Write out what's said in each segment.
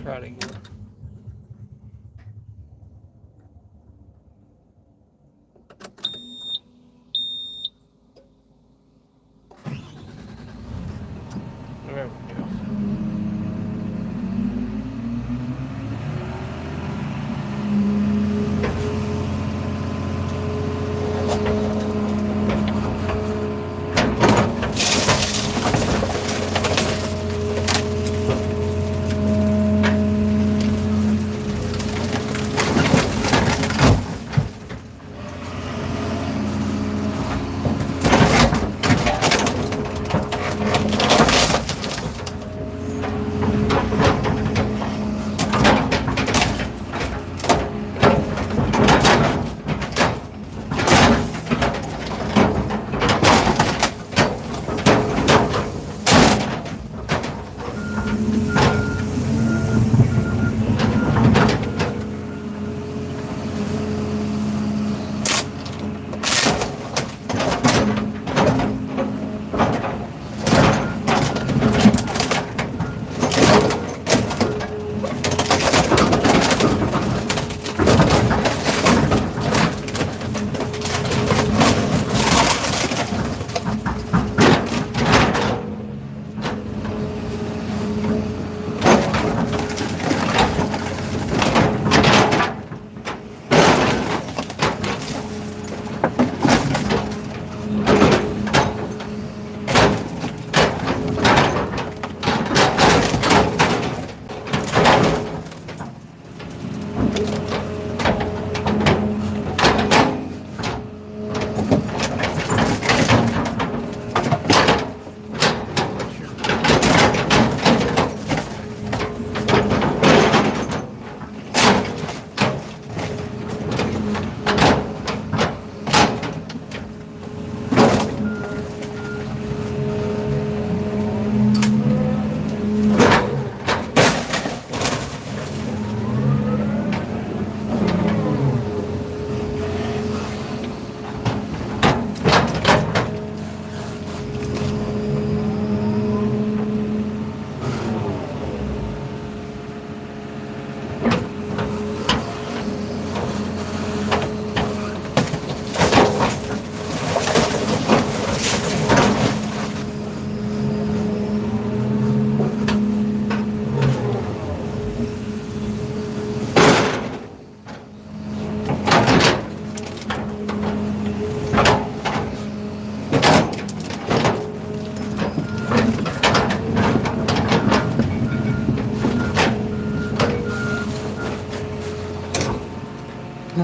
try it again. There we go.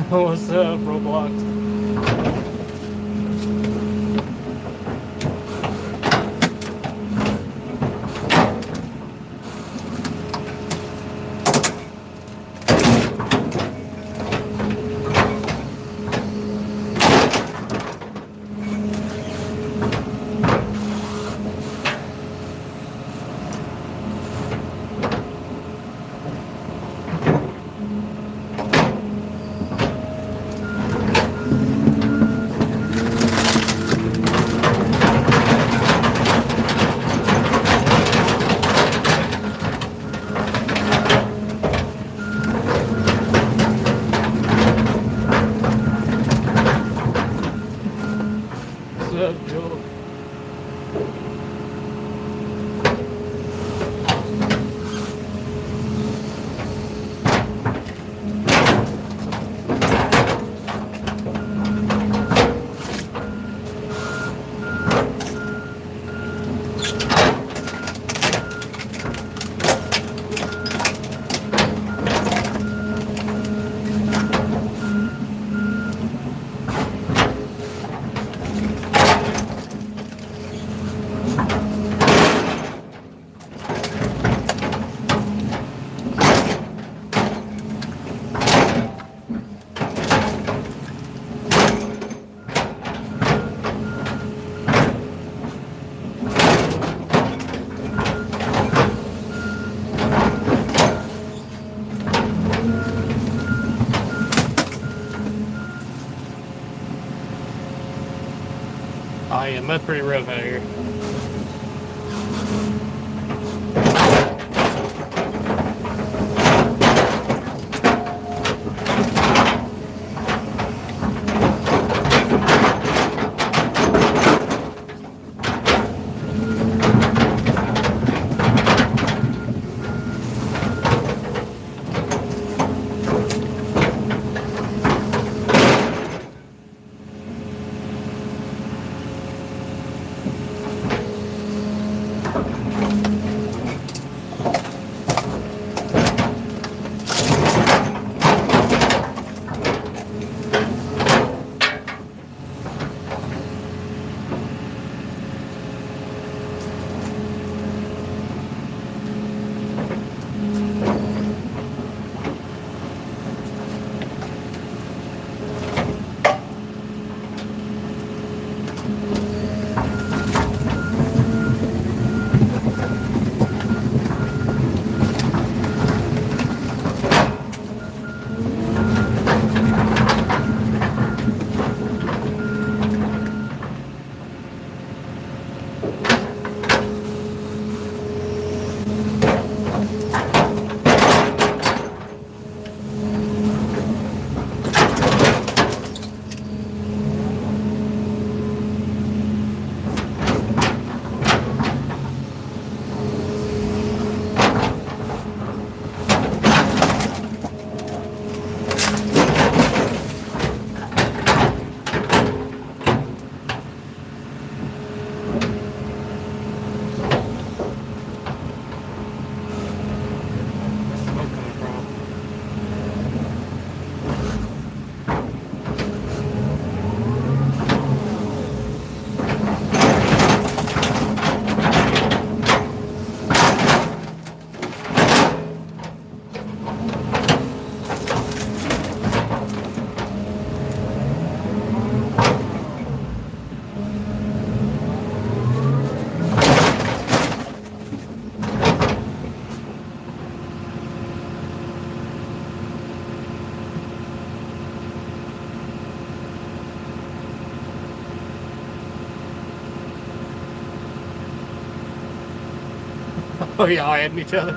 What's up, Roblox? What's up, Joe? Oh yeah, that's pretty rough out here. Where's the smoke coming from? Oh, y'all hitting each other.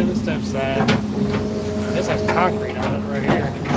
good. This stuff's that. This has concrete on it right here.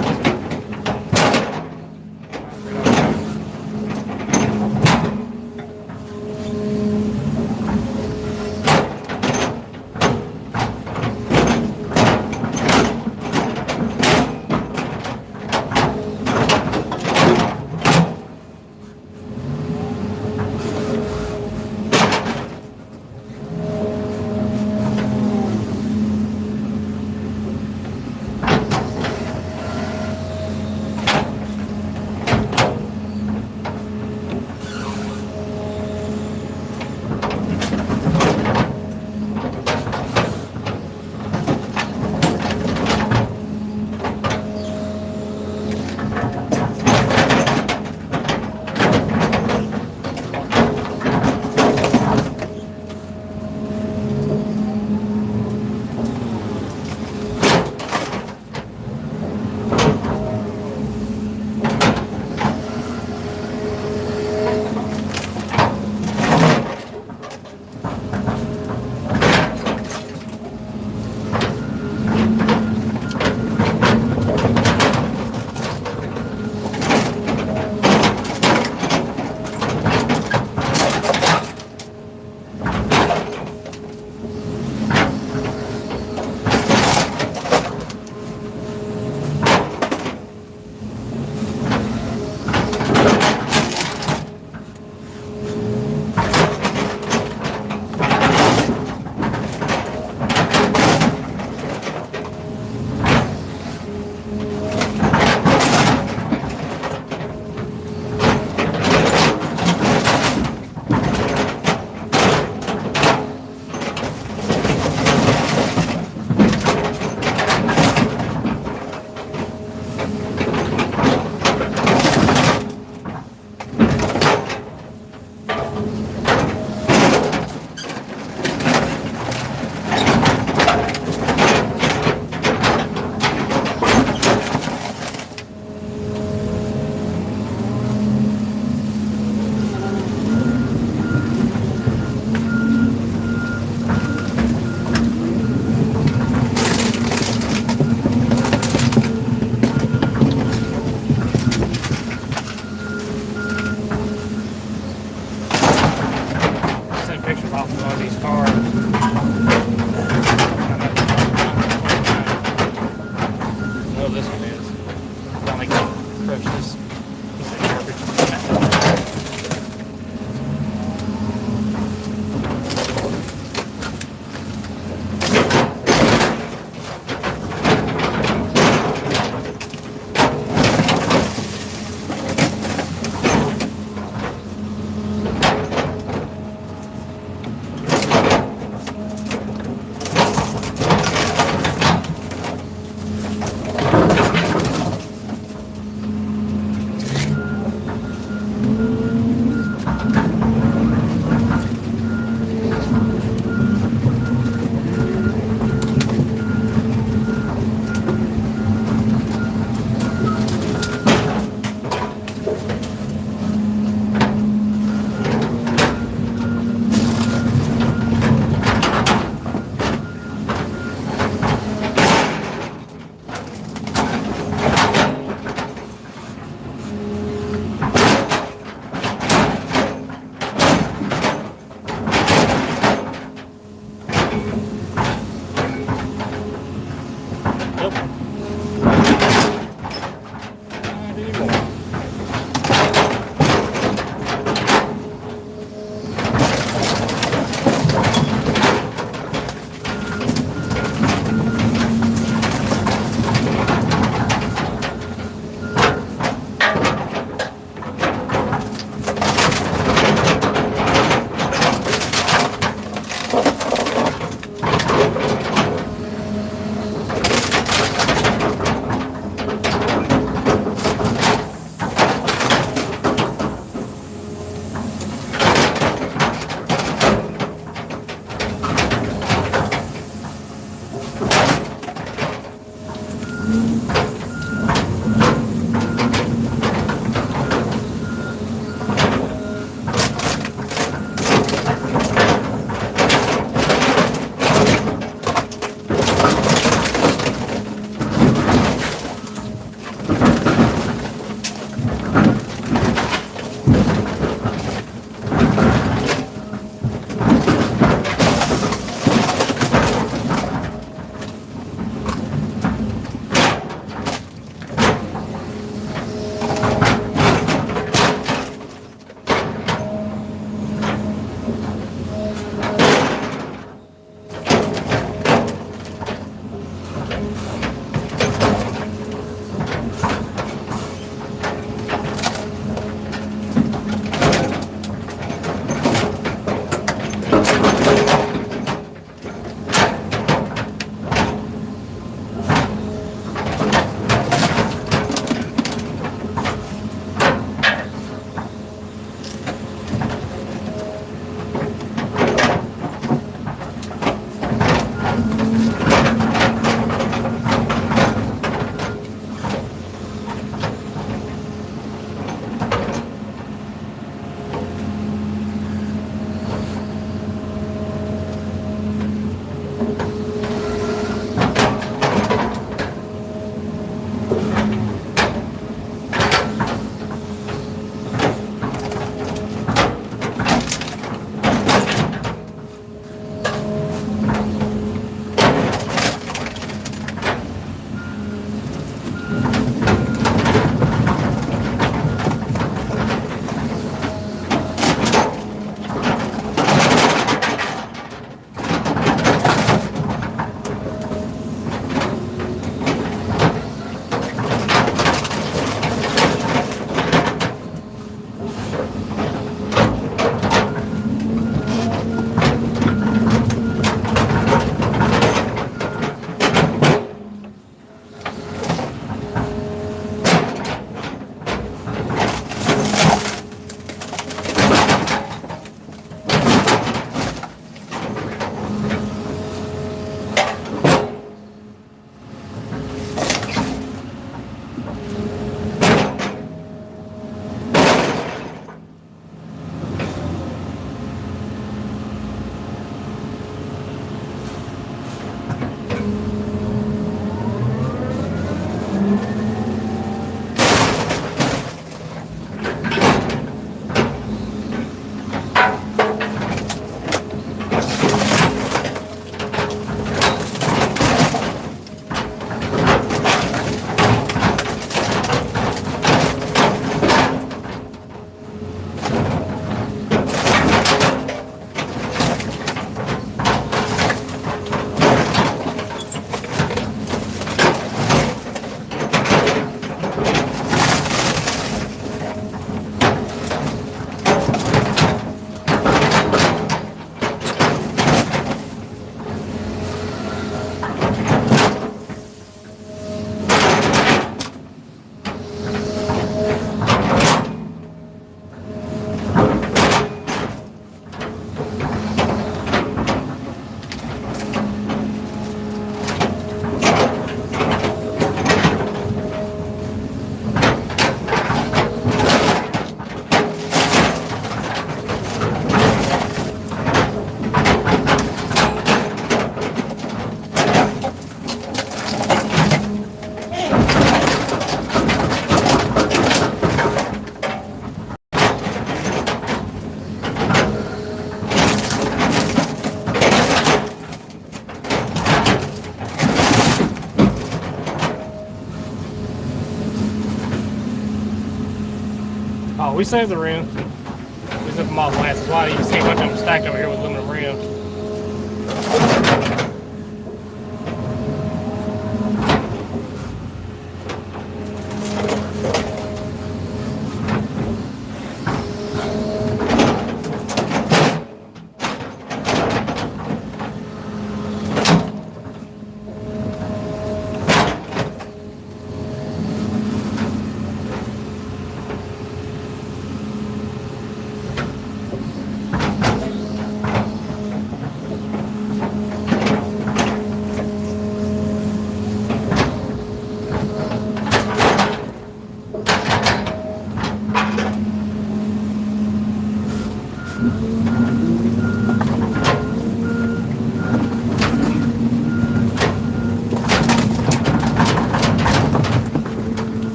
Oh, we saved the rim. We took them off last. That's why you see a bunch of them stacked over here with aluminum rims.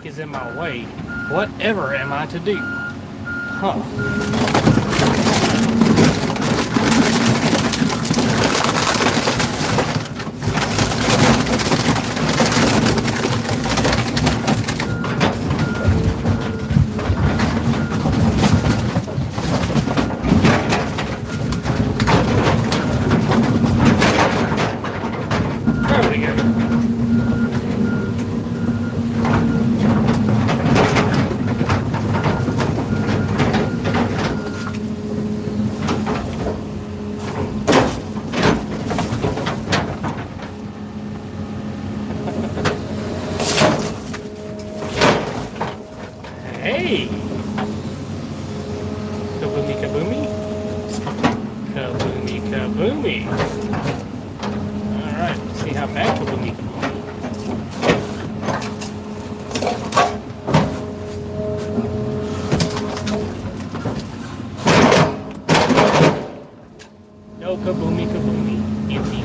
Is in my way. Whatever am I to do? Huh. There we go. Hey! Kaboomy, kaboomy. Kaboomy, kaboomy. Alright, let's see how bad kaboomy, kaboomy. No kaboomy, kaboomy. Empty.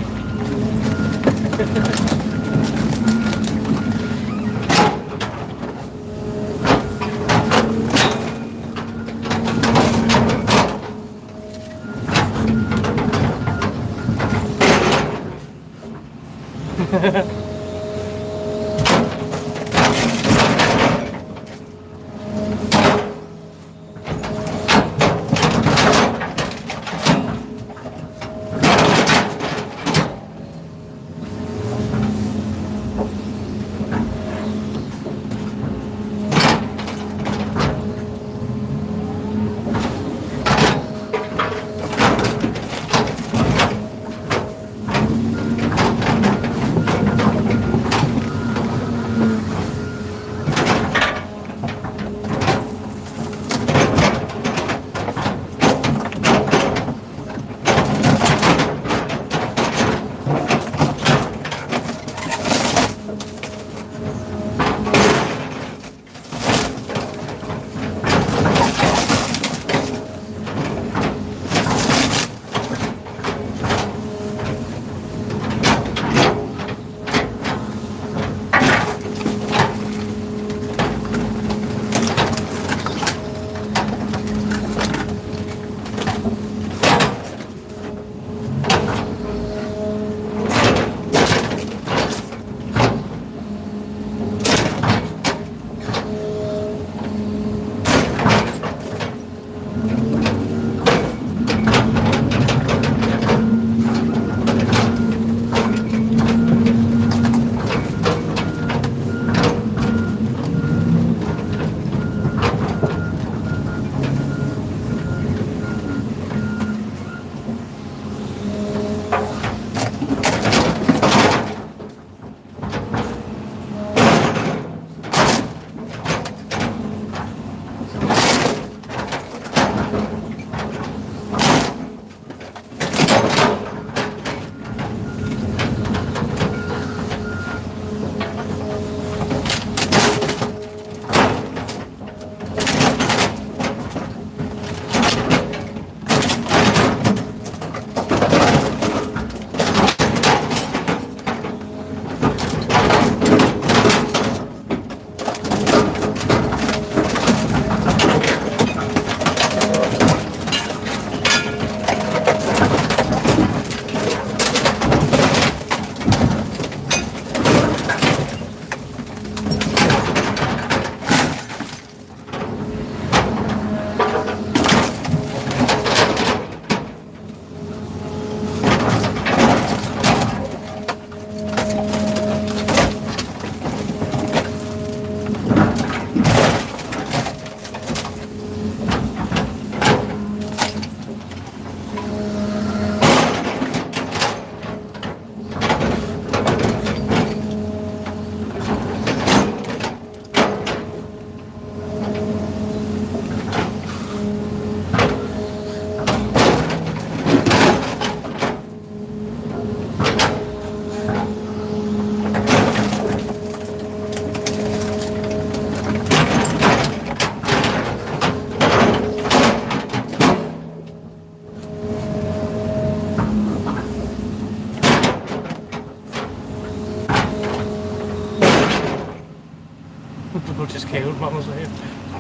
killed, Mama said.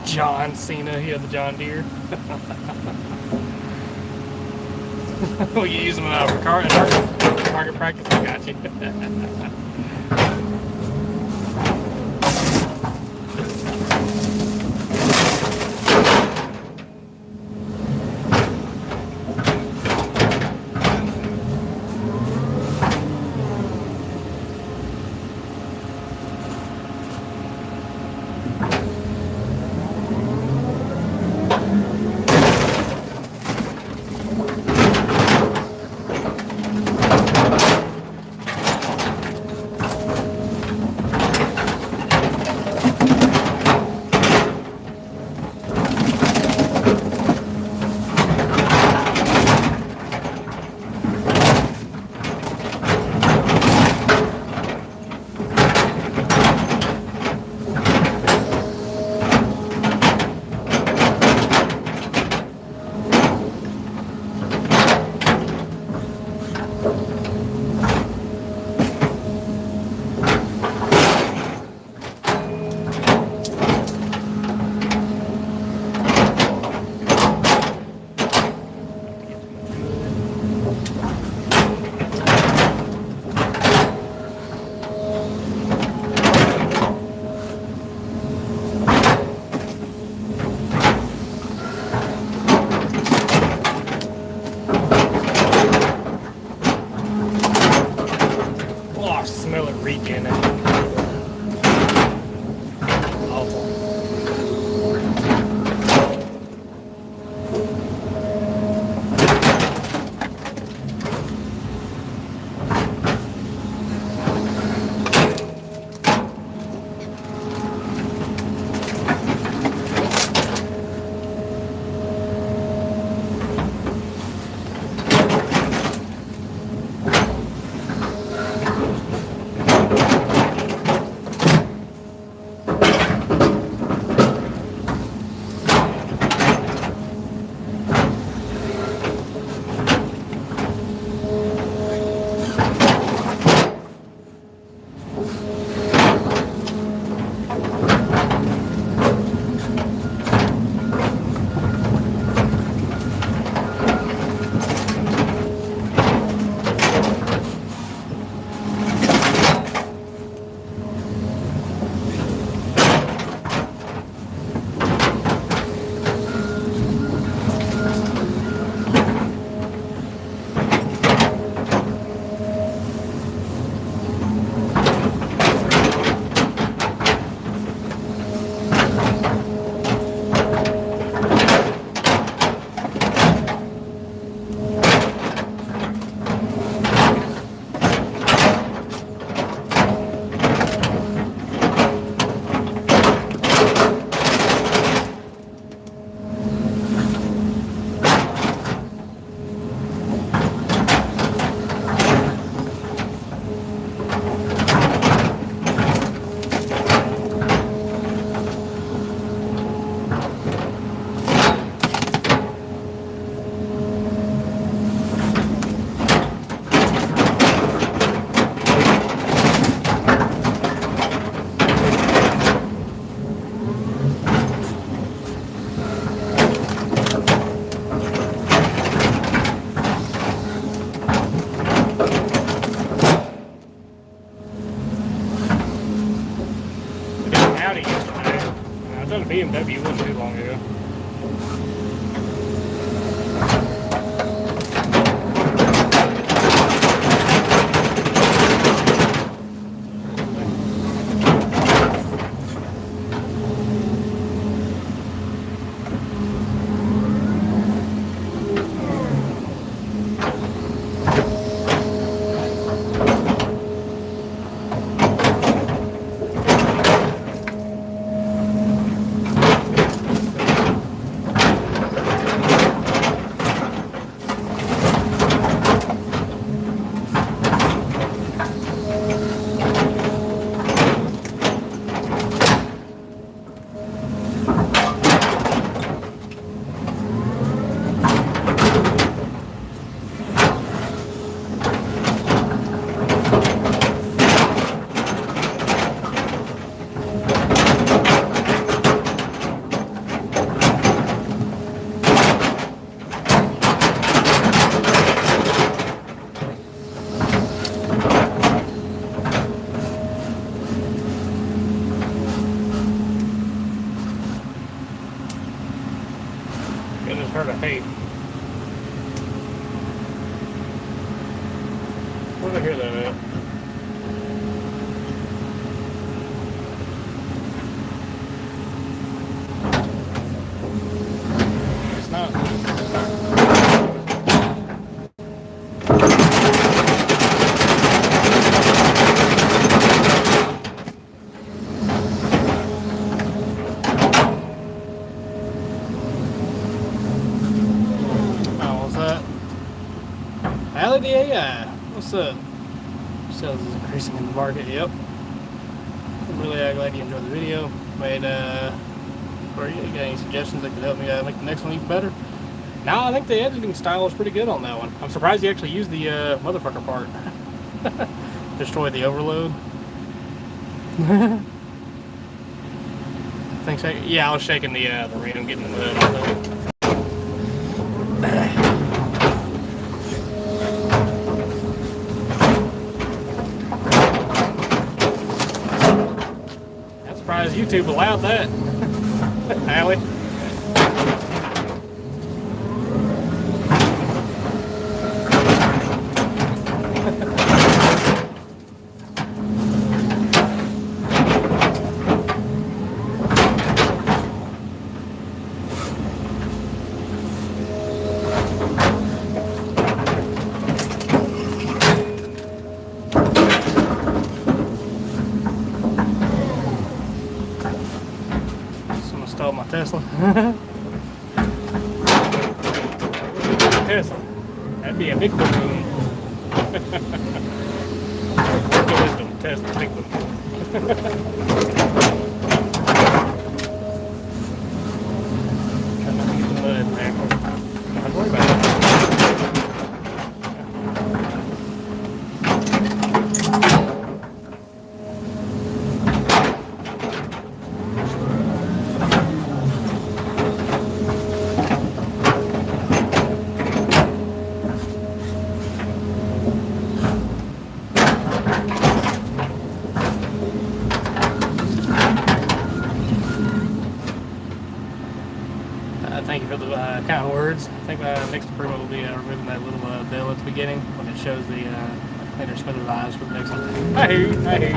John Cena, he had the John Deere. We can use them in our target practice. I got you. Smell it reeking. Awful. Audi yesterday. I was on a BMW wasn't too long ago. Where did I hear that at? It's not. Oh, what's that? Allie the AI. What's up? Sales is increasing in the market. Yep. I'm really glad you enjoyed the video. Made for you. You got any suggestions that could help me make the next one even better? No, I think the editing style is pretty good on that one. I'm surprised you actually used the motherfucker part. Destroy the overload. Thanks. Yeah, I was shaking the rim, getting the mud off of it. I'm surprised YouTube allowed that. Allie. Someone stole my Tesla. Tesla. That'd be a big boom. Wisdom, Tesla, big boom. Trying not to get the mud in there. Don't worry about it. Thank you for the kind words. I think my next improvement will be removing that little bell at the beginning when it shows the cleaner smoother lives for the next one. I hear you. I hear you.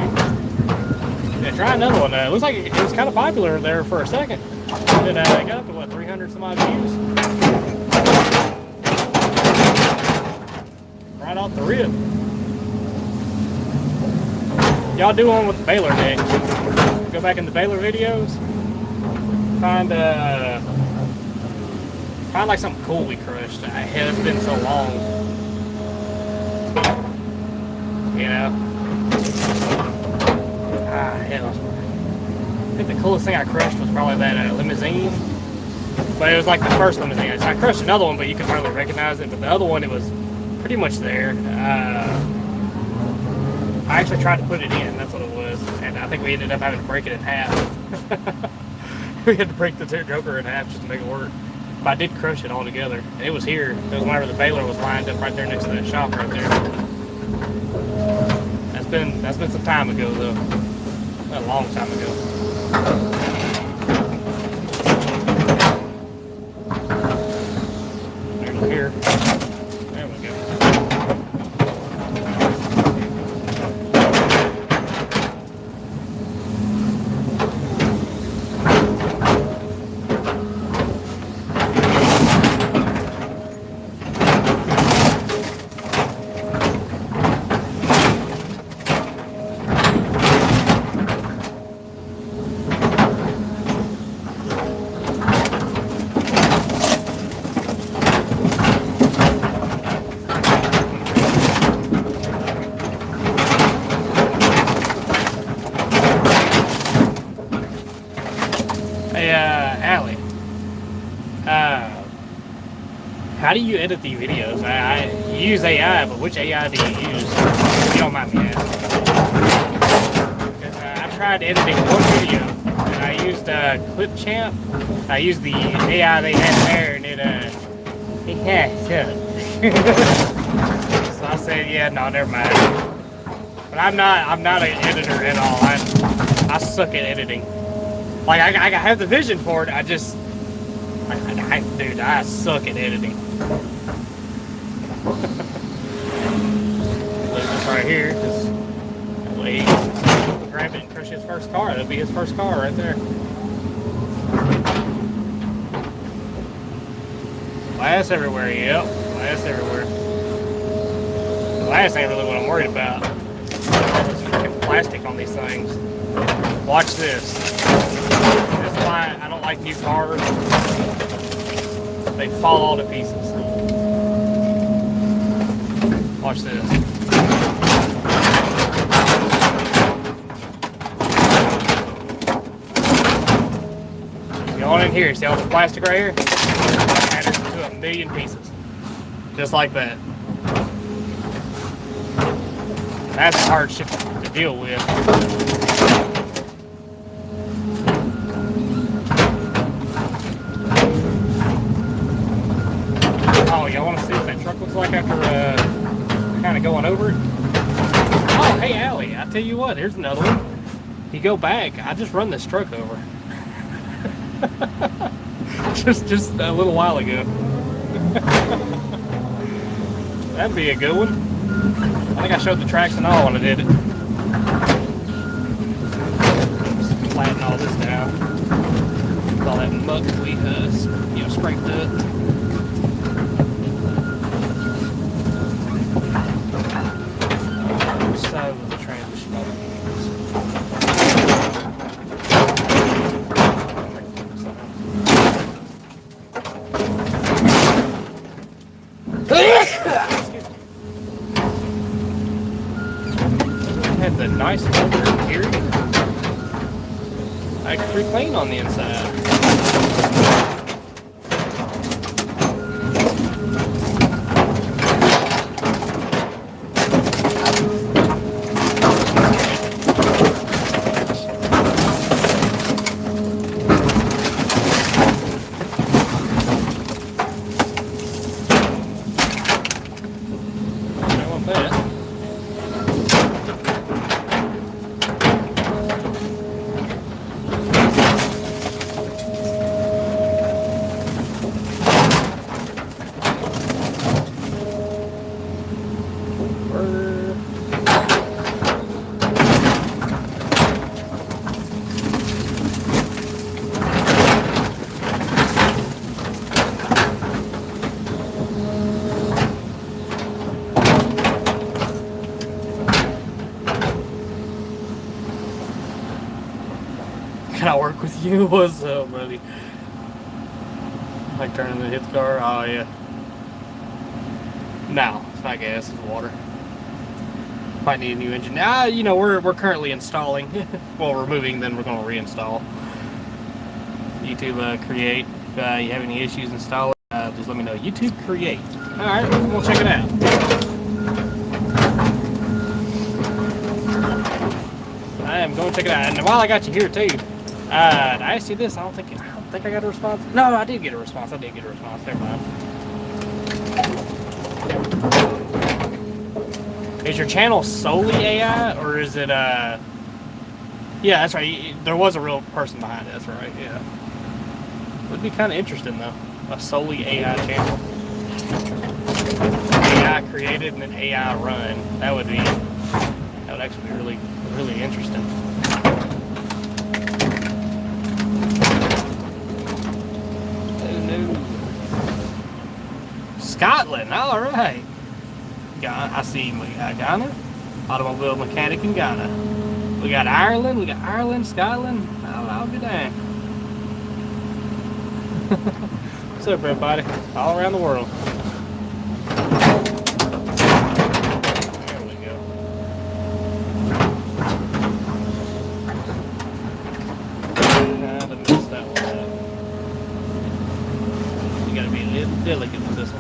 Yeah, try another one. It looks like it was kind of popular there for a second. It got up to what, 300 some odd views? Right off the rip. Y'all do one with the Baylor deck. Go back in the Baylor videos. Find like something cool we crushed. Hell, it's been so long. You know? Hell. I think the coolest thing I crushed was probably that limousine. But it was like the first limousine. So I crushed another one, but you could hardly recognize it. But the other one, it was pretty much there. I actually tried to put it in. That's what it was. And I think we ended up having to break it in half. We had to break the Joker in half just to make it work. But I did crush it all together. And it was here. It was whenever the Baylor was lined up right there next to that shop right there. That's been some time ago though. A long time ago. There's here. There we go. Allie, how do you edit the videos? You use AI, but which AI do you use? If you don't mind me asking. I tried editing one video, and I used Clipchamp. I used the AI they had there, and so I said, yeah, no, never mind. But I'm not an editor at all. I suck at editing. Like, I have the vision for it, dude, I suck at editing. right here, because that way he can grab it and crush his first car. That'll be his first car right there. Glass everywhere, yep. Glass everywhere. Glass ain't really what I'm worried about. There's freaking plastic on these things. Watch this. This is why I don't like new cars. They fall all to pieces. Watch this. Go on in here, see all the plastic right here? Shatters into a million pieces. Just like that. That's hard shit to deal with. Oh, y'all want to see what that truck looks like after kind of going over it? Oh, hey, Allie, I tell you what, here's another one. You go back, I just run this truck over. just a little while ago. That'd be a good one. I think I showed the tracks and all when I did it. Just flatten all this down. With all that muck we scraped up. Side of the transmission all had the nice leather interior. Like pretty clean on the inside. Can I work with you? What's up, buddy? Like turning to hit the car? Oh, yeah. No, it's not gas, it's water. Might need a new engine. Now, you know, we're currently installing. Well, we're moving, then we're going to reinstall. YouTube Create. If you have any issues installing, just let me know. YouTube Create. Alright, we'll check it out. I am going to check it out. And while I got you here, too, I asked you this. I don't think I got a response. No, I did get a response. Never mind. Is your channel solely AI, or is it yeah, that's right. There was a real person behind it. That's right. Yeah. Would be kind of interesting though. A solely AI channel. AI created and then AI run. That would actually be really, really interesting. Scotland, all right. I see we got Ghana, automobile mechanic in Ghana. We got Ireland, Scotland. I'll be damned. What's up, everybody? All around the world. There we go. I messed that one up. You gotta be a little delicate with this one.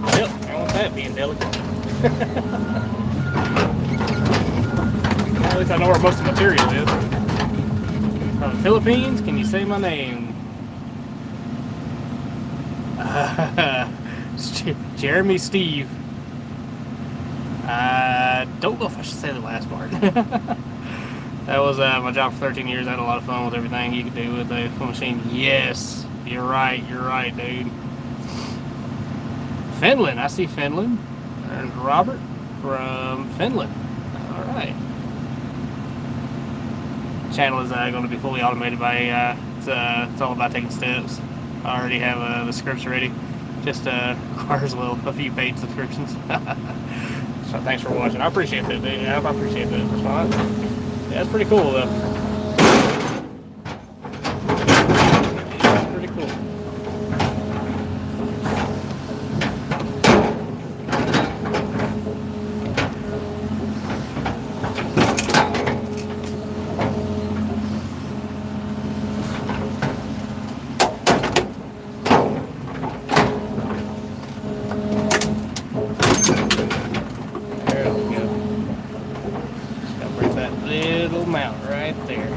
Yep, I want that being delicate. At least I know where most of the material is. From the Philippines, can you say my name? Jeremy Steve. I don't know if I should say the last part. That was my job for 13 years. I had a lot of fun with everything you could do with a machine. Yes, you're right, dude. Finland, I see Finland. There's Robert from Finland. All right. Channel is going to be fully automated by AI. It's all about taking steps. I already have the scripts ready. Just requires a few paid subscriptions. So thanks for watching. I appreciate that, dude. I appreciate that response. Yeah, it's pretty cool though. It's pretty cool. There we go. Just gotta break that little mount right there.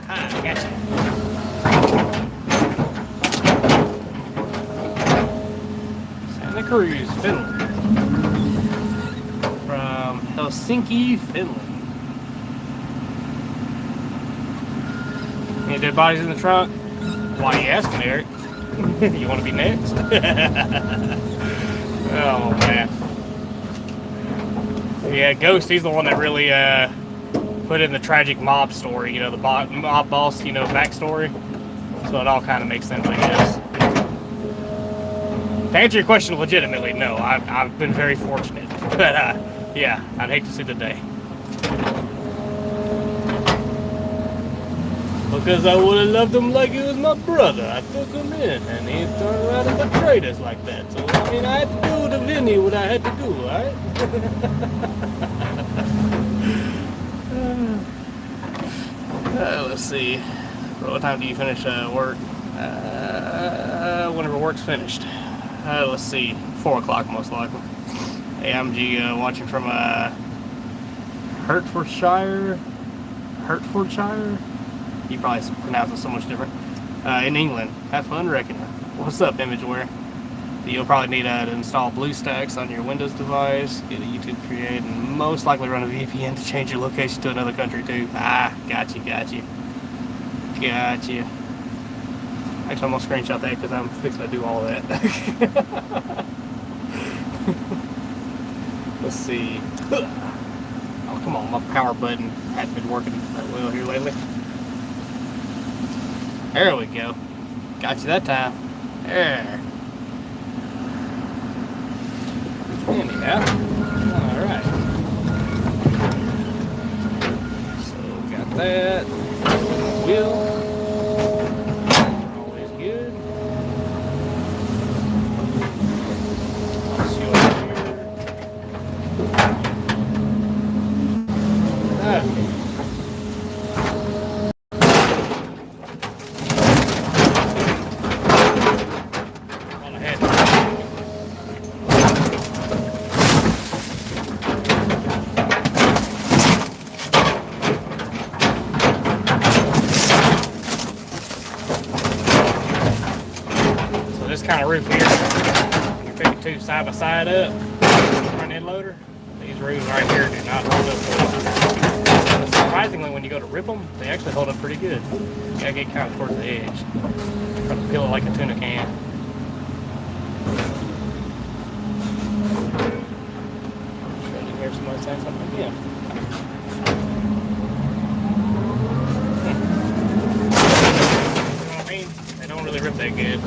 Ah, gotcha. Santa Cruz, Finland. From Helsinki, Finland. Any dead bodies in the trunk? Why are you asking, Eric? You want to be next? Oh man. Yeah, Ghost, he's the one that really put in the tragic mob story, you know, the mob boss, you know, backstory. So it all kind of makes sense, I guess. To answer your question legitimately, no, I've been very fortunate. But yeah, I'd hate to see the day. Because I would have loved him like he was my brother. I took him in, and he turned around and betrayed us like that. So, I mean, I had to do to Vinny what I had to do, right? Let's see. What time do you finish work? Whenever work's finished. Let's see. 4 o'clock, most likely. AMG watching from Hertfordshire. You probably pronounce it so much different. In England. Have fun wrecking it. What's up, ImageWare? You'll probably need to install BlueStacks on your Windows device, get a YouTube create, and most likely run a VPN to change your location to another country too. Ah, got you. Actually, I'm gonna screenshot that because I'm fixing to do all that. Let's see. Oh, come on, my power button hasn't been working that well here lately. There we go. Got you that time. There. Anyhow. Alright. So, got that. Wheel. Always good. I'll see you over here. Okay. This kind of roof here, you're picking two side by side up, front end loader. These roofs right here do not hold up well. Surprisingly, when you go to rip them, they actually hold up pretty good. You gotta get kind of towards the edge. Try to peel it like a tuna can. Sure you hear somebody saying something again. You know what I mean? They don't really rip that good.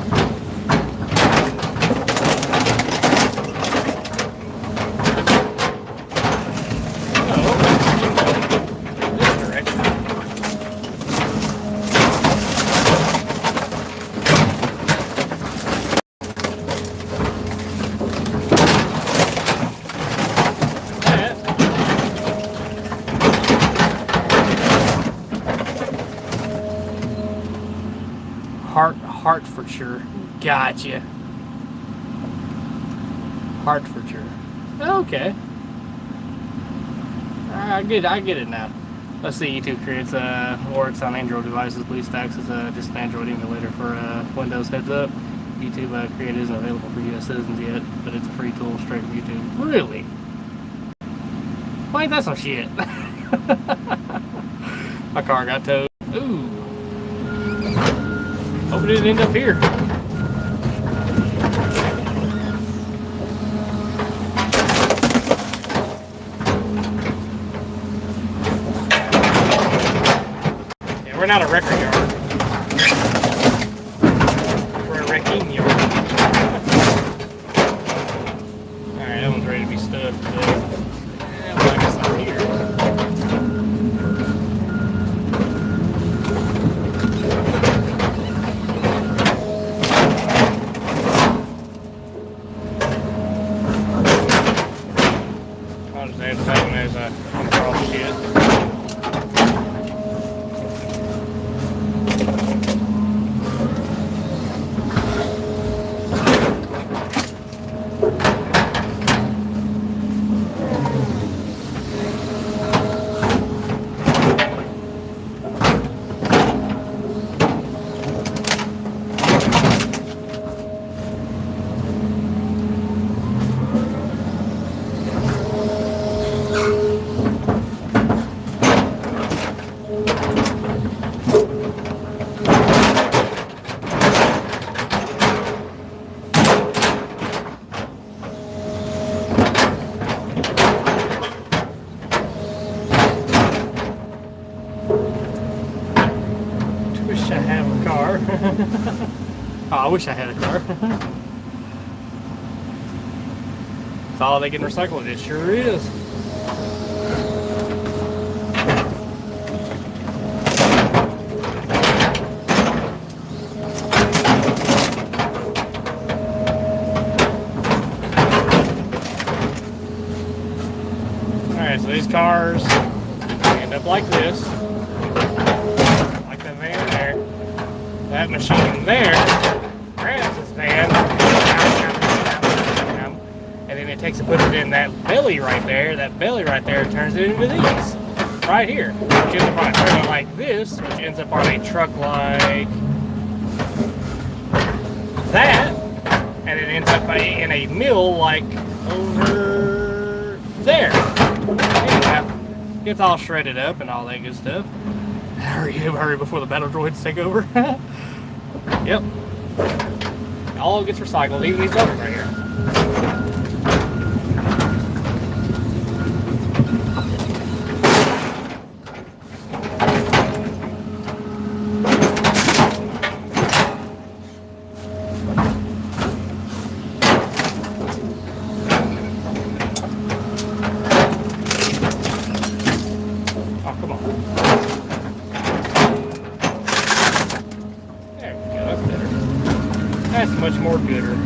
Hertfordshire. Gotcha. Hertfordshire. Okay. I get it now. Let's see, YouTube creates works on Android devices. BlueStacks is just an Android emulator for Windows heads up. YouTube Create isn't available for U.S. citizens yet, but it's a free tool straight from YouTube. Really? Why ain't that some shit? My car got towed. Ooh. Hope it didn't end up here. Yeah, we're not a record yard. We're a wrecking yard. Alright, that one's ready to be stuffed. Well, I guess not here. I'll just add that one as I come across shit. Oh, I wish I had a car. It's all they can recycle. It sure is. Alright, so these cars end up like this. Like that van there. That machine there grabs this van, and then it takes and puts it in that belly right there. That belly right there turns it into these right here, which ends up on a trailer like this, which ends up on a truck like that, and it ends up in a mill like over there. Anyhow, gets all shredded up and all that good stuff. Hurry before the battle droids take over. Yep. All gets recycled, even these others right here. Oh, come on. That's much more gooder.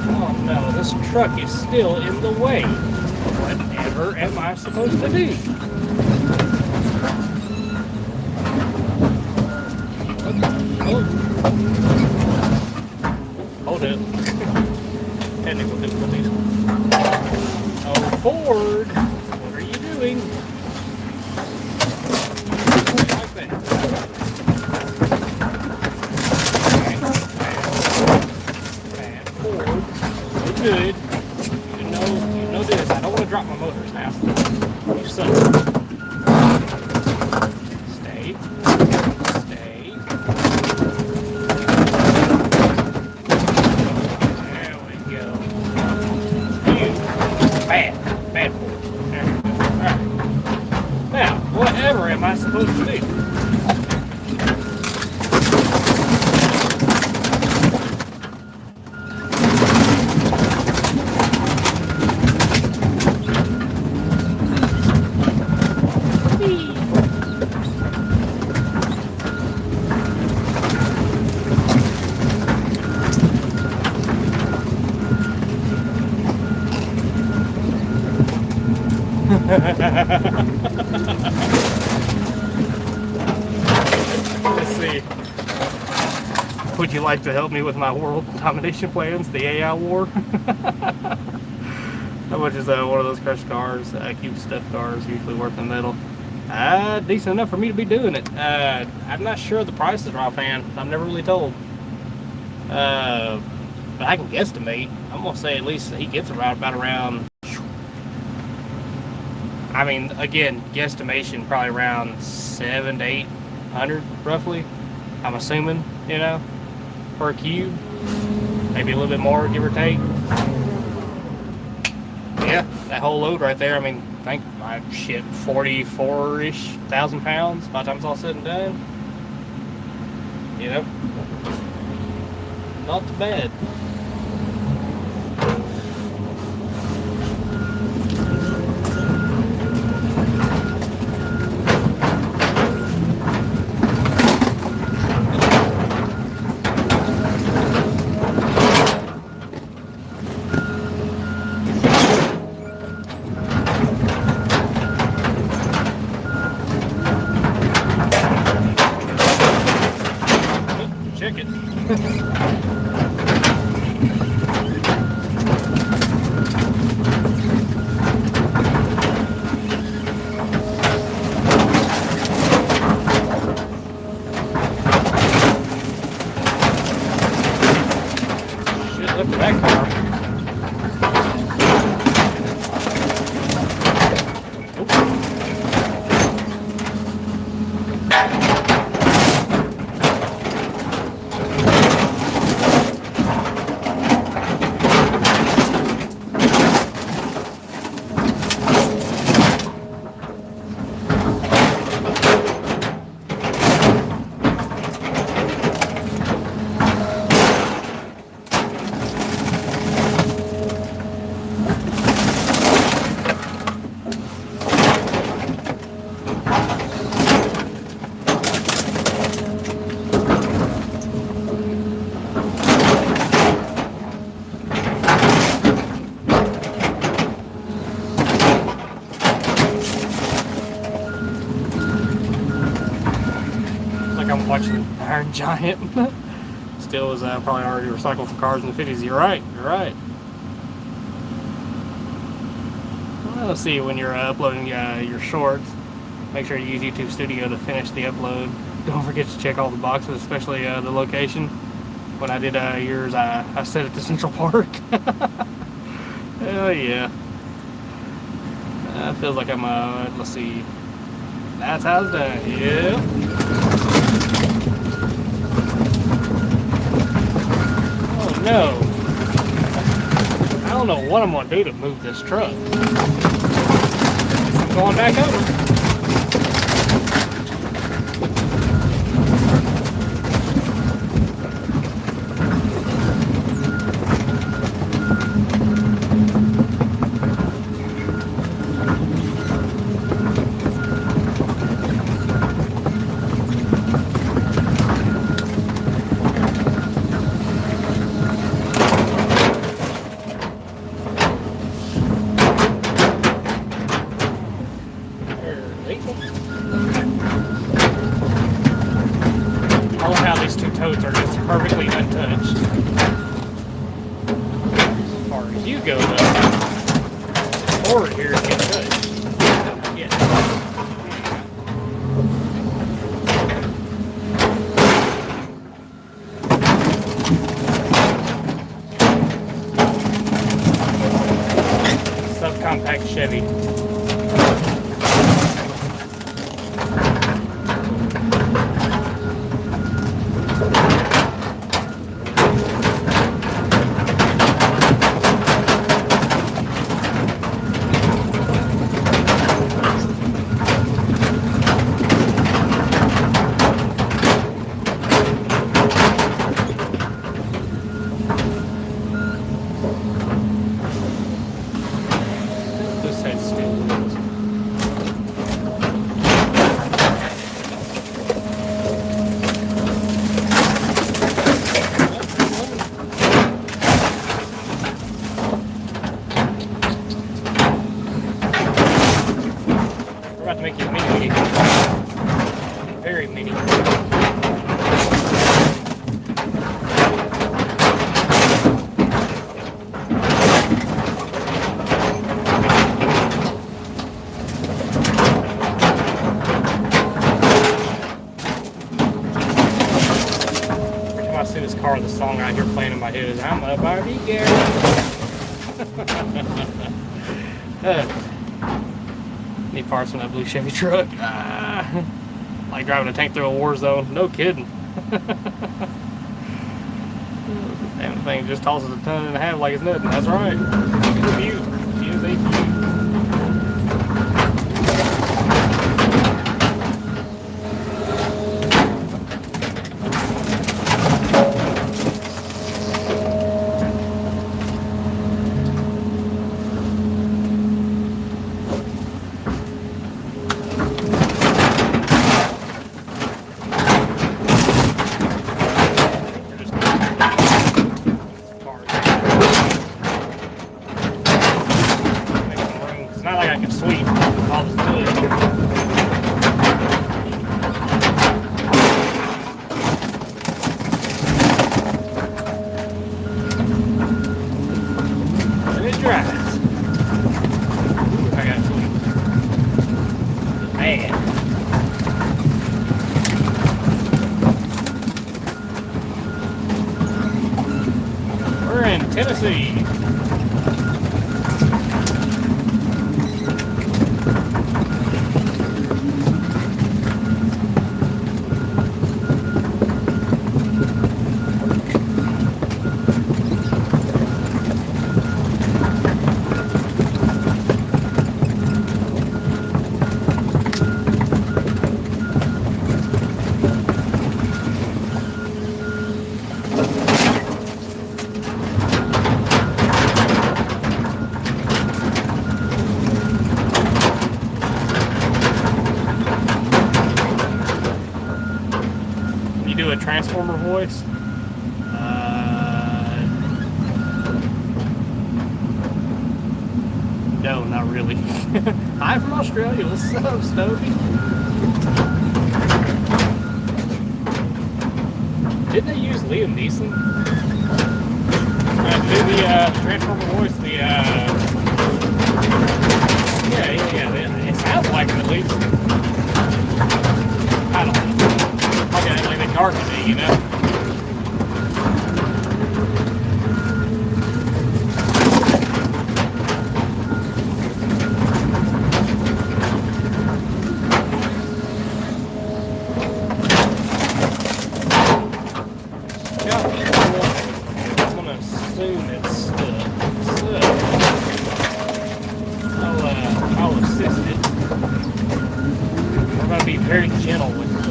Oh no, this truck is still in the way. Whatever am I supposed to do? Oh. Hold up. Technical difficulties. Oh, Ford, what are you doing? Good. You know this. I don't want to drop my motors now. You suck. Stay. There we go. You bad Ford. There we go. Alright. Now, whatever am I supposed to do? Let's see. Would you like to help me with my world domination plans? The AI war? How much is one of those crushed cars? Cube stuffed cars, usually worth in metal. Decent enough for me to be doing it. I'm not sure the prices are offhand. I'm never really told. But I can guesstimate. I'm gonna say at least he gets about around. I mean, again, guesstimation probably around 700 to 800 roughly. I'm assuming, you know, per cube, maybe a little bit more, give or take. Yeah, that whole load right there. I mean, I think my shit 44-ish thousand pounds by the time it's all said and done. You know, not too bad. Chicken. Shit, look at that car. Like I'm watching Iron Giant. Still was probably already recycled for cars in the 50s. You're right. You're right. Well, let's see, when you're uploading your shorts, make sure you use YouTube Studio to finish the upload. Don't forget to check all the boxes, especially the location. When I did yours, I set it to Central Park. Hell yeah. Feels like I'm, let's see. That's how it's done. Yeah. Oh no. I don't know what I'm going to do to move this truck. I'm going back over. I love how these two totes are just perfectly untouched. As far as you go, though, forward here is getting touched. Yeah. Subcompact Chevy. This head's still. time I see this car, the song I hear playing in my head is "I'm a Barbie girl." Need parts on that blue Chevy truck. Like driving a tank through a war zone. No kidding. Damn thing just tosses a ton and a half like it's nothing. That's right. She's a beaut. She is a beaut. We're in Tennessee. Do a Transformer voice? No, not really. Hi from Australia. What's up, Snowy? Didn't they use Liam Neeson to do the Transformer voice? Yeah. It sounds like it at least. I don't know. Like they target me, you know? Yeah, I'm gonna assume it's stuck. I'll assist it. We're gonna be very gentle with the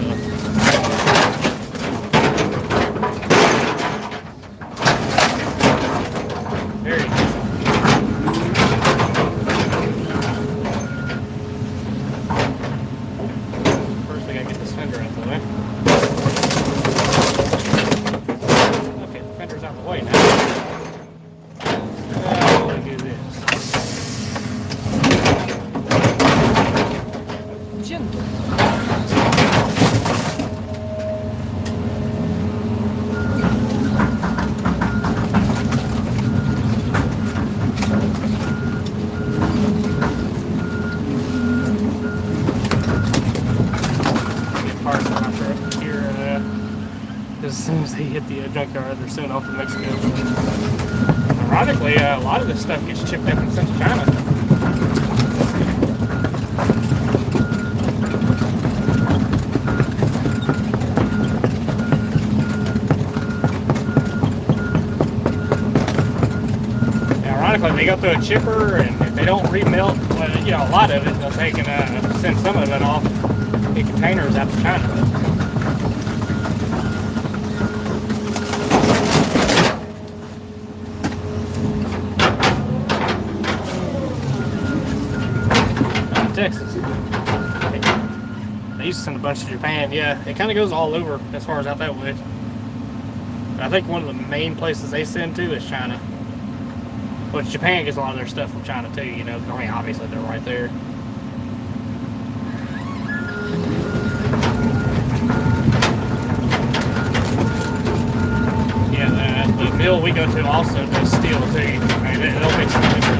as soon as they hit the junkyard, they're soon off to Mexico. Ironically, a lot of this stuff gets shipped up and sent to China. Ironically, they go through a chipper, and if they don't remelt, well, you know, a lot of it, they'll take and send some of it off in containers out to China. Texas. They used to send a bunch to Japan. Yeah, it kind of goes all over as far as out that way. But I think one of the main places they send to is China. Which Japan gets a lot of their stuff from China too, you know. I mean, obviously they're right there. Yeah, the mill we go to also does steel too. I mean, they'll make some steel.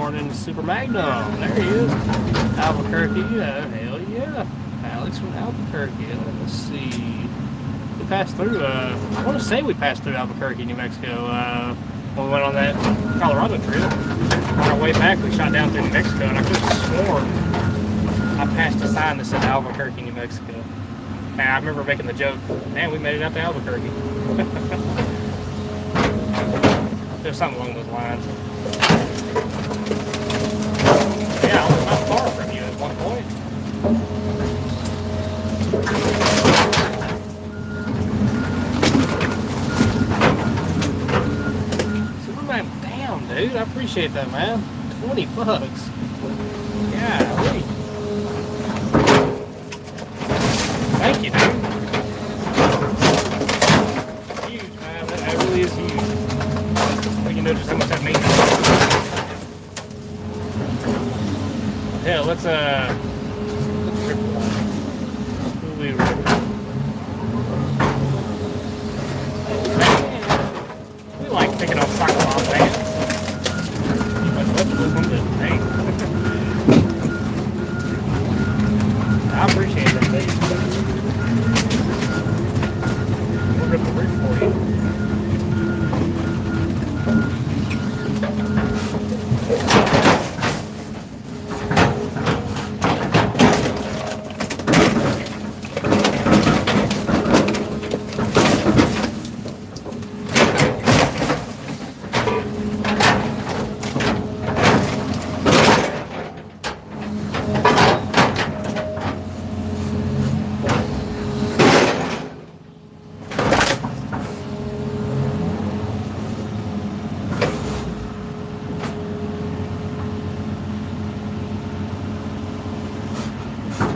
morning, Super Magnum. There he is. Albuquerque. Hell yeah. Alex from Albuquerque. Let's see. We passed through, I want to say we passed through Albuquerque, New Mexico, when we went on that Colorado trip. On our way back, we shot down through New Mexico, and I could have sworn I passed a sign that said Albuquerque, New Mexico. And I remember making the joke, man, we made it out to Albuquerque. There's something along those lines. Yeah, I was not far from you at one point. Superman, damn, dude, I appreciate that, man. $20. Yeah, really. Thank you, dude. Huge, man. That really is huge. Well, you know just how much that means. Hell, let's trip along. We like picking on soccer mom fans. Let's move on to hey. I appreciate that, baby. We'll rip the roof for you.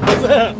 What's up?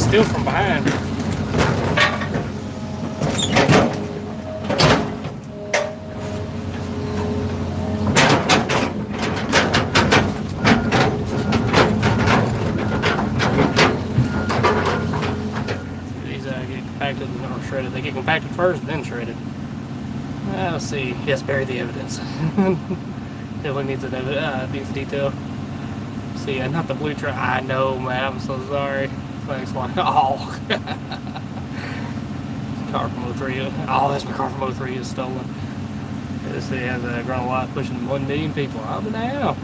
Still from behind. These get compacted or shredded. They get compacted first, then shredded. Let's see. Yes, bury the evidence. Definitely needs needs detail. See, not the blue truck. I know, man. I'm so sorry. Thanks, like, oh. Car from 03. Oh, that's my car from 03 is stolen. This thing has grown a lot, pushing 1 million people. I'll be now.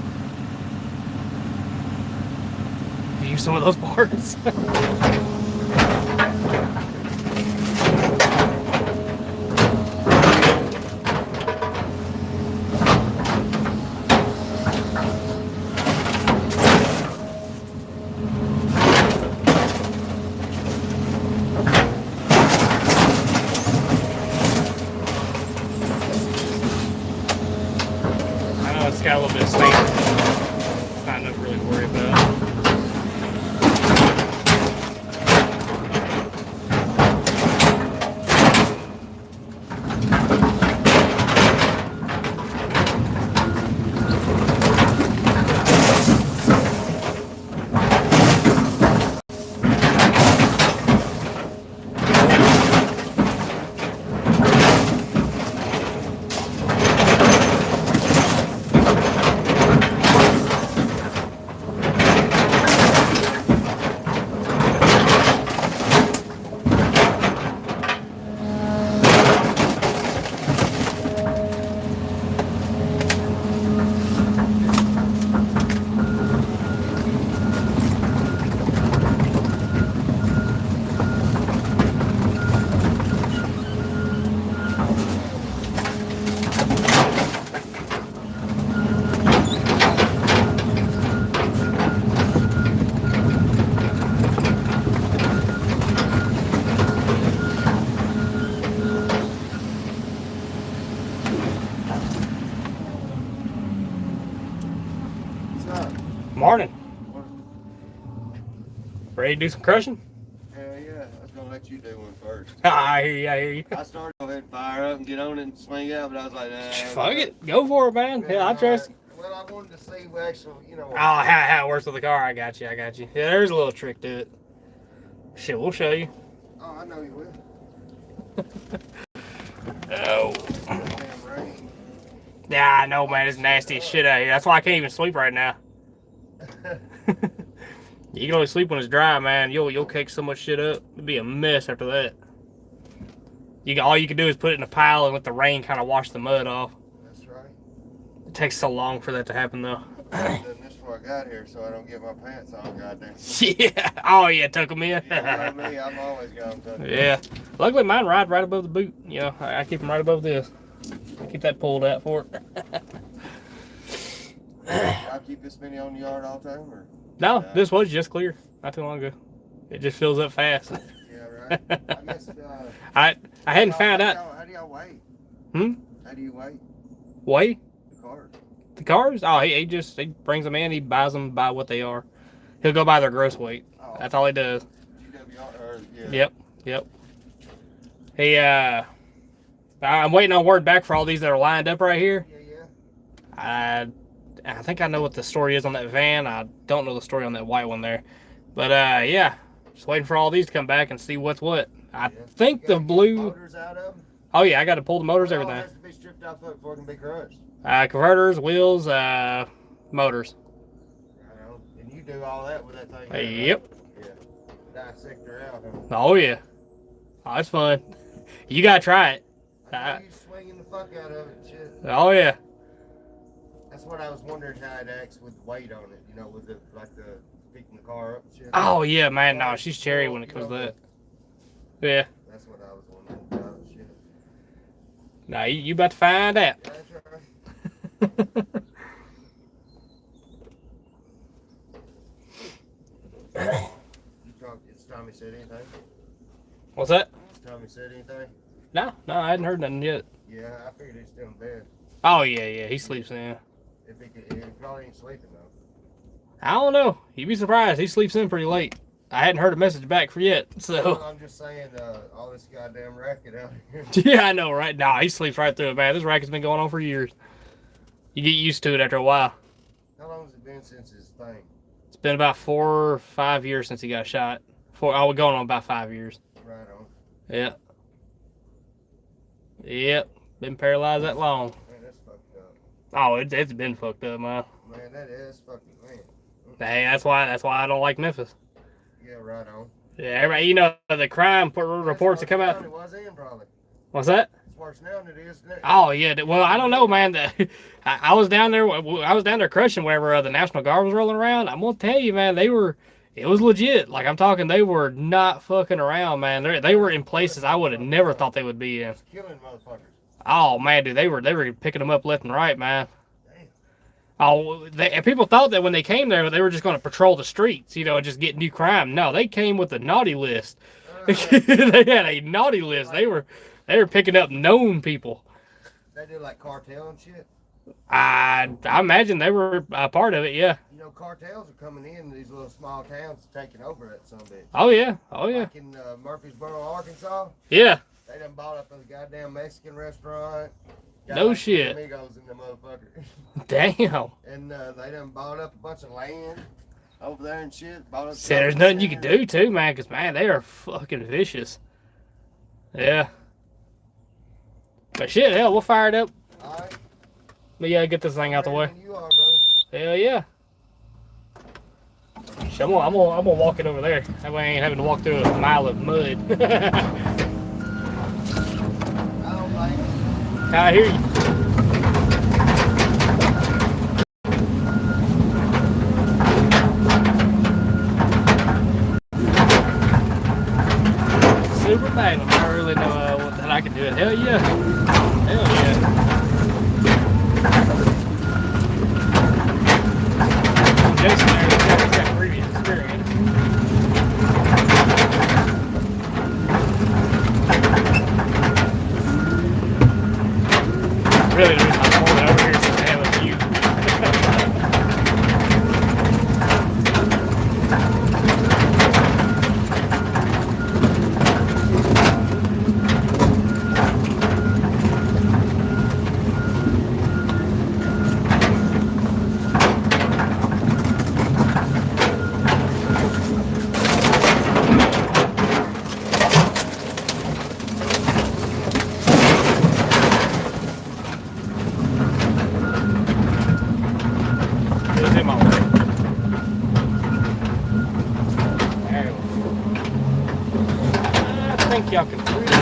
Use some of those parts. It's got a little bit of stain. It's not enough really to worry about. Morning. Ready to do some crushing? Hell yeah, I was gonna let you do one first. I hear you, I hear you. I started to go ahead and fire up and get on it and swing out, but I was like, nah. Fuck it. Go for it, man. Yeah, I trust you. Well, I wanted to see what actually, you know. Oh, how it works with the car. I got you, I got you. Yeah, there's a little trick to it. Shit, we'll show you. Oh, I know you will. Oh. Damn rain. Yeah, I know, man. It's nasty as shit out here. That's why I can't even sleep right now. You can only sleep when it's dry, man. You'll kick so much shit up. It'll be a mess after that. All you can do is put it in a pile and let the rain kind of wash the mud off. That's right. It takes so long for that to happen, though. I've done this before I got here, so I don't get my pants all goddamn. Yeah. Oh, yeah, tuck them in. Yeah, you know me, I'm always got them tucked in. Yeah. Luckily, mine ride right above the boot. You know, I keep them right above this. Keep that pulled out for it. I'll keep this many on the yard all the time, or? No, this was just clear not too long ago. It just fills up fast. Yeah, right. I guess. I hadn't found out. How do y'all weigh? Hmm? How do you weigh Weigh the cars? the cars? Oh, he brings them in. He buys them by what they are. He'll go by their gross weight. Oh. That's all he does. GWR, or, yeah. Yep. He I'm waiting on word back for all these that are lined up right here. Yeah. I think I know what the story is on that van. I don't know the story on that white one there. But yeah, just waiting for all these to come back and see what's what. I think the blue. Motors out of them? Oh yeah, I got to pull the motors, everything. It has to be stripped out before it can be crushed. Converters, wheels, motors. Right on. And you do all that with that thing? Yep. Yeah. Dissect her out. Huh? Oh yeah. Oh, it's fun. You gotta try it. I know you swinging the fuck out of it and shit. Oh yeah. That's what I was wondering how it acts with weight on it. You know, with the picking the car up and shit. Oh yeah, man. No, she's cherry when it comes to that. Yeah. That's what I was wondering about. Shit. Now you about to find out. Yeah, that's right. Has Tommy said anything? What's that? Has Tommy said anything? No, I hadn't heard nothing yet. Yeah, I figured he's still in bed. Oh yeah, he sleeps in. If he probably ain't sleeping though. I don't know. You'd be surprised. He sleeps in pretty late. I hadn't heard a message back for yet, so. Well, I'm just saying, all this goddamn racket out here. Yeah, I know, right? Nah, he sleeps right through it, man. This racket's been going on for years. You get used to it after a while. How long has it been since his thing? It's been about 4 or 5 years since he got shot. We're going on about 5 years. Right on. Yeah. Yep. Been paralyzed that long. Man, that's fucked up. Oh, it's been fucked up, man. Man, that is fucking, man. Hey, that's why I don't like Memphis. Yeah, right on. Yeah, everybody, you know, the crime reports that come out. It was in, probably. What's that? It's worse now than it is now. Oh yeah, well I don't know, man. I was down there. I was down there crushing wherever the National Guard was rolling around. I'm gonna tell you, man, it was legit. Like I'm talking, they were not fucking around, man. They were in places I would have never thought they would be in. It's killing motherfuckers. Oh man, dude, they were picking them up left and right, man. Oh, people thought that when they came there, they were just going to patrol the streets, you know, and just get new crime. No, they came with a naughty list. They had a naughty list. They were picking up known people. They do like cartel and shit. I imagine they were a part of it. Yeah. You know, cartels are coming in these little small towns, taking over that some bitch. Oh yeah. Like in Murfreesboro, Arkansas. Yeah. They done bought up a goddamn Mexican restaurant. Got No like shit. Amigos in the motherfucker. Damn. And they done bought up a bunch of land over there and shit. Bought up. See, there's nothing you can do too, man, because man, they are fucking vicious. Yeah. But shit, hell, we'll fire it up. All right. But yeah, get this thing out the way. You are, bro. Hell yeah. I'm gonna walk it over there. That way I ain't having to walk through a mile of mud. I don't like it. I hear you. Super magnum. I really know that I can do it. Hell yeah. Hell yeah. Jason there, he's got previous experience. Really, the reason I'm pulling over here is to have a view.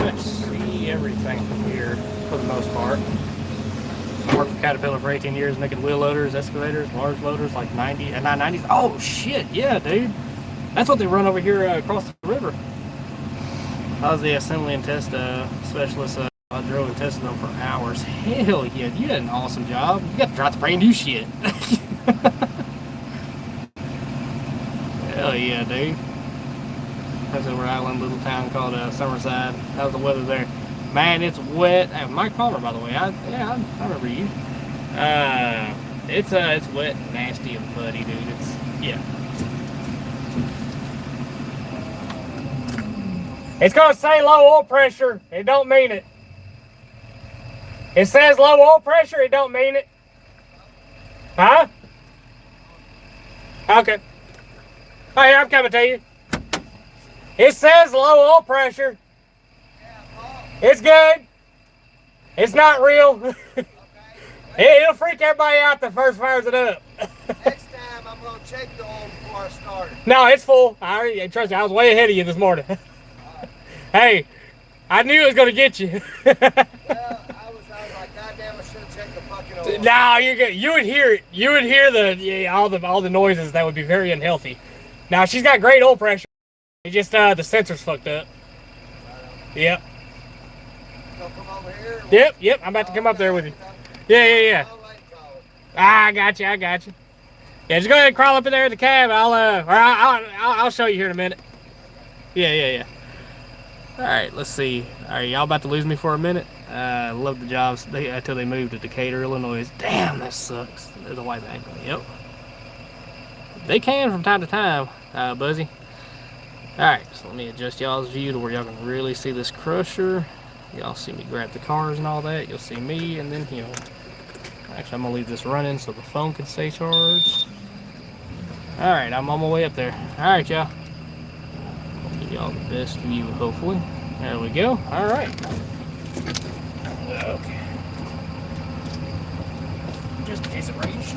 pretty much see everything from here for the most part. I worked for Caterpillar for 18 years making wheel loaders, excavators, large loaders like 90 and 990s. Oh shit, yeah, dude. That's what they run over here across the river. I was the assembly and test specialist. I drove and tested them for hours. Hell yeah, you had an awesome job. You got to drive the brand new shit. Hell yeah, dude. That's over Island, little town called Summerside. How's the weather there? Man, it's wet. Mike Palmer, by the way. I remember you. It's wet and nasty and muddy, dude. Yeah. It's gonna say low oil pressure. It don't mean it. It says low oil pressure. It don't mean it. Huh? Okay. Oh yeah, I'm coming to you. It says low oil pressure. It's good. It's not real. It'll freak everybody out that first fires it up. Next time I'm gonna check the oil before I start it. No, it's full. Trust me, I was way ahead of you this morning. Hey, I knew it was gonna get you. Well, I was like, goddamn, I should have checked the fucking oil. No, you're good. You would hear it. You would hear all the noises that would be very unhealthy. Now she's got great oil pressure. It just the sensor's fucked up. Yep. Come over here. Yep. I'm about to come up there with you. Yeah. I got you. Yeah, just go ahead and crawl up in there in the cab. I'll show you here in a minute. Yeah. All right, let's see. Are y'all about to lose me for a minute? Love the jobs until they moved to Decatur, Illinois. Damn, that sucks. There's a white bag. Yep. They can from time to time, Buzzy. All right, so let me adjust y'all's view to where y'all can really see this crusher. Y'all see me grab the cars and all that. You'll see me and then him. Actually, I'm gonna leave this running so the phone can stay charged. All right, I'm on my way up there. All right, y'all. Give y'all the best view, hopefully. There we go. All right. Okay. Just in case it rains.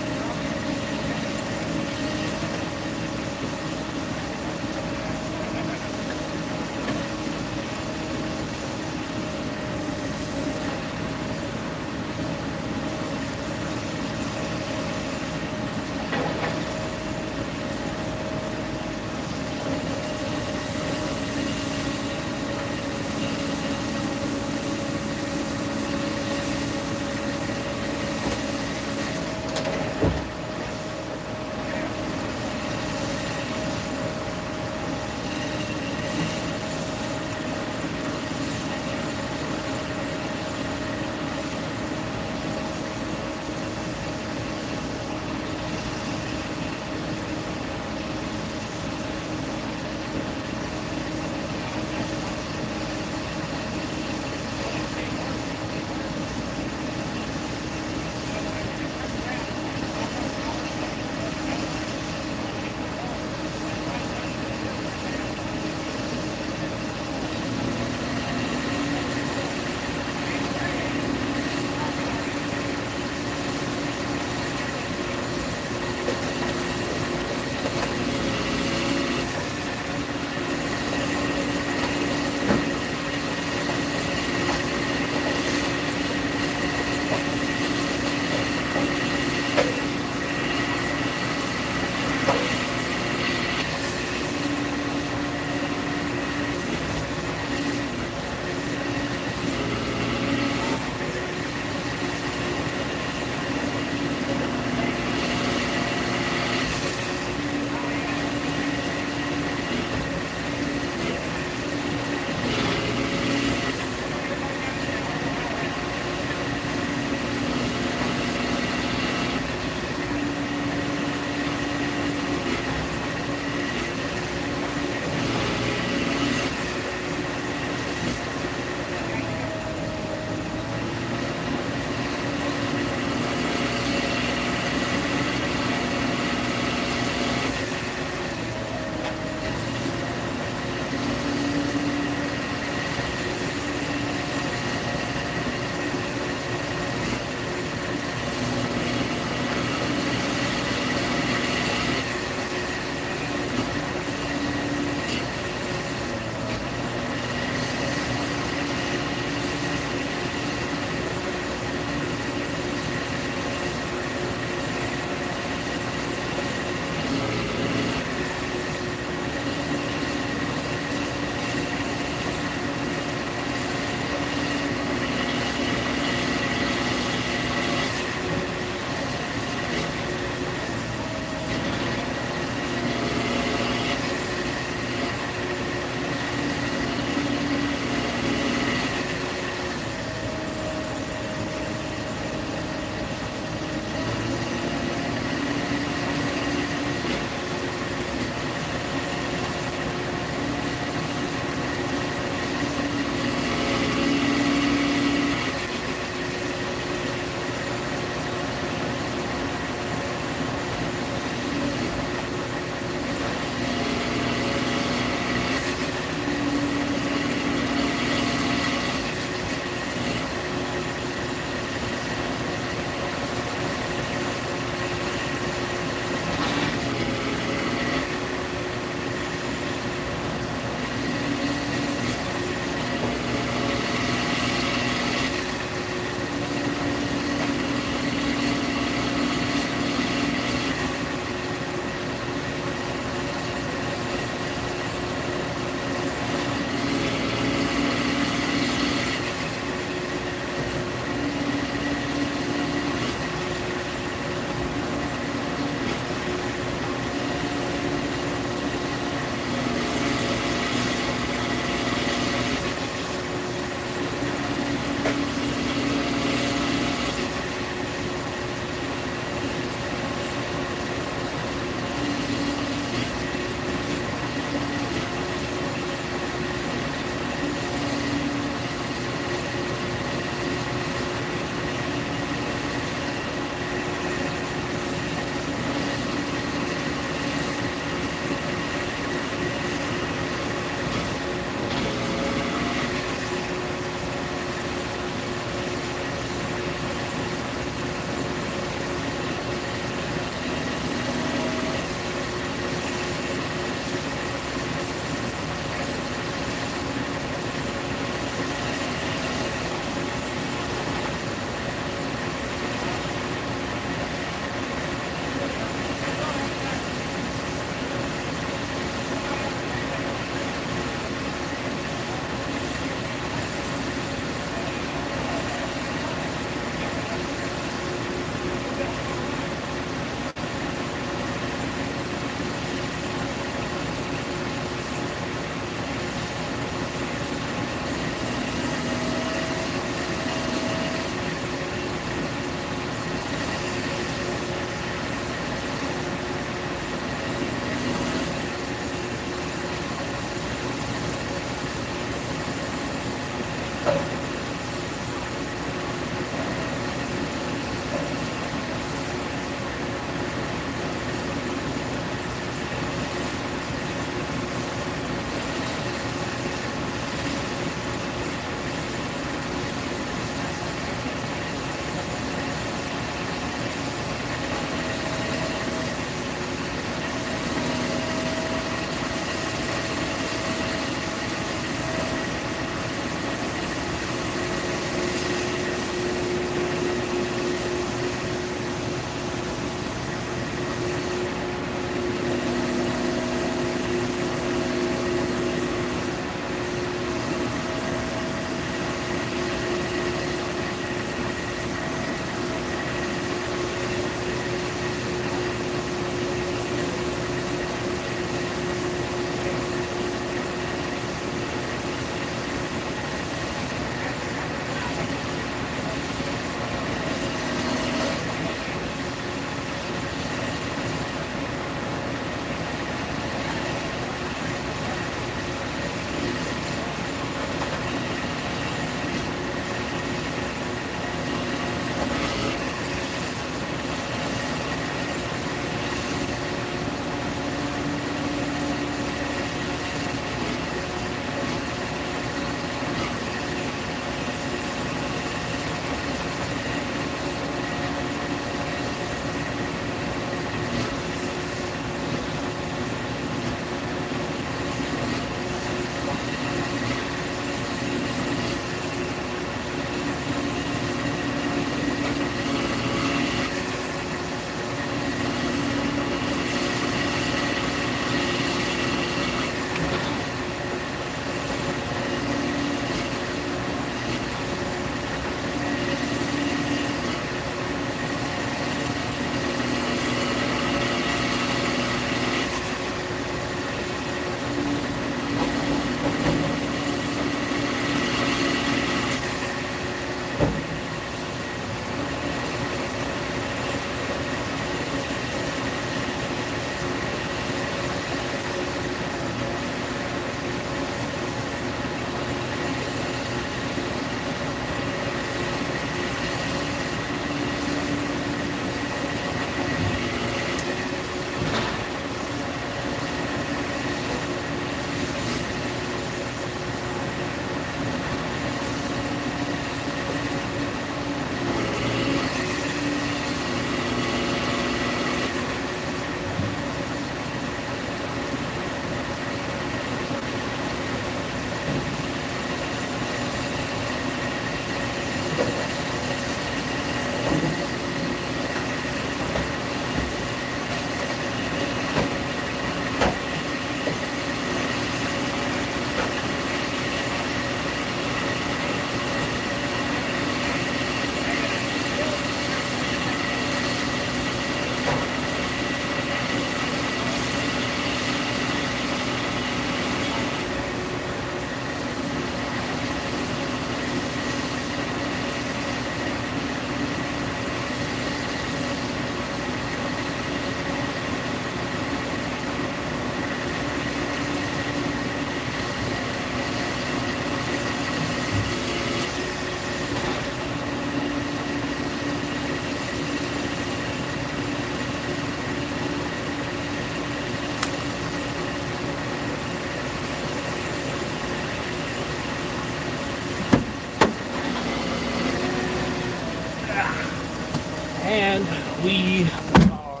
And we are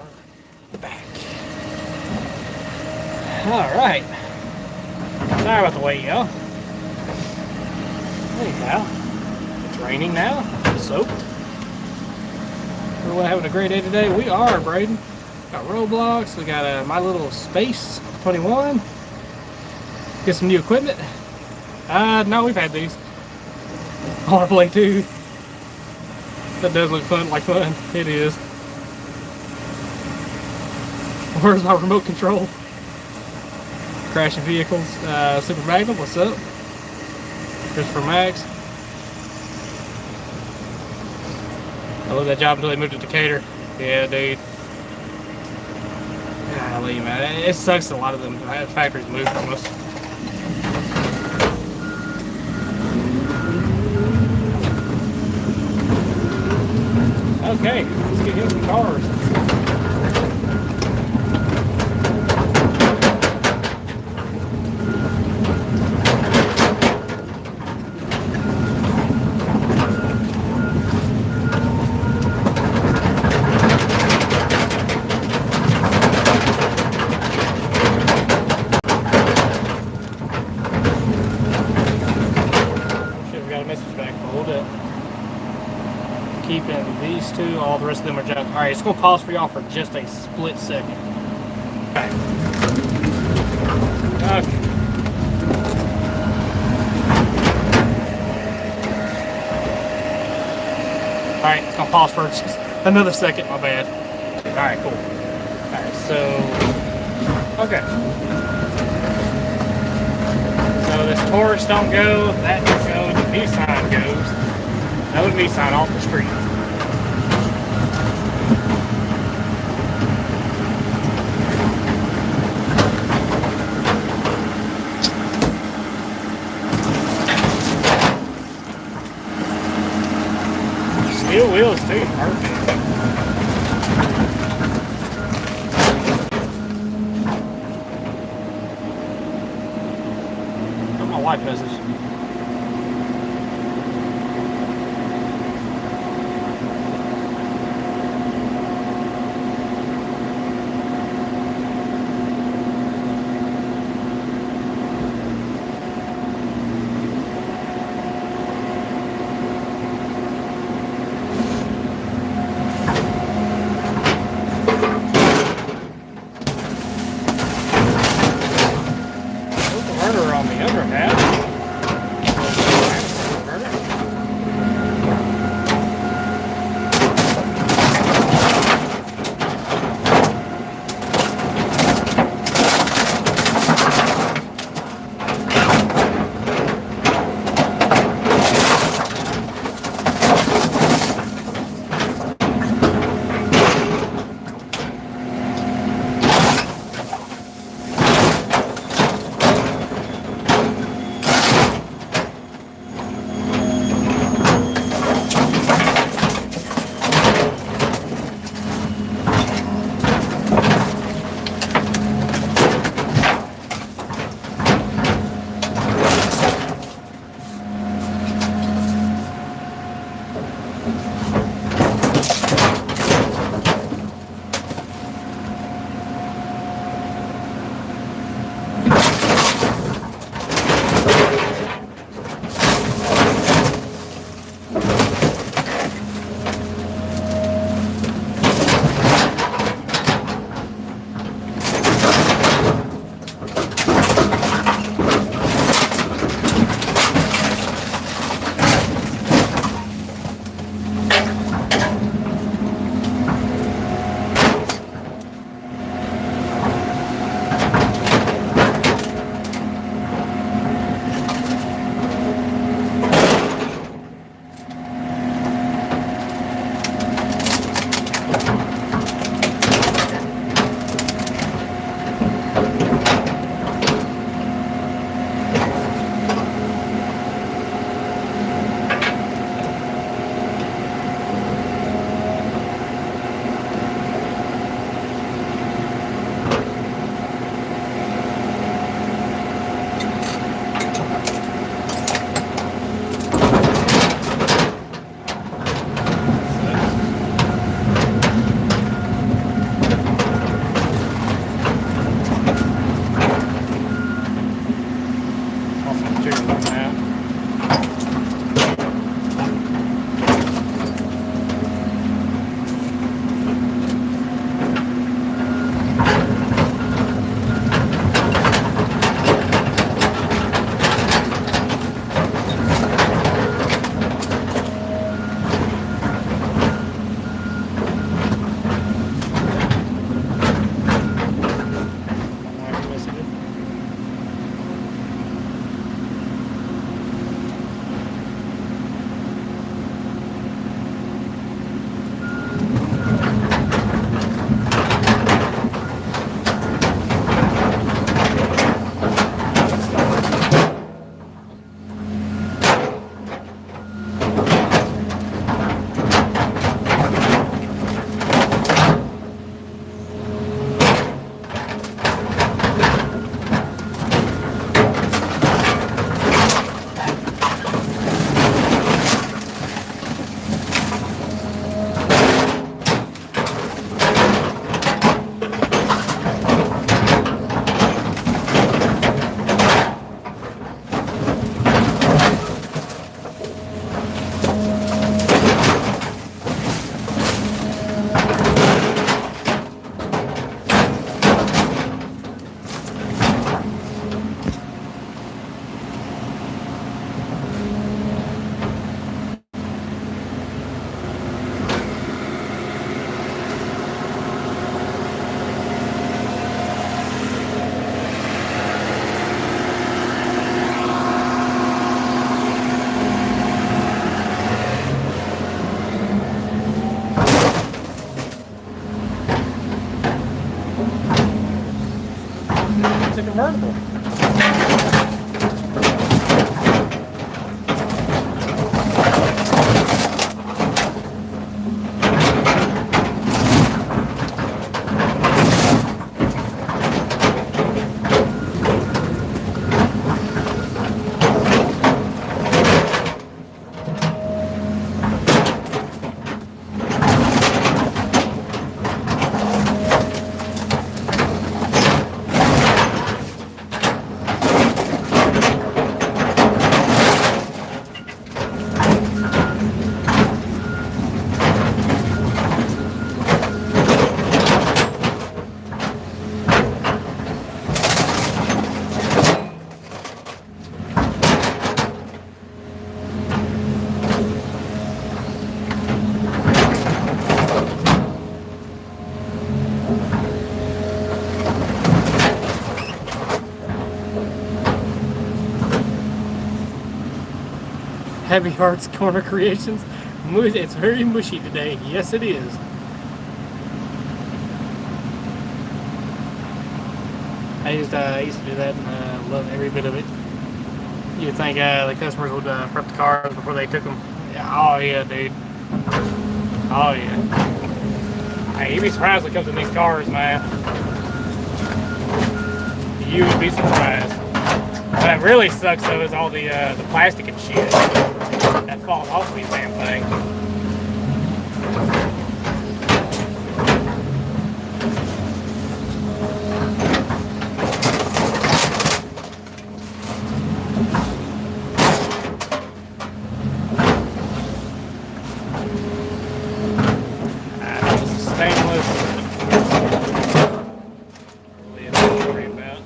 back. Alright. Sorry about the wait, y'all. Anyhow, it's raining now. I'm soaked. We're having a great day today. We are, Braden. Got Roblox. We got My Little Space 21. Get some new equipment. No, we've had these. I want to play too. That does look fun, like fun. It is. Where's my remote control? Crashing vehicles. Super Magnum, what's up? Christopher Max. I love that job until they moved to Decatur. Yeah, dude. Golly, man. It sucks a lot of them factories move from us. Okay, let's get him some cars. Shit, we got a message back. Hold it. Keeping these two, all the rest of them are junk. Alright, it's going to pause for y'all for just a split second. Okay. Okay. Alright, it's going to pause for just another second, my bad. Alright, cool. Alright, so... Okay. So this Taurus don't go, that don't go, the Nissan goes. Another Nissan off the street. Steel wheels too, perfect. Got my wife message. On the other half. convertible. Happy Hearts Corner Creations. It's very mushy today. Yes, it is. I used to do that and love every bit of it. You'd think the customers would prep the cars before they took them. Yeah, oh yeah, dude. Oh yeah. Hey, you'd be surprised what comes in these cars, man. You would be surprised. What really sucks though is all the plastic and shit that falls off these damn things. This is stainless. Really nothing to worry about.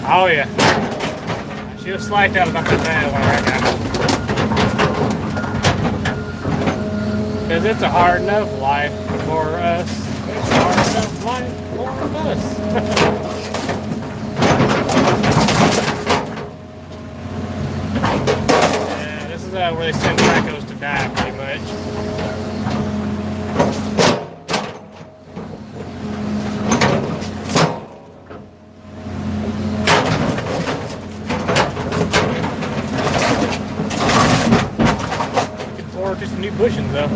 Oh yeah. She was slacked out about that bad one right now. Because it's a hard enough life for us. It's a hard enough life for us. Yeah, this is where they send Dracos to die pretty much. Just some new bushings though.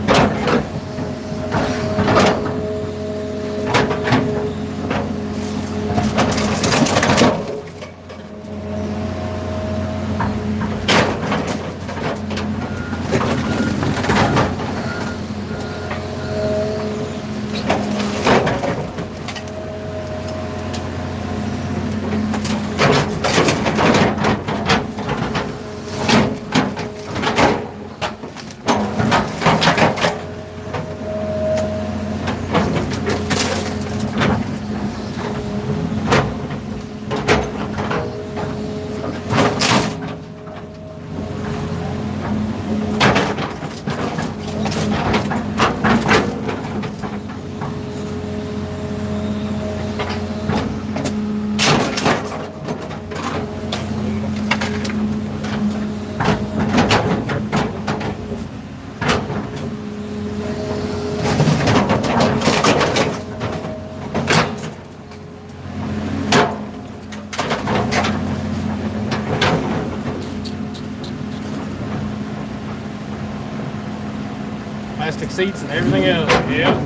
Plastic seats and everything else. Yeah.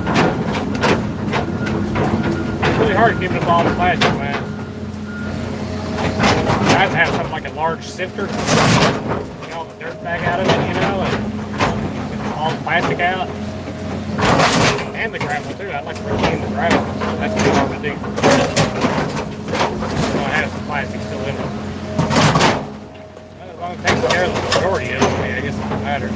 It's really hard giving up all the plastic, man. I have to have something like a large sifter. Get all the dirt back out of it, you know, and get all the plastic out. And the gravel too. I'd like to retain the gravel. That's pretty hard to do. So I have some plastic still in it. Well, as long as it takes care of the majority of it, I guess it doesn't matter.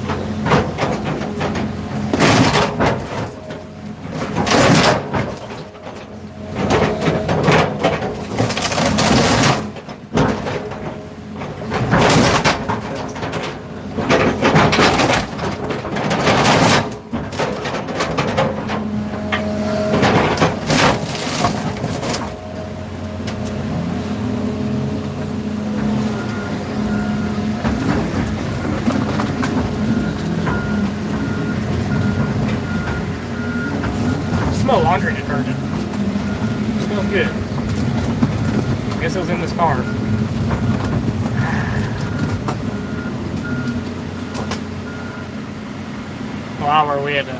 while where we had the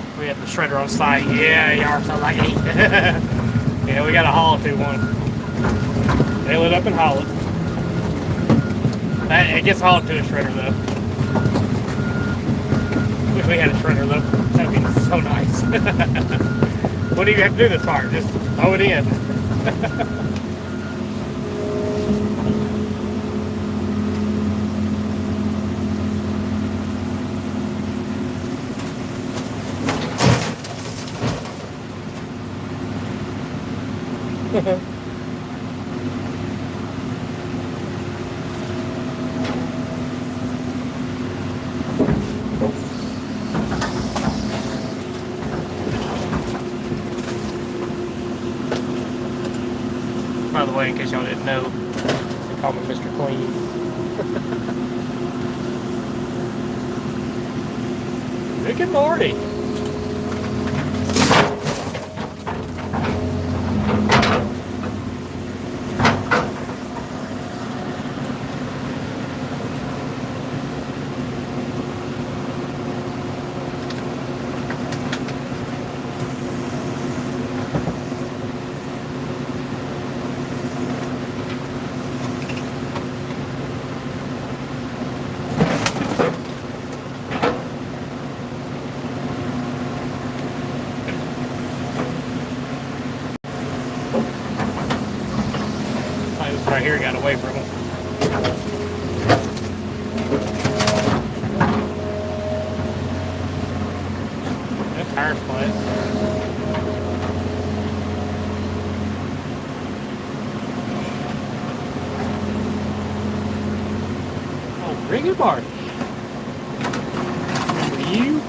shredder on site. Yeah, you are so lucky. Yeah, we got a haul to one. Nail it up and haul it. It gets hauled to a shredder though. Wish we had a shredder though. That'd be so nice. What do you have to do this part? Just throw it in. By the way, in case y'all didn't know, they call me Mr. Clean. Rick and Morty. Right here got away from him. That tire's flat. Oh, Rick and Morty. Remember you?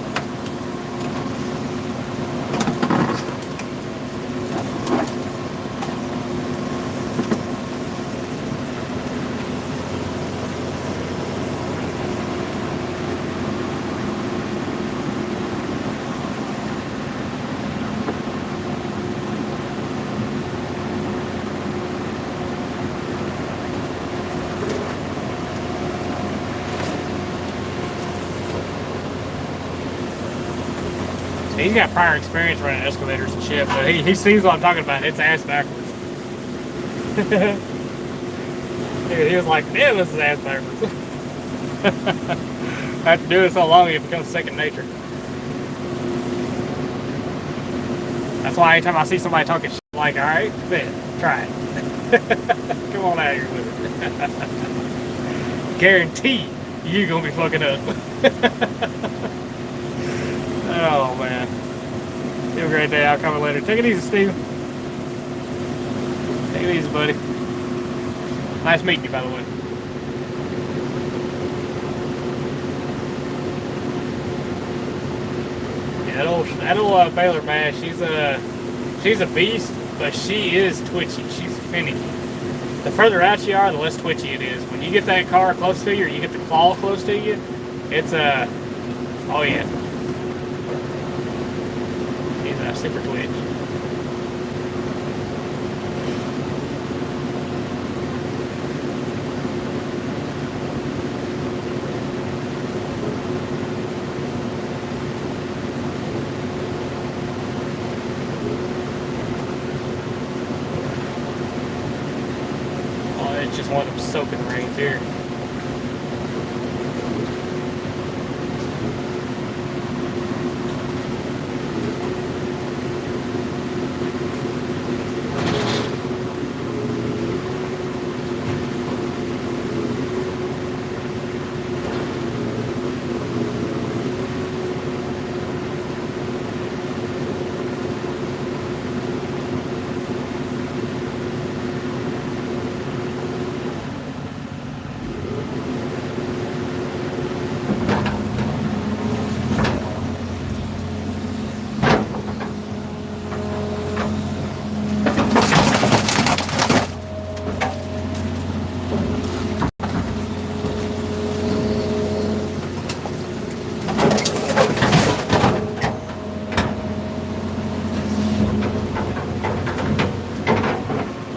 He's got prior experience running excavators and shit, but he sees what I'm talking about. It's ass backwards. He was like, "Damn, this is ass backwards." After doing it so long, it becomes second nature. That's why anytime I see somebody talking shit, I'm like, all right, then try it. Come on out here with it. Guarantee you're gonna be fucking up. Oh man. You have a great day. I'll come later. Take it easy, Steve. Take it easy, buddy. Nice meeting you, by the way. Yeah, that old Baylor Mash, she's a beast, but she is twitchy. She's finicky. The further out you are, the less twitchy it is. When you get that car close to you, or you get the claw close to you, it's oh yeah. Super twitch. Oh, it's just one of them soaking rains here.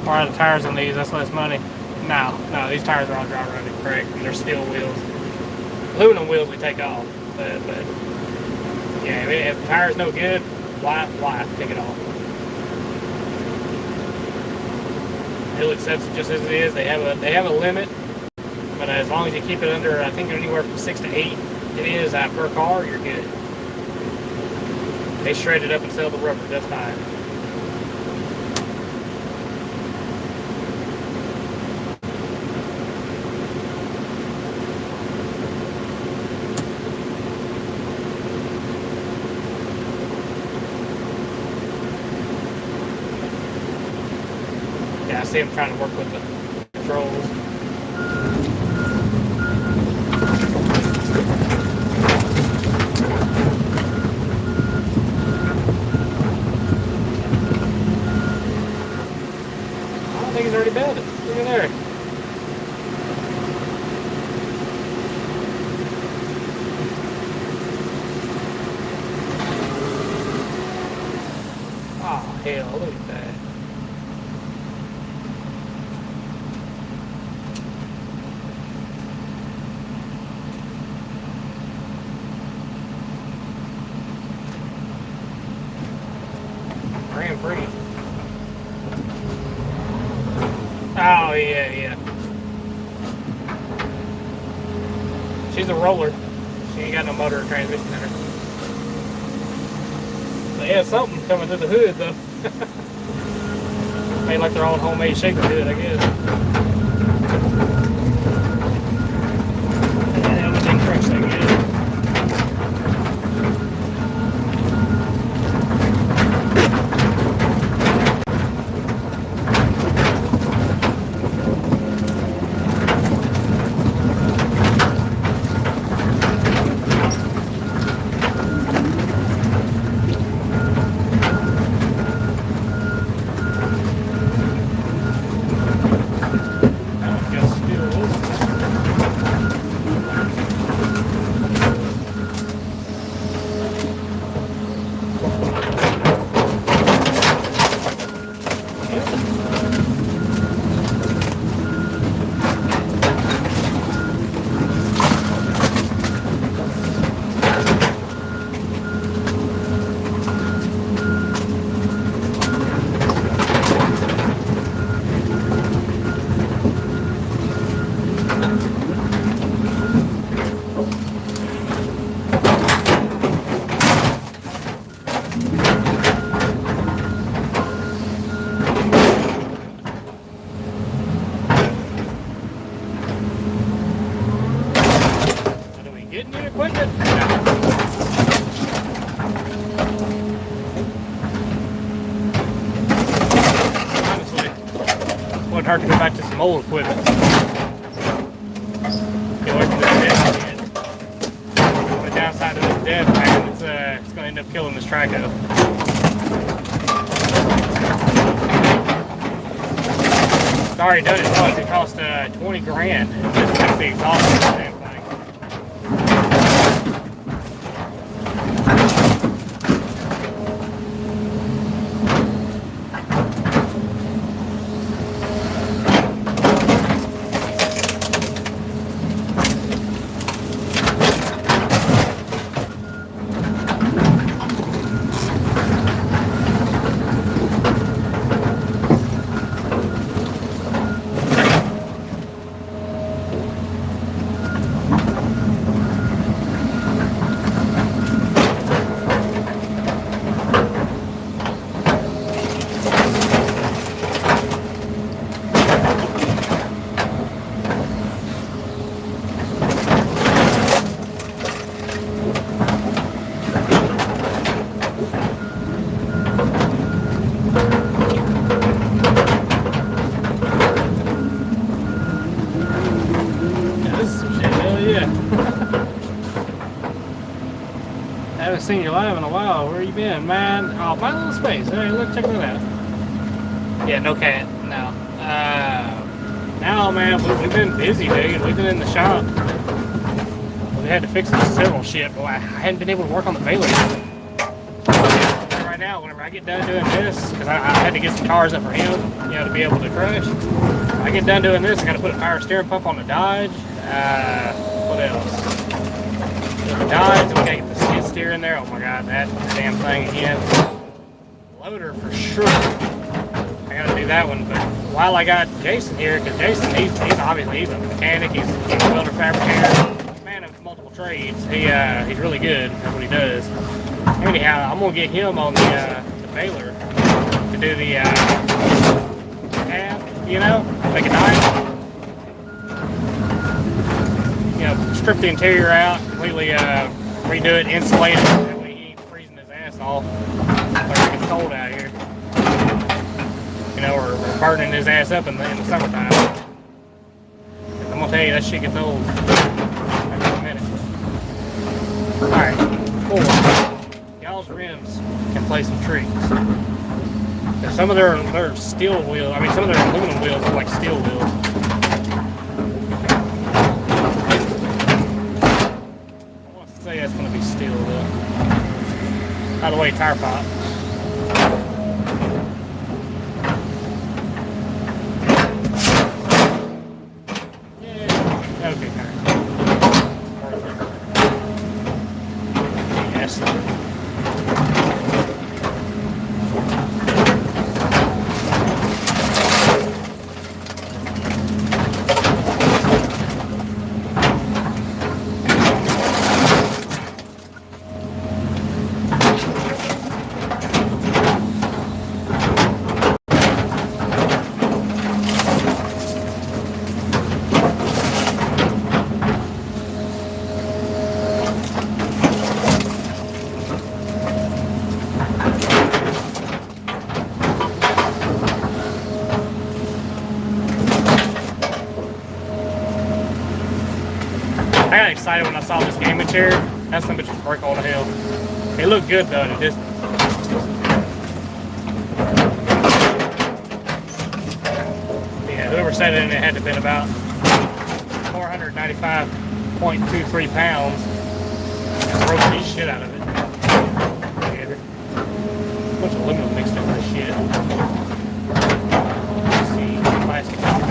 Why are the tires on these? That's less money. No, these tires are all dry running, correct? And they're steel wheels. Aluminum wheels we take off, but Yeah, if the tire's no good, why take it off? He'll accept it just as it is. They have a limit, but as long as you keep it under, I think anywhere from 6 to 8 it is per car, you're good. They shred it up and sell the rubber. That's fine. Yeah, I see him trying to work with the controls. I think he's already done it. Look at there. Oh, hell, look at that. Ran pretty. Oh, yeah. She's a roller. She ain't got no motor or transmission in her. They had something coming through the hood, though. Made like their own homemade shaker hood, I guess. And everything crushed that good. Getting new equipment? Honestly, wouldn't hurt to go back to some old equipment. Get away from this desk again. The downside of this desk, man, it's going to end up killing this Traco. It's already done it once. It cost 20 grand just to fix the exhaust of the damn thing. Haven't seen you live in a while. Where you been, man? Oh, my little space. Hey, look, check that out. Yeah, no cat. No. No, man, we've been busy, dude. We've been in the shop. We had to fix several shit, but I hadn't been able to work on the baler yet. Right now, whenever I get done doing this, because I had to get some cars up for him, you know, to be able to crush. When I get done doing this, I got to put a power steering pump on the Dodge. What else? The Dodge, we got to get the skid steer in there. Oh my god, that damn thing again. Loader for sure. I gotta do that one, but while I got Jason here, because Jason, he's obviously a mechanic, he's a welder fabricator, man of multiple trades. He's really good at what he does. Anyhow, I'm gonna get him on the baler to do the cab, you know, make a knife. You know, strip the interior out, completely redo it, insulate it, that way he ain't freezing his ass off like it's cold out here. You know, or burning his ass up in the summertime. I'm gonna tell you, that shit gets old after a minute. Alright, 4. Y'all's rims can play some tricks. And some of their steel wheels, I mean some of their aluminum wheels are like steel wheels. I want to say that's gonna be steel though. By the way, tire pop. Okay, yes. I got excited when I saw this gaming chair. That son of a bitch work all the hell. It looked good though at a distance. Yeah, whoever said it, it had to have been about 495.23 pounds. And broke the shit out of it. Yeah, a bunch of aluminum mixed in with shit. Let's see, plastic tire.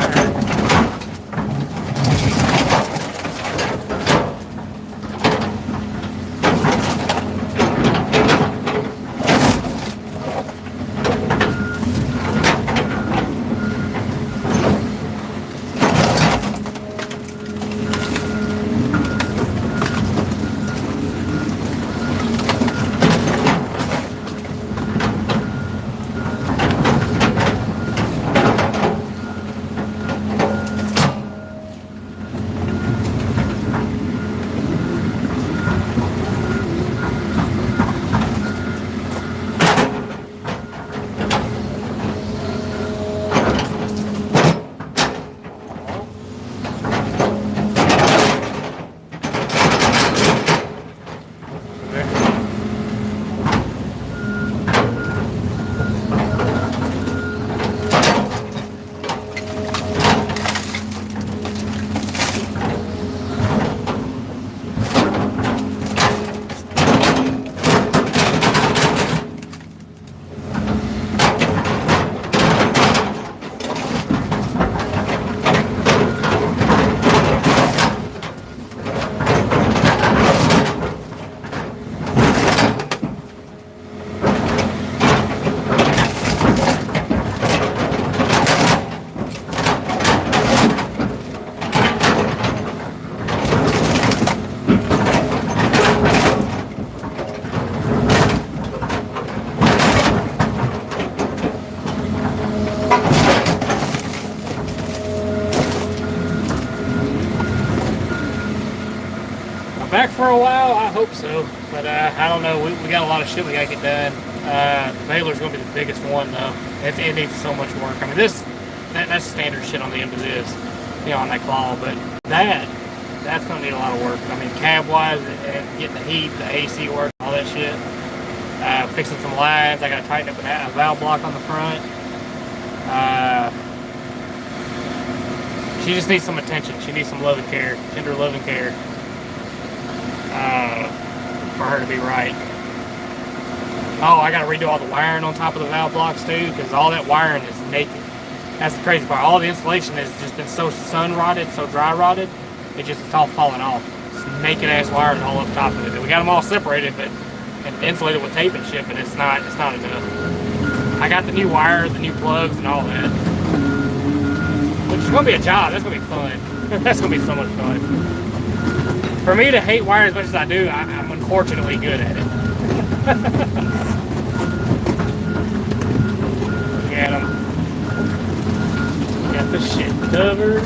Back for a while, I hope so, but I don't know. We got a lot of shit we gotta get done. The baler's gonna be the biggest one though. It needs so much work. I mean, that's standard shit on the end of this, you know, on that claw, but that's gonna need a lot of work. I mean, cab wise and getting the heat, the AC work, all that shit. Fixing some lines. I gotta tighten up a valve block on the front. She just needs some attention. She needs some love and care, tender love and care. For her to be right. Oh, I gotta redo all the wiring on top of the valve blocks too, because all that wiring is naked. That's the crazy part. All the insulation has just been so sun rotted, so dry rotted, it's all falling off. It's naked ass wires all up top of it. We got them all separated, but and insulate it with tape and shit, but it's not enough. I got the new wire, the new plugs, and all that. Which is gonna be a job. That's gonna be fun. That's gonna be so much fun. For me to hate wire as much as I do, I'm unfortunately good at it. Get them. Got the shit covered.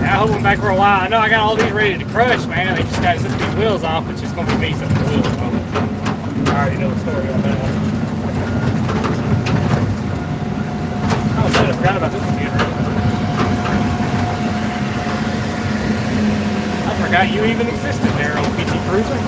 I hope I'm back for a while. I know I got all these ready to crush, man. They just got to zip these wheels off, which is going to be me zipping the wheels off. I already know the story on that. Oh shit, I forgot about this computer. I forgot you even existed there on PT Cruiser.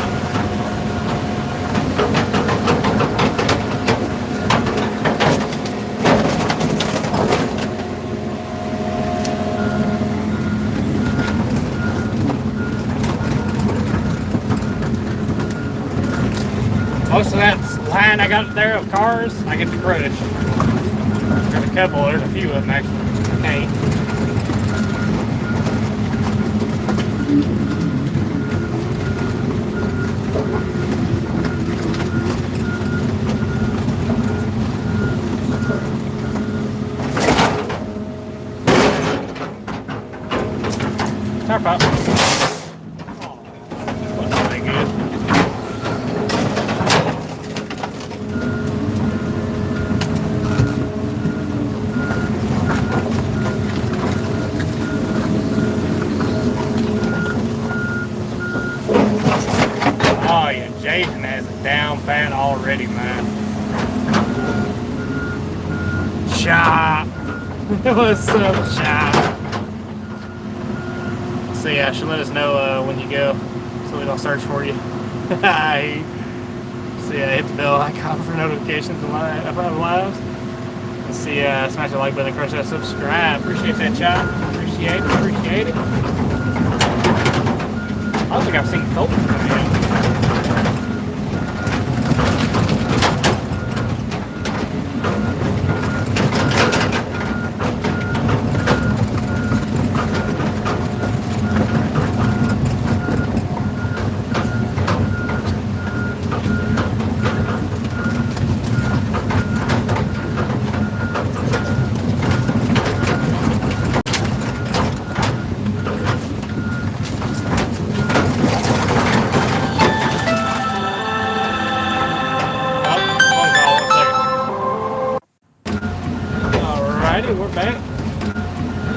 Most of that line I got there of cars, I get to crush. There's a couple, there's a few of them actually. Okay. Tire pop. Oh, wasn't very good. Oh yeah, Jason has it down pat already, man. Chop. What's up, Chop? So yeah, should let us know when you go, so we don't search for you. So yeah, hit the bell icon for notifications of lives. Let's see, smash the like button, crush that subscribe. Appreciate that, Chop. Appreciate it. I don't think I've seen Colton come in.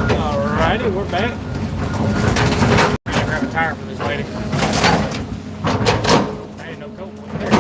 Alrighty, we're back. I'm gonna grab a tire for this lady. I didn't know Colt was there.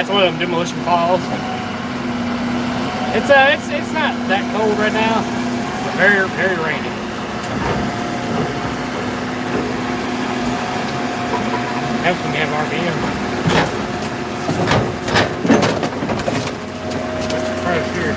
it's one of them demolition falls. It's not that cold right now, but very, very rainy. That's when you have RPM. Right here.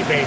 Baby.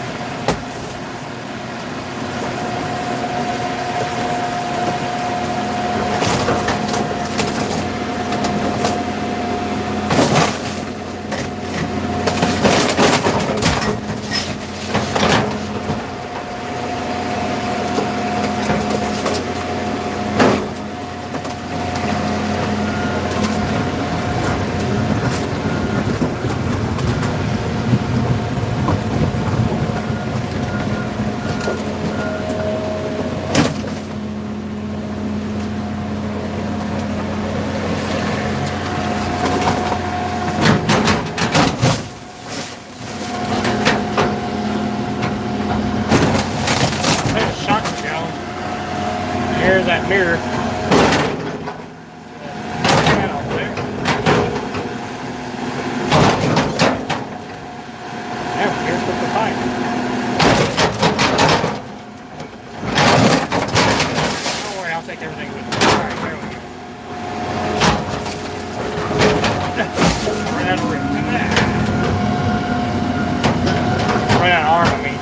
Here's that mirror. Now, here's with the pipe. Don't worry, I'll take everything with me. All right, there we go. Run out of rim. Run out of arm, I mean.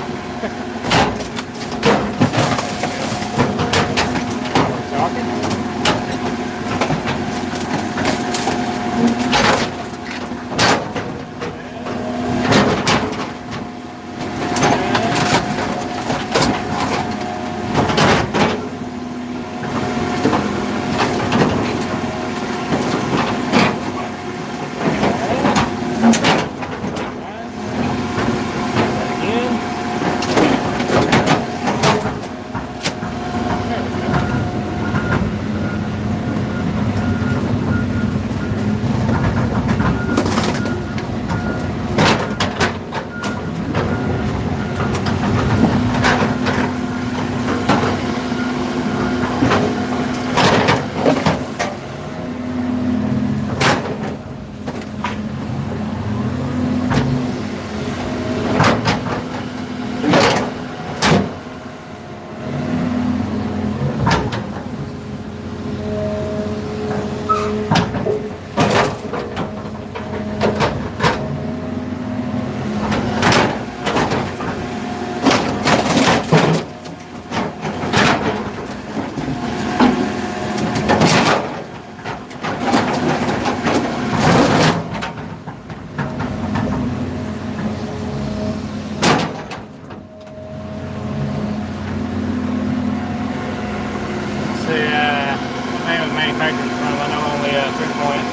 Manufactured in front of it, not only 3-point,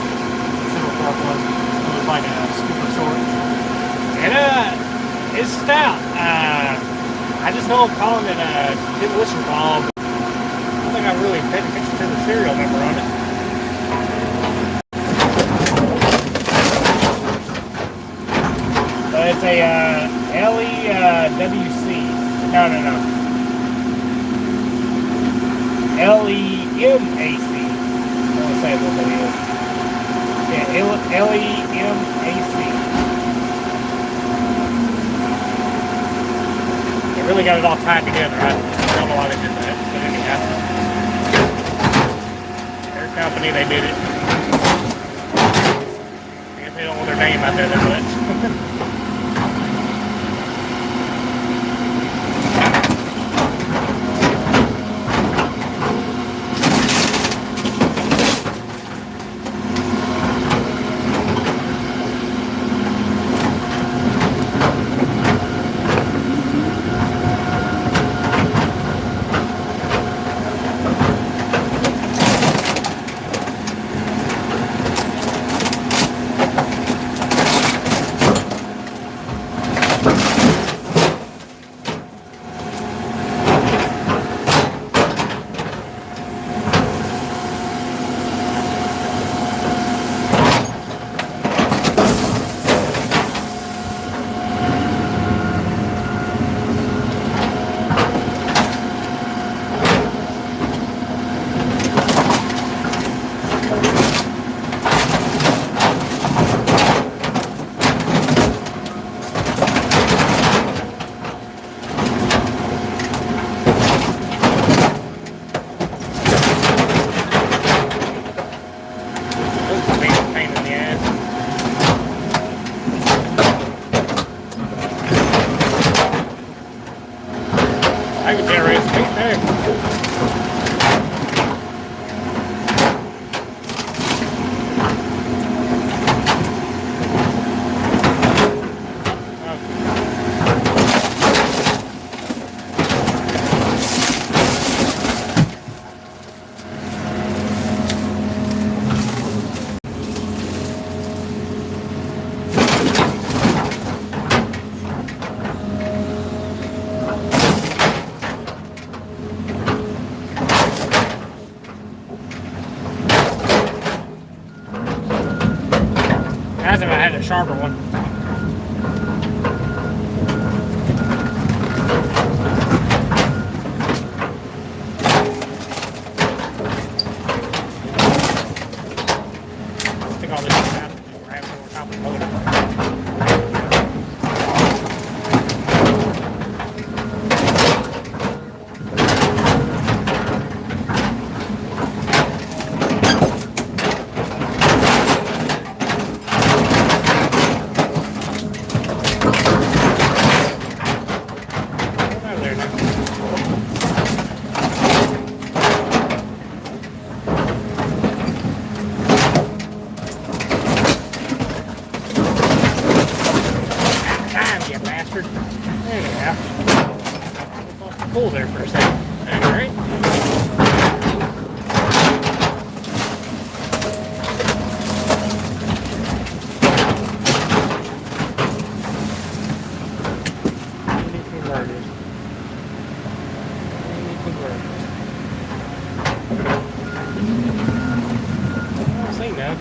silver fork was. It was like a scoop of sorts. And it's stout. I just know I'm calling it a demolition ball, but I don't think I really paid attention to the serial number on it. It's a LEWC. No. LEMAC. I want to say what that is. Yeah, LEMAC. They really got it all tied together. I don't know why they did that, but anyhow. Their company, they did it. I guess they don't want their name out there that much. I can generate some heat there. As if I had a sharper one. Stick all this out and grab it over top of the motor. There you go. Pull there for a second. Alright. I'll see now.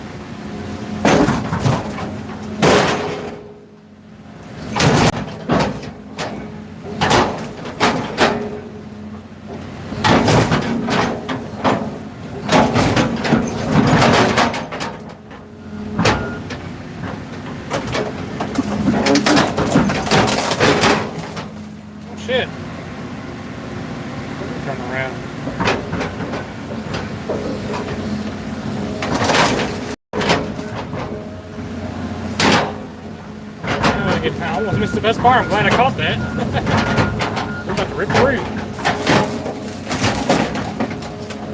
Shit. Turn around. I almost missed the best part. I'm glad I caught that. We're about to rip through.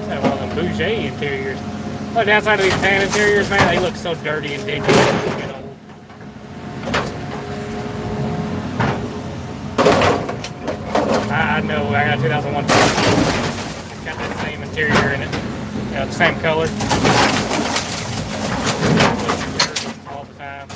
That's one of them Bouger interiors. Oh, the outside of these tan interiors, man, they look so dirty and dingy. I know, I got a 2001. It's got that same interior in it. The same color. All the time.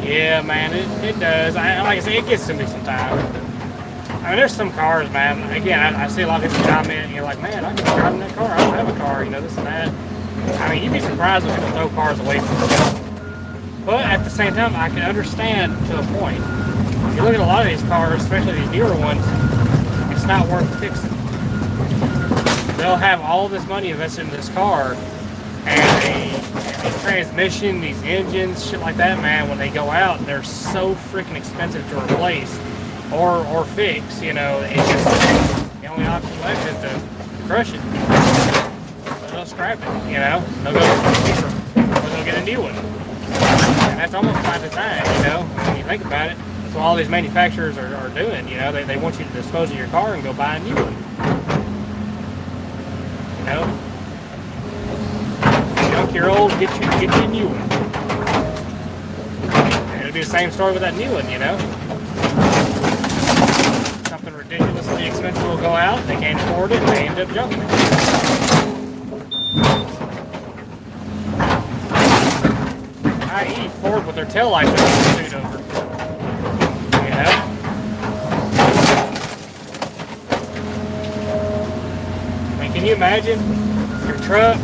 Yeah, man, it does. Like I say, it gets to me sometimes. I mean, there's some cars, man. Again, I see a lot of people comment, and you're like, man, I can drive in that car. I don't have a car, you know, this and that. I mean, you'd be surprised when people throw cars away from them. But at the same time, I can understand to a point. If you look at a lot of these cars, especially these newer ones, it's not worth fixing. They'll have all this money invested in this car, and a transmission, these engines, shit like that, man, when they go out, they're so freaking expensive to replace or fix, you know. It's just the only option left is to crush it. So they'll scrap it, you know. They'll go cheaper, or they'll get a new one. And that's almost by design, you know, when you think about it. That's what all these manufacturers are doing, you know. They want you to dispose of your car and go buy a new one. You know? Junk your old, get you a new one. And it'll be the same story with that new one, you know? Something ridiculously expensive will go out, they can't afford it, and they end up junking it. I.e. Ford with their taillights are pursued over. You know? I mean, can you imagine your truck?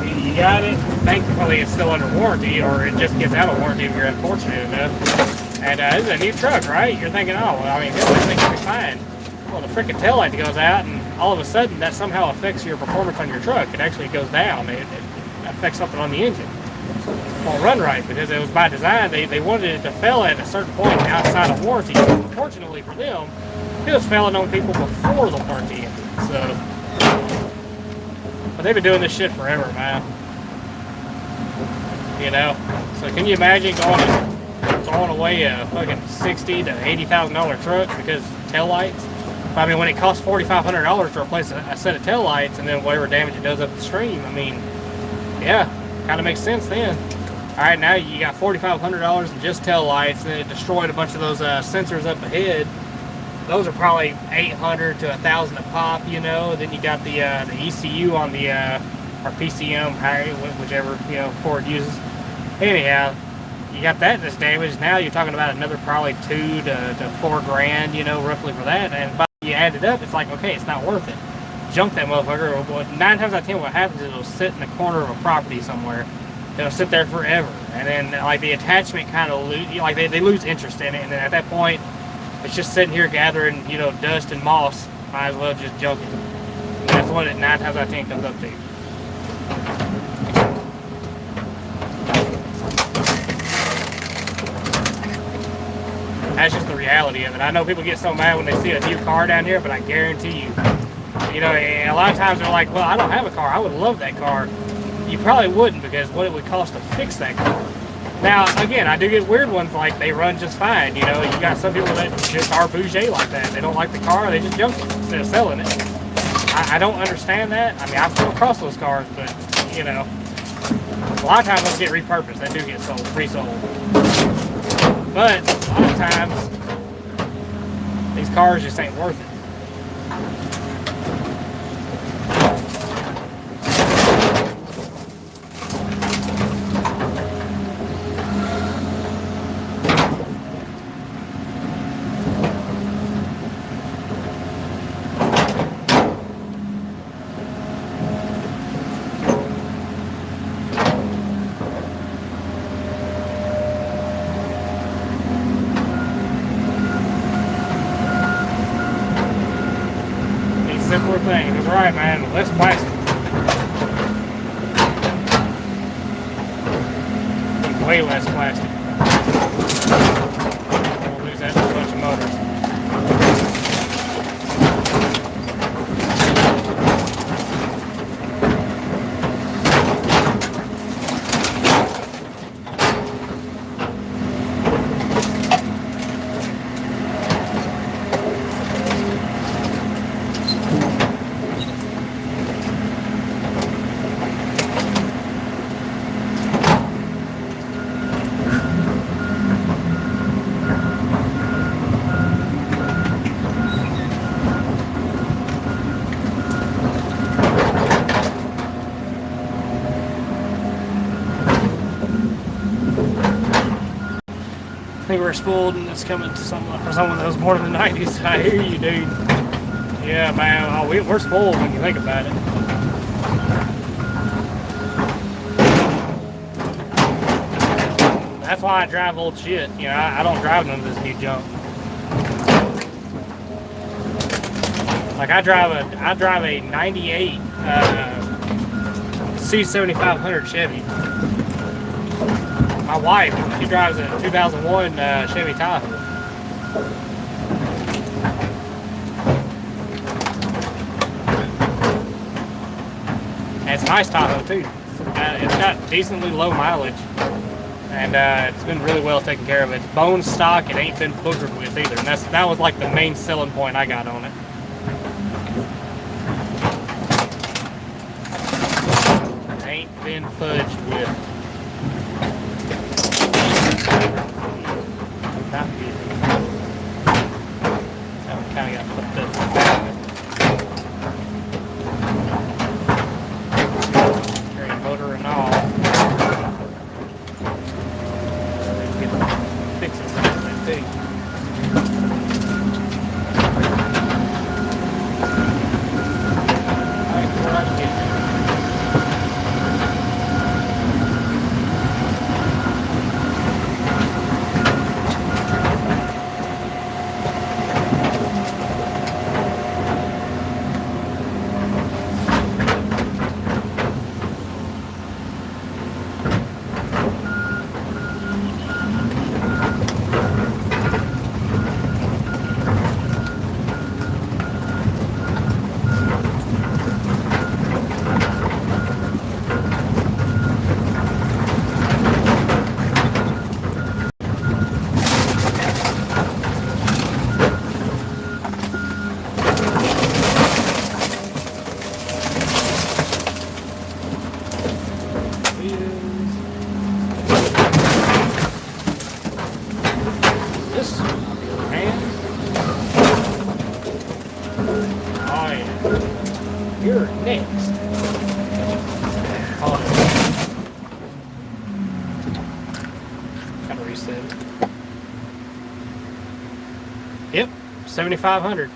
You got it. Thankfully, it's still under warranty, or it just gets out of warranty if you're unfortunate enough. And this is a new truck, right? You're thinking, oh, well, I mean, everything's gonna be fine. Well, the freaking taillight goes out, and all of a sudden, that somehow affects your performance on your truck. It actually goes down. It affects something on the engine. It won't run right because it was by design. They wanted it to fail at a certain point outside of warranty. Unfortunately for them, it was failing on people before the warranty ended. So, but they've been doing this shit forever, man. You know, so can you imagine throwing away a fucking $60,000 to $80,000 truck because taillights? I mean, when it costs $4,500 to replace a set of taillights and then whatever damage it does up the stream, I mean, yeah, kind of makes sense then. All right, now you got $4,500 in just taillights, and it destroyed a bunch of those sensors up ahead. Those are probably $800 to $1,000 a pop, you know. Then you got the ECU on the or PCM, whichever, you know, Ford uses. Anyhow, you got that that's damaged. Now you're talking about another probably $2,000 to $4,000, you know, roughly for that. And by the time you add it up, it's like, okay, it's not worth it. Junk that motherfucker. 9 times out of 10, what happens is it'll sit in the corner of a property somewhere. It'll sit there forever, and then like the attachment kind of like they lose interest in it, and then at that point, it's just sitting here gathering, you know, dust and moss. Might as well just junk it. And that's what it 9 times out of 10 comes up to. That's just the reality of it. I know people get so mad when they see a new car down here, but I guarantee you know, a lot of times they're like, well, I don't have a car. I would love that car. You probably wouldn't, because what it would cost to fix that car. Now, again, I do get weird ones like they run just fine. You know, you got some people that just are bougie like that. They don't like the car, they just junk it instead of selling it. I don't understand that. I mean, I've come across those cars, but, you know, a lot of times those get repurposed. They do get sold, resold. But a lot of times, these cars just ain't worth it. Simpler thing. That's right, man. Less plastic. Way less plastic. We'll lose that in a bunch of motors. we're spoiled, and it's coming to someone that was born in the 90s. I hear you, dude. Yeah, man. We're spoiled when you think about it. That's why I drive old shit. You know, I don't drive none of this new junk. Like I drive a '98 C7500 Chevy. My wife, she drives a 2001 Chevy Tahoe. And it's a nice Tahoe too. It's got decently low mileage. And it's been really well taken care of. It's bone stock. It ain't been boogered with either. And that was like the main selling point I got on it. It ain't been fudged with. Not good. So I kind of got flipped up. Great motor and all. You're next. Gotta reset it. Yep, 7500.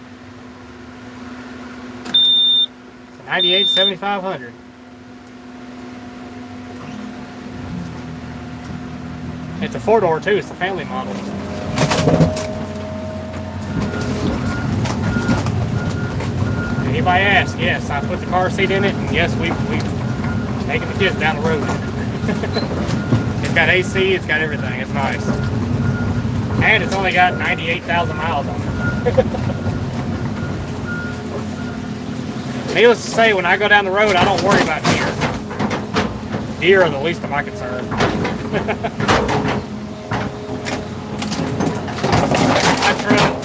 It's a 98 7500. It's a 4-door too, it's the family model. Anybody ask? Yes, I put the car seat in it, and yes, we've taken the kids down the road. It's got AC, it's got everything, it's nice. And it's only got 98,000 miles on it. Needless to say, when I go down the road, I don't worry about deer. Deer are the least of my concern.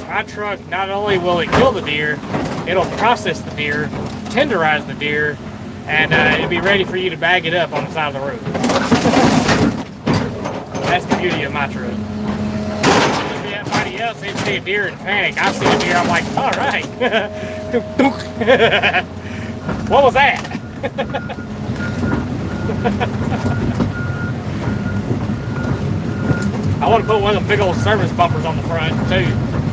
My truck, not only will it kill the deer, it'll process the deer, tenderize the deer, and it'll be ready for you to bag it up on the side of the road. That's the beauty of my truck. Everybody else, they see a deer and panic. I see a deer, I'm like, all right. What was that? I want to put one of the big old service bumpers on the front too.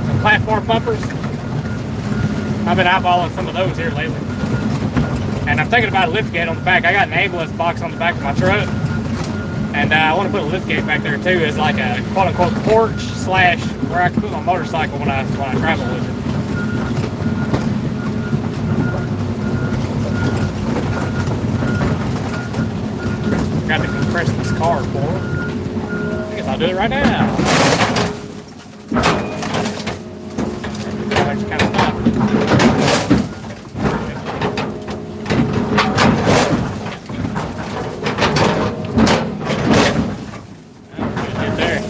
Some platform bumpers. I've been eyeballing some of those here lately. And I'm thinking about a lift gate on the back. I got an ambulance box on the back of my truck. And I want to put a lift gate back there too as like a quote unquote porch slash where I can put my motorcycle when I travel with it. Got to compress this car for. I guess I'll do it right now. Kind of stop. Get there.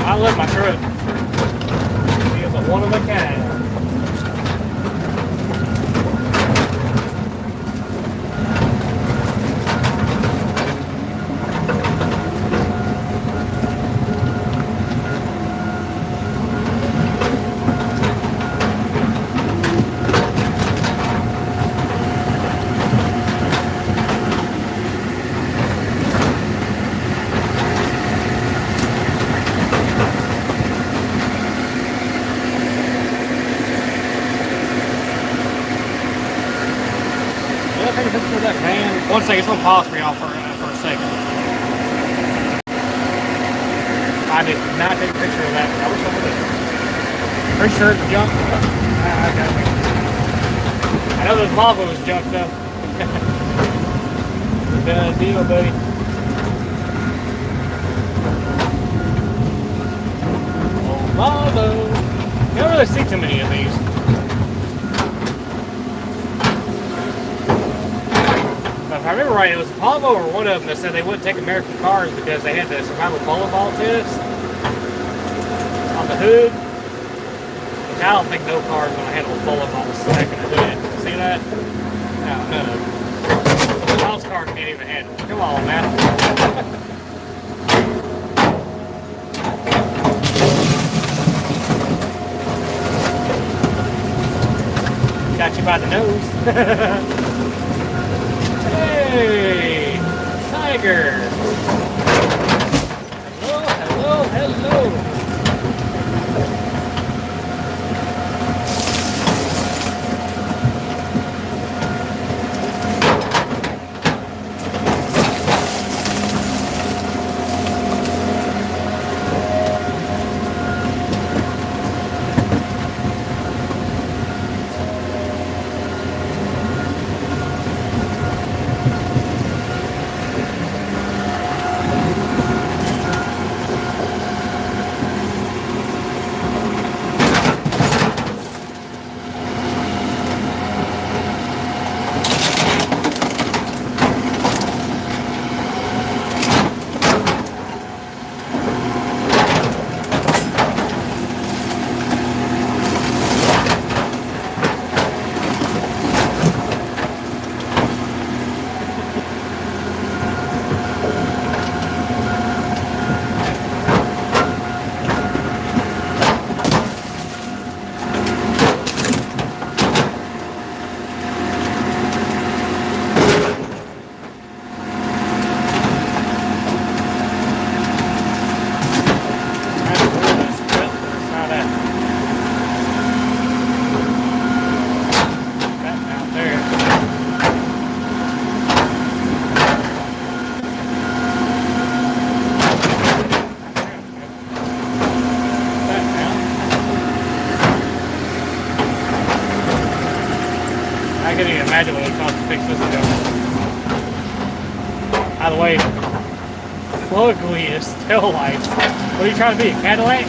I love my truck. It is a one of a kind. One second, it's gonna pause for y'all for a second. I did not take a picture of that. I wish I would have. Pretty sure it's junk. I know this Volvo is junk though. Done deal, buddy. Oh, Volvo. You don't really see too many of these. If I remember right, it was Volvo or one of them that said they wouldn't take American cars because they had the survival volleyball test on the hood. Which I don't think no car is going to handle volleyball stack in the hood. See that? No, none of them. Those cars can't even handle it. Come on, man. Got you by the nose. Hey, Tiger! Hello, hello, hello! I can't even imagine what it costs to fix this ago. By the way, ugliest tail lights. What are you trying to be, a Cadillac?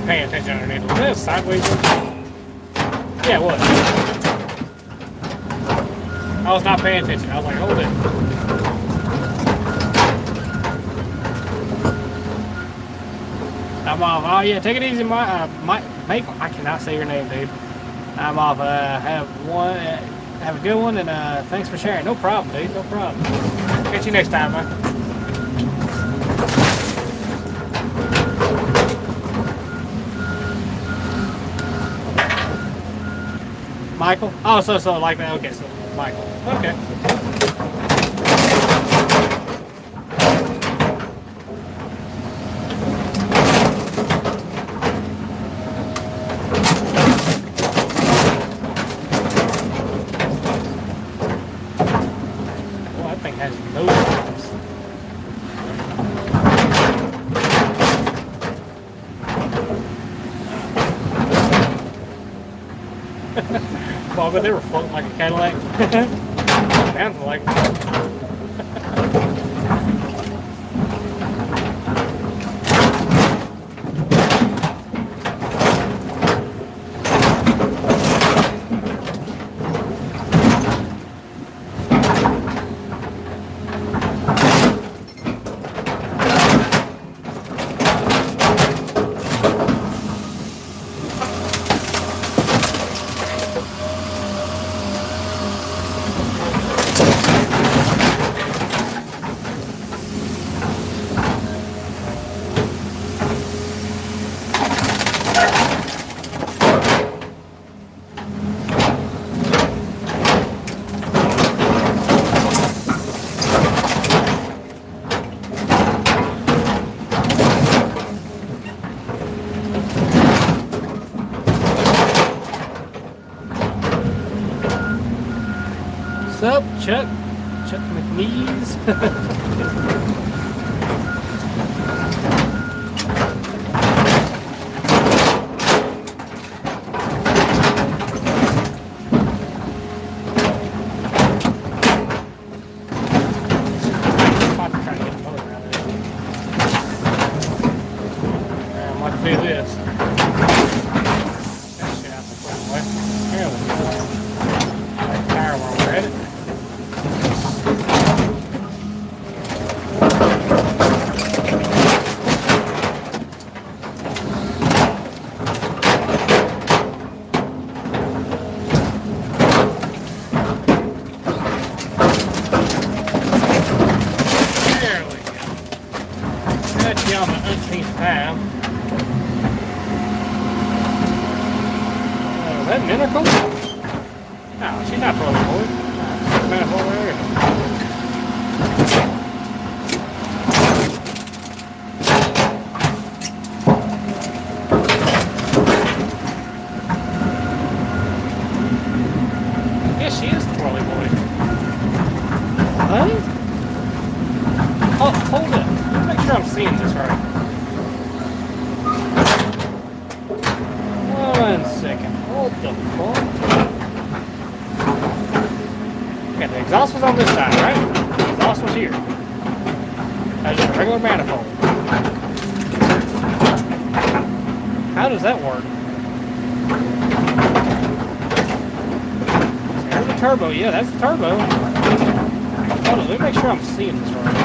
Paying attention underneath. Was this sideways? Yeah, it was. I was not paying attention. I was like, hold it. I'm off. Oh yeah, take it easy, Mike. I cannot say your name, dude. I'm off. Have a good one, and thanks for sharing. No problem, dude. No problem. Catch you next time, man. Michael? Oh, so like that. Okay, so Michael. Okay. Well, that thing has no problems. Well, but they were floating like a Cadillac. Sounds like Chuck McNeese. Do this. That shit out the front way. There we go. Like tire while we're at it. There we go. Got you on the umpteenth time. Is that Miracle? No, she's not throwing boy. She's manifold there. Yes, she is the trolley boy. Huh? Oh, hold it. Let me make sure I'm seeing this right. One second. What the fuck? Okay, the exhaust was on this side, right? The exhaust was here. That's just a regular manifold. How does that work? There's the turbo. Yeah, that's the turbo. Hold on, let me make sure I'm seeing this right.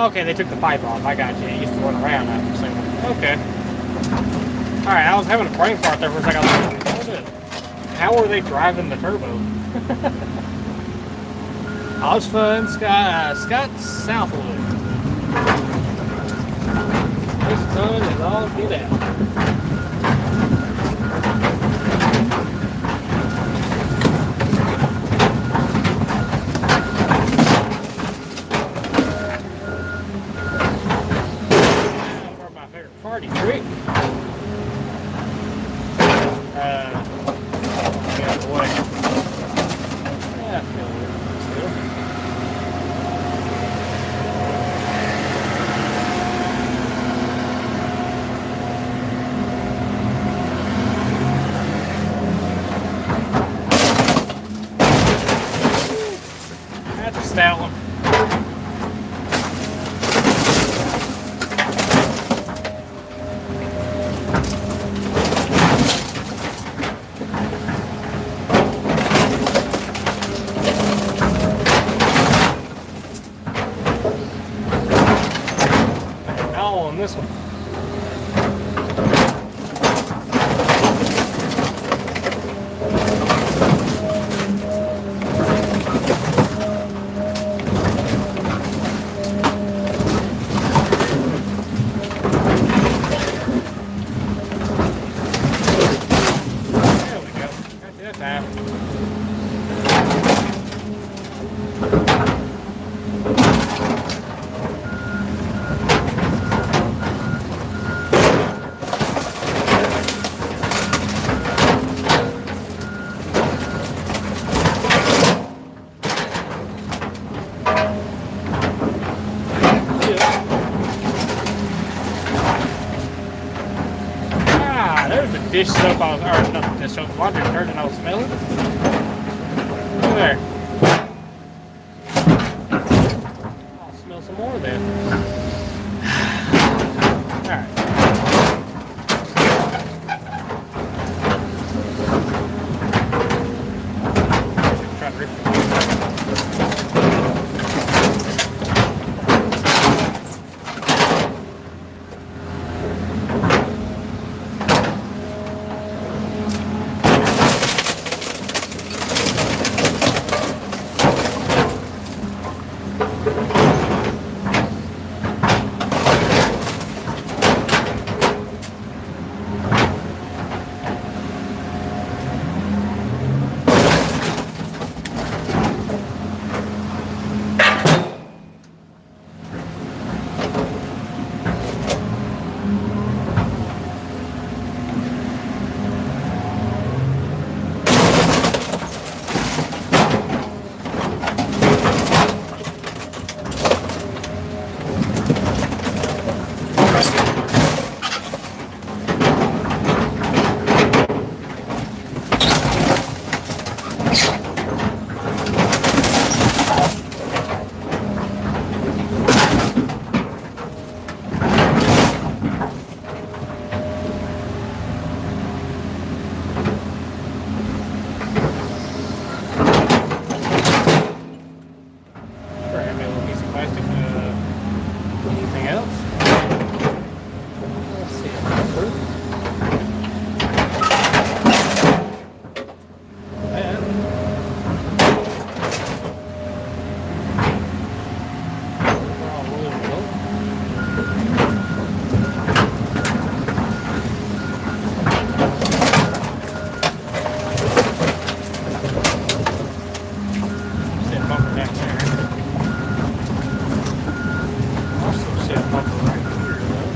Okay, they took the pipe off. I got you. It used to run around. I'm assuming. Okay. Alright, I was having a brain fart there for a second. I was like, hold it. How are they driving the turbo? All was fun. Scott Southwood. This fun is all get out. Party trick. Get out of the way. Yeah, I feel weird still. That's a stout one. On this one. There we go. Got you that time. There's the dish soap I was, or not dish soap, laundry detergent I was smelling. Look there. I'll smell some more then. Alright. Try to rip it. back there. Also see a bumper right here, though.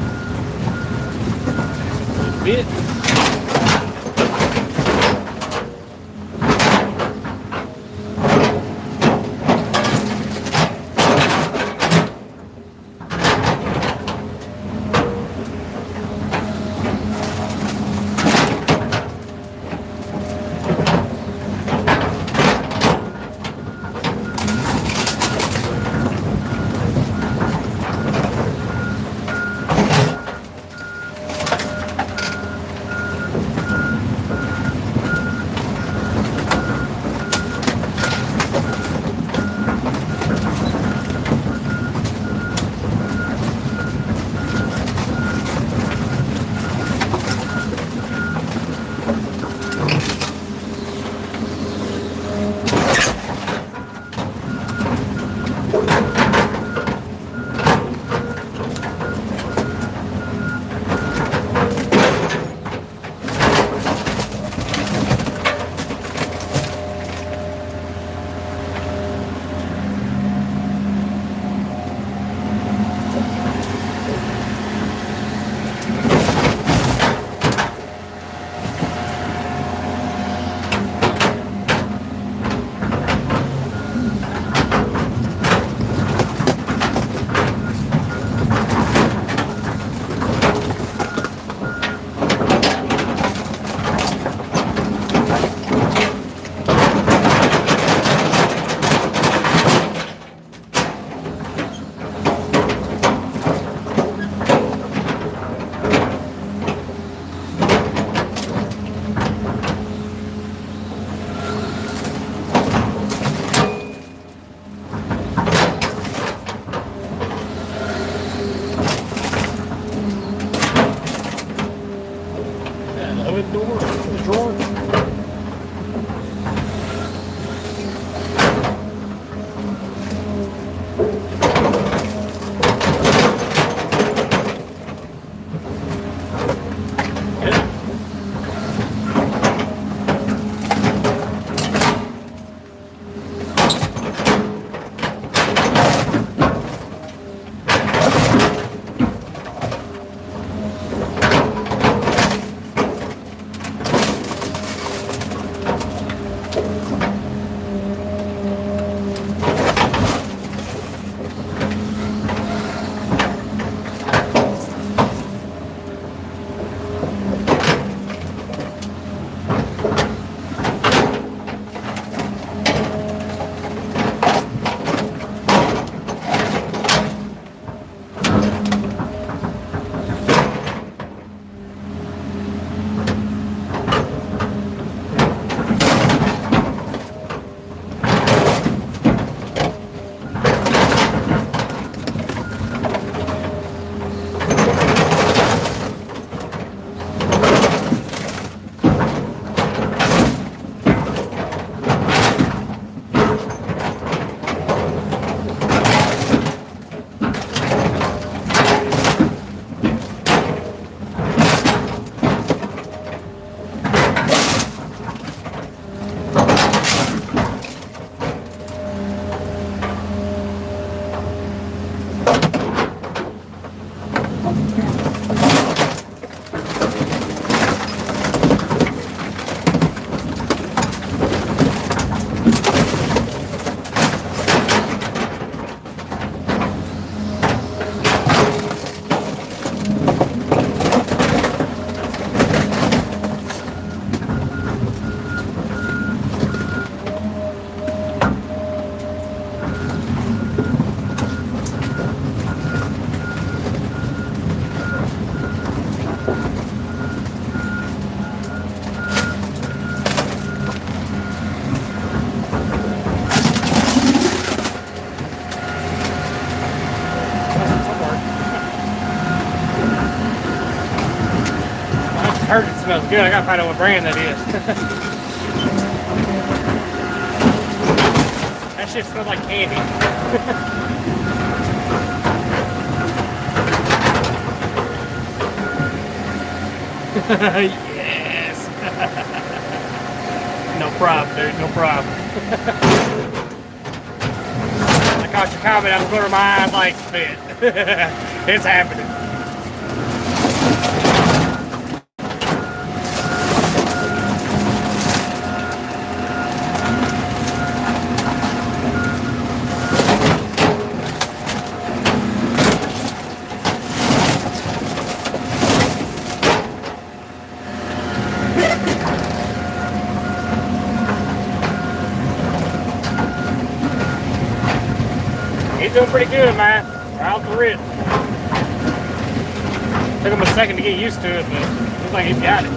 A bit. heard it smells good. I gotta find out what brand that is. That shit smells like candy. Yes. No problem, dude. No problem. caught your comment out of the corner of my eyes like spit. It's happening. He's doing pretty good, man. Right off the rip. Took him a second to get used to it, but looks like he's got it.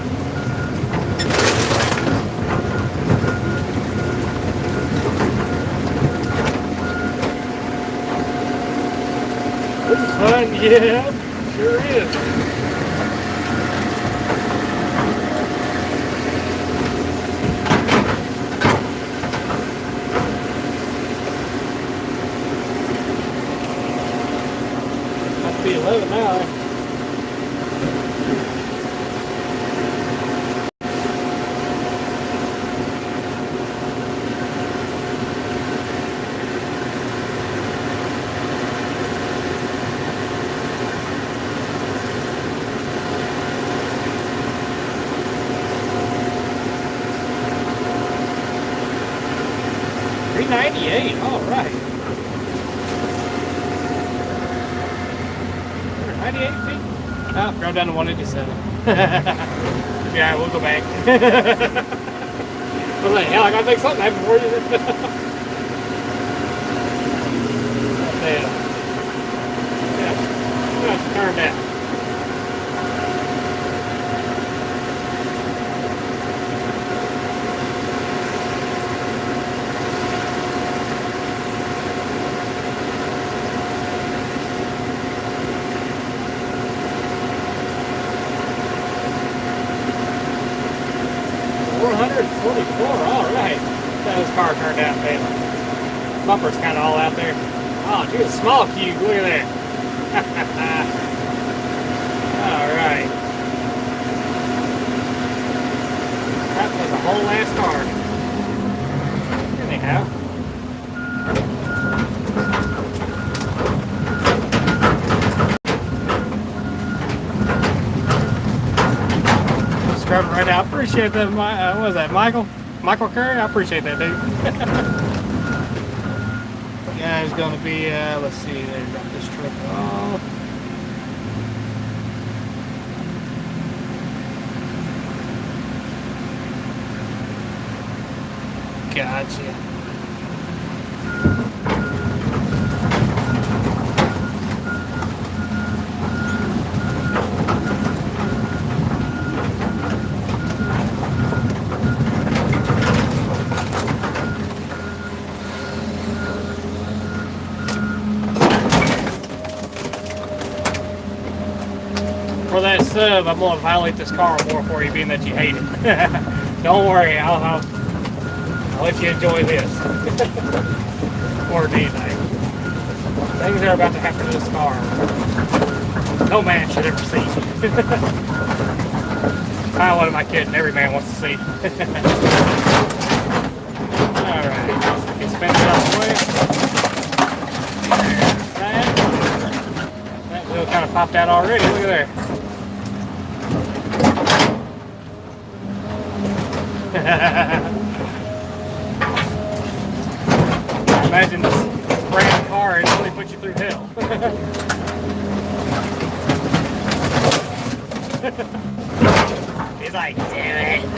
This is fun, yeah, sure is. Be 11 now. $398. All right. 98 feet? Oh, drove down to 187. Yeah, we'll go back. I was like, hell, I gotta make something happen for you. Yeah, turn that. All right. That his car turned out, man. Bumper's kind of all out there. Oh, dude, a small cube. Look at that. All right. That was a whole ass car. Anyhow. Scrubbing right out. Appreciate that. What was that, Michael? Michael Curry? I appreciate that, dude. Yeah, it's gonna be, let's see, they got this truck off. Gotcha. For that sub, I'm going to violate this car more for you, being that you hate it. Don't worry, I'll let you enjoy this. Or anything. Things are about to happen to this car. No man should ever see. What am I kidding? Every man wants to see. Alright, get spin it out the way. That wheel kind of popped out already. Look at there. Imagine this brand car and only put you through hell. He's like, damn it.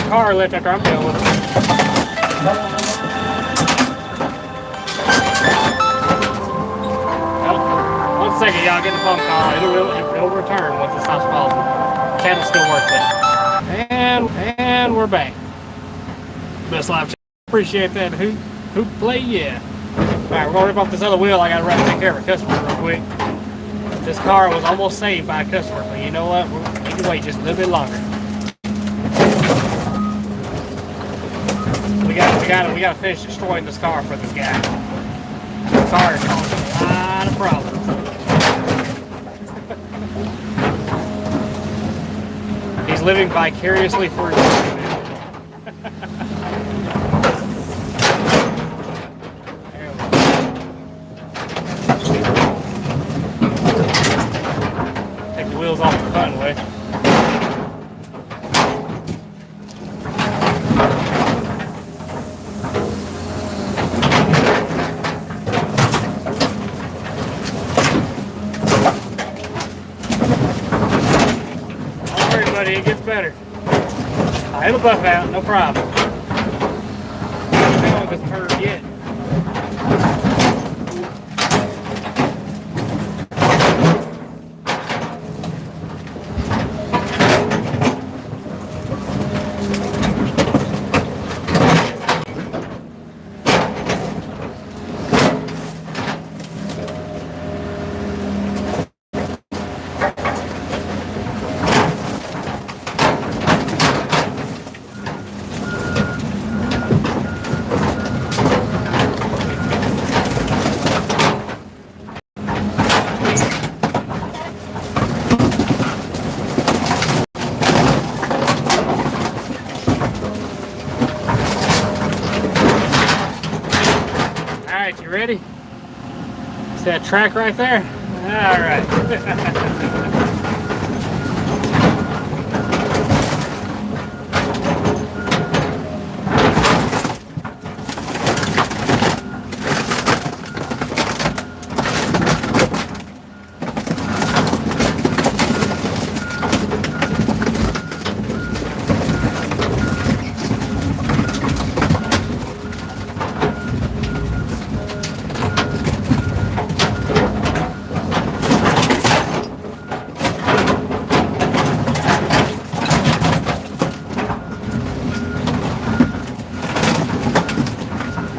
Car left after I'm done with it. Well, 1 second, y'all get the phone call. It'll return once it stops pausing. Channel's still working. And we're back. Best live chat. Appreciate that. Who play? Yeah. All right, we're gonna rip off this other wheel. I gotta run and take care of a customer real quick. This car was almost saved by a customer, but you know what? We can wait just a little bit longer. We gotta finish destroying this car for this guy. This car is causing a lot of problems. He's living vicariously through me. Take the wheels off the fun way. It gets better. It'll buff out, no problem. I don't know if it's turned yet. Alright, you ready? See that track right there? Alright.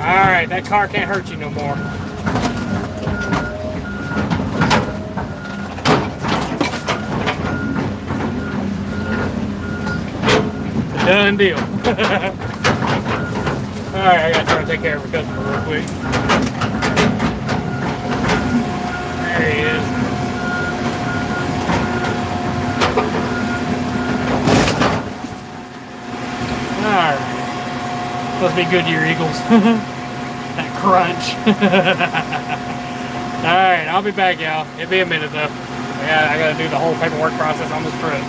Alright, that car can't hurt you no more. Done deal. Alright, I gotta try to take care of a customer real quick. There he is. Alright. Must be Goodyear Eagles. That crunch. Alright, I'll be back, y'all. It'll be a minute though. I gotta do the whole paperwork process on this truck.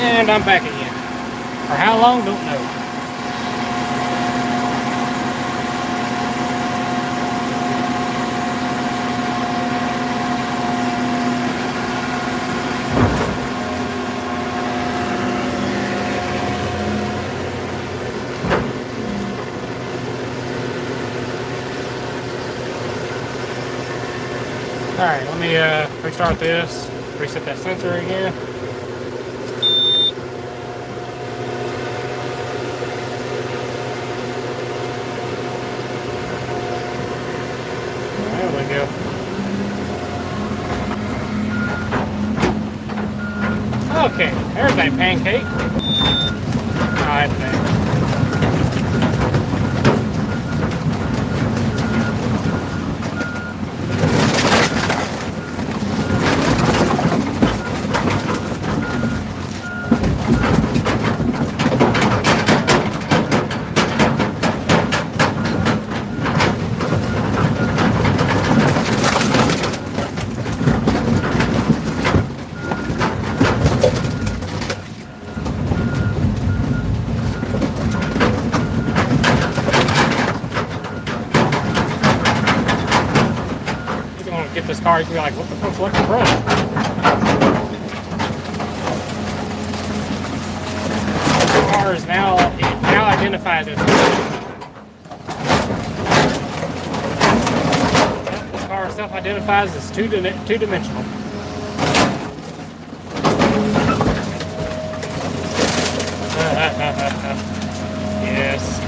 And I'm back again. For how long, don't know. Alright, let me restart this, reset that sensor again. There we go. Okay, there's that pancake. Alright, then. Get this car, you can be like, what the fuck's left in front? The car is now identified as this car self-identifies as two-dimensional. Yes.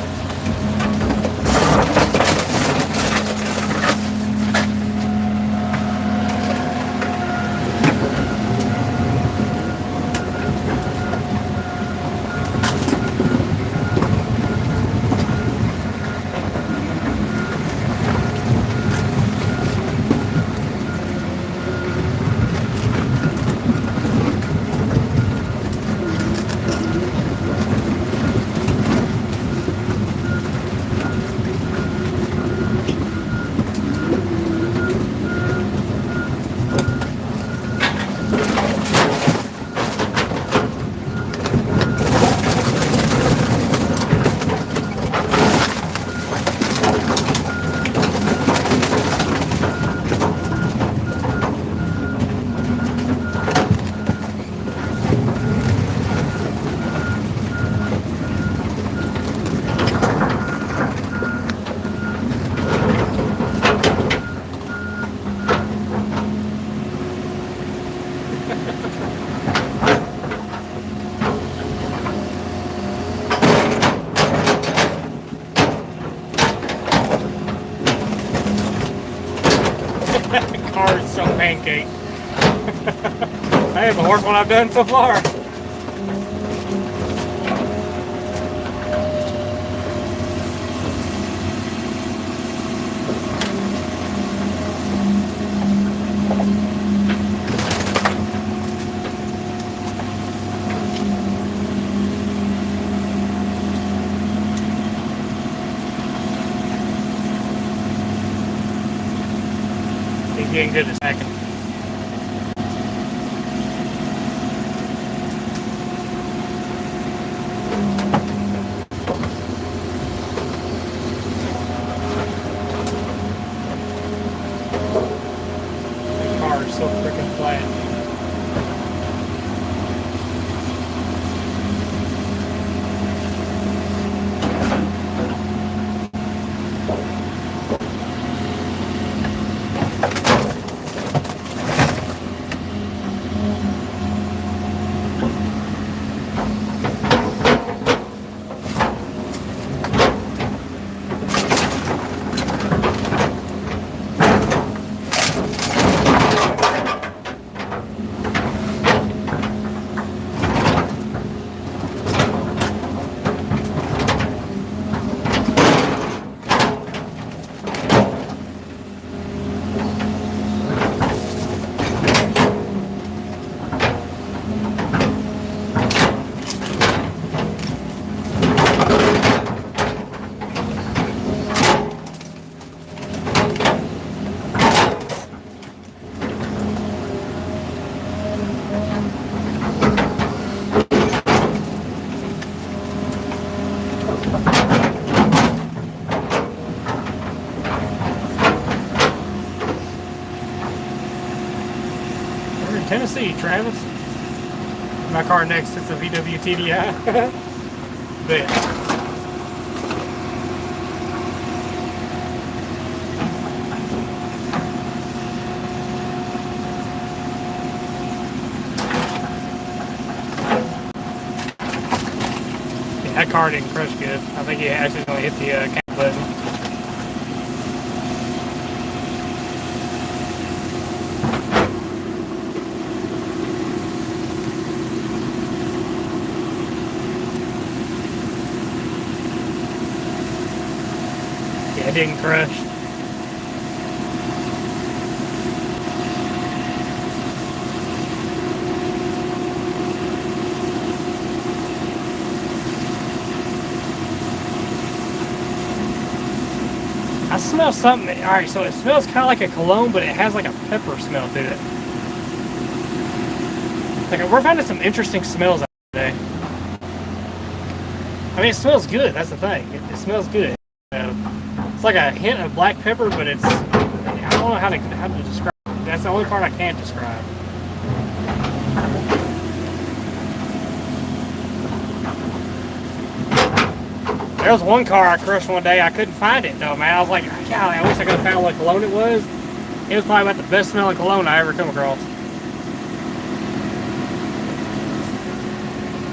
Car is so pancake. Hey, the worst one I've done so far. He's getting good in a second. The car is so freaking flat. to see you, Travis. My car next is a VW TDI. But that car didn't crush good. I think he accidentally hit the cap button. Yeah, it didn't crush. I smell something. Alright, so it smells kind of like a cologne, but it has like a pepper smell to it. Like, we're finding some interesting smells out today. I mean, it smells good. That's the thing. It smells good. It's like a hint of black pepper, but it's... I don't know how to describe it. That's the only part I can't describe. There was one car I crushed one day. I couldn't find it though, man. I was like, golly, I wish I could have found what cologne it was. It was probably about the best smelling cologne I ever come across.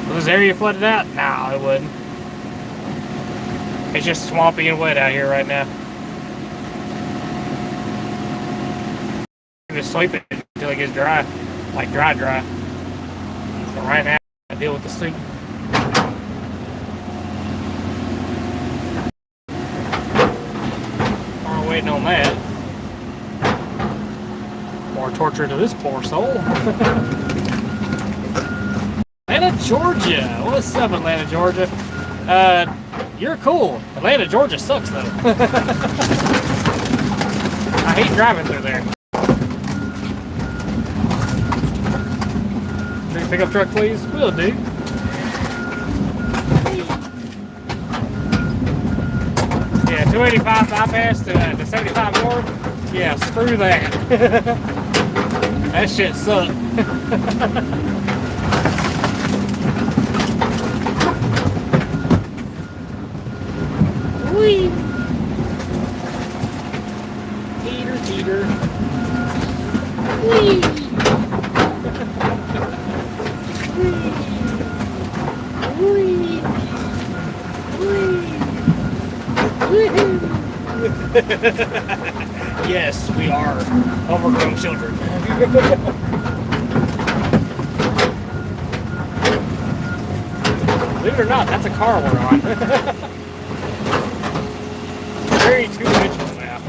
Was this area flooded out? Nah, it wouldn't. It's just swampy and wet out here right now. I'm just sleep it until it gets dry. Like dry. So right now, I deal with the sleep. Waiting on that. More torture to this poor soul. Atlanta, Georgia. What's up, Atlanta, Georgia? You're cool. Atlanta, Georgia sucks though. I hate driving through there. Big pickup truck, please. Will do. Yeah, 285 bypass to 75 north. Yeah, screw that. That shit sucked. Whee! Teeter. Whee! Yes, we are overgrown children. Believe it or not, that's a car we're on. Very two-dimensional now.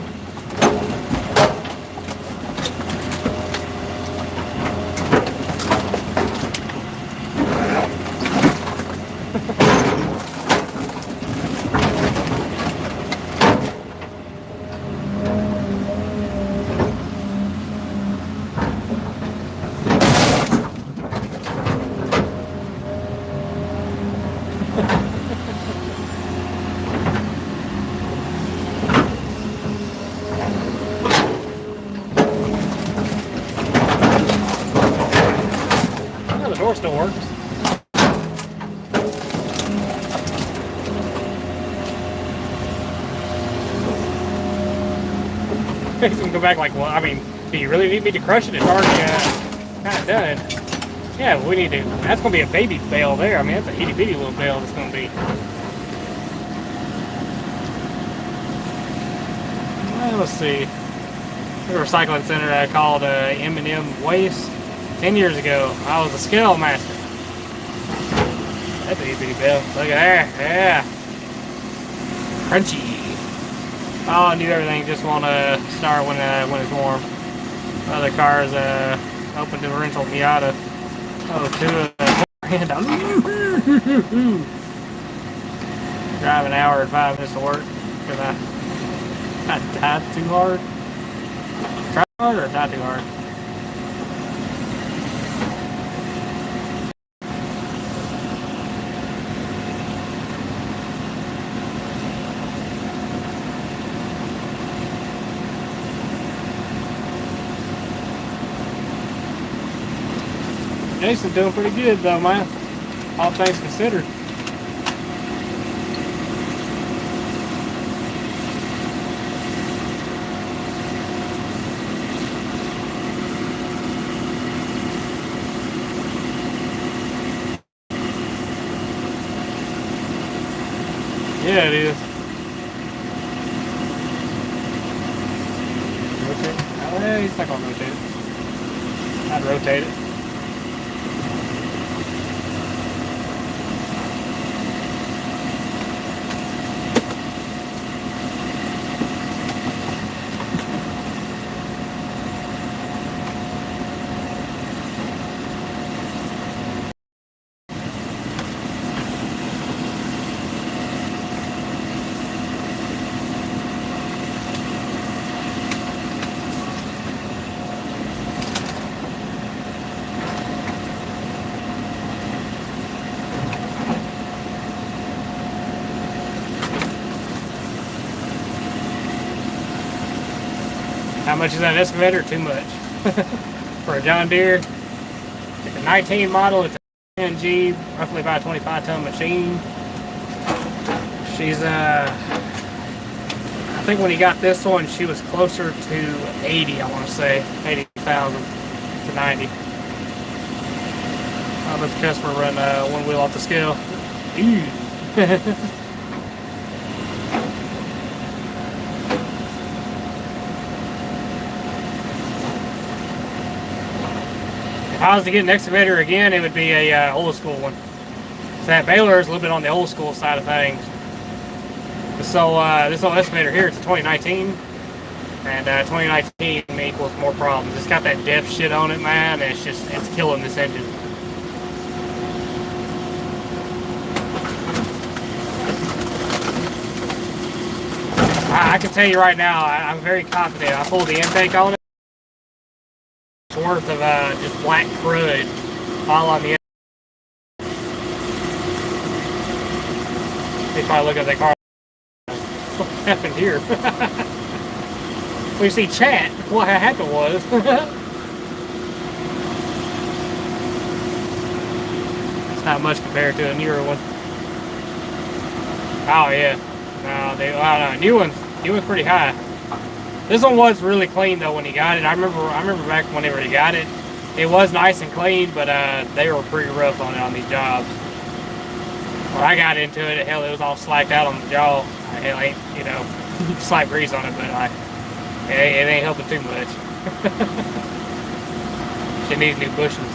Door still works. He's gonna go back like, well, I mean, do you really need me to crush it? It's already kind of done. Yeah, we need to. That's gonna be a baby bale there. I mean, that's a itty bitty little bale that's gonna be. Well, let's see. The recycling center I called M&M Waste. 10 years ago, I was a scale master. That's a bitty bell. Look at there. Yeah. Crunchy. Oh, I do everything. Just want to start when it's warm. Other cars open differential Miata. Oh, $2 Drive an hour and 5 minutes to work because I died too hard. Try hard or die too hard? Jason's doing pretty good though, man. All things considered. Yeah, it is. Rotate? Oh, yeah, he's not gonna rotate it. I'd rotate it. How much is that excavator? Too much. For a John Deere. It's a 19 model, it's a 10G, roughly about a 25-ton machine. She's, I think when he got this one, she was closer to 80, I want to say. 80,000 to 90. I'll let the customer run one wheel off the scale. Ew. If I was to get an excavator again, it would be a old school one. So that baler is a little bit on the old school side of things. So this old excavator here, it's a 2019, and 2019 equals more problems. It's got that depth shit on it, man, and it's killing this engine. I can tell you right now, I'm very confident. I pulled the intake on it. Worth of just black crud all on the end. If I look at the car, what happened here? We see chat. What happened was it's not much compared to a newer one. Oh yeah, no, new one's pretty high. This one was really clean though when he got it. I remember back whenever he got it, it was nice and clean, but they were pretty rough on it on these jobs. When I got into it, hell, it was all slacked out on the jaw. Hell, ain't, you know, slight grease on it, but it ain't helping too much. She needs new bushings.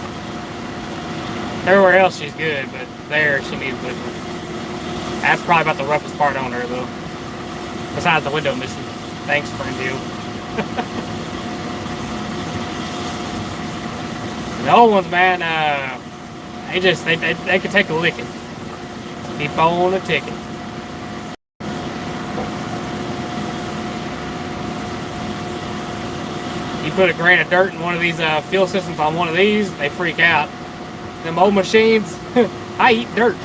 Everywhere else she's good, but there she needs bushings. That's probably about the roughest part on her though. Besides the window missing. Thanks, friend you. The old ones, man, they can take a licking. Keep on a ticking. You put a grain of dirt in one of these fuel systems on one of these, they freak out. Them old machines, I eat dirt.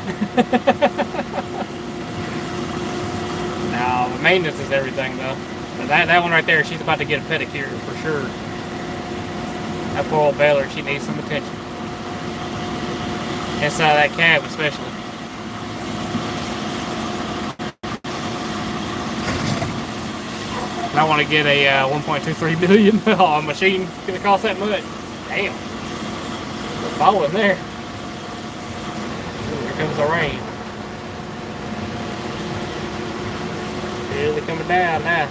Now, maintenance is everything though. But that one right there, she's about to get a pedicure for sure. That poor old baler, she needs some attention. Inside that cab especially. And I want to get a 1.23 million machine. It's gonna cost that much. Damn. We're falling there. Ooh, here comes the rain. Really coming down now.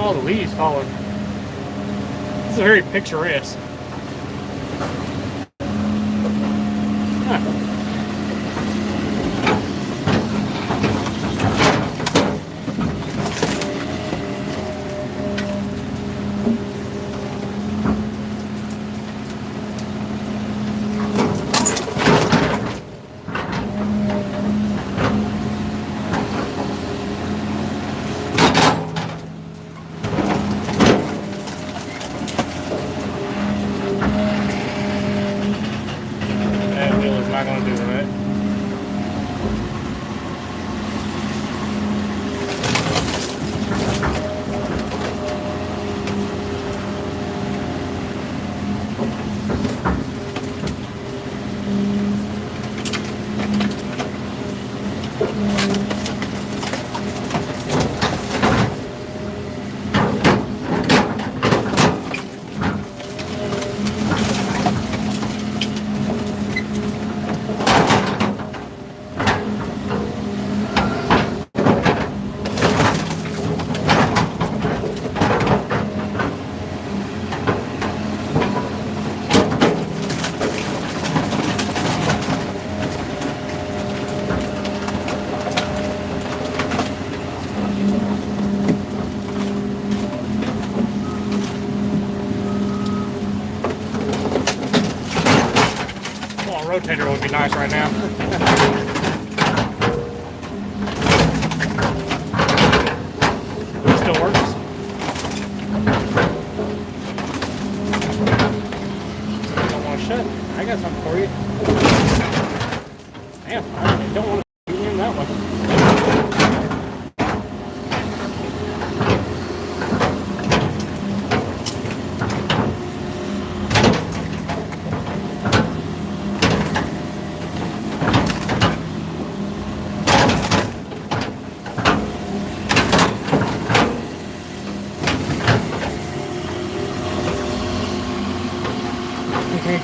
all the leaves falling. This is very picturesque. Huh. That wheel is not going to do it. Well, a rotator would be nice right now. It still works. Don't want to shut. I got something for you. Damn, I don't want to be in that one.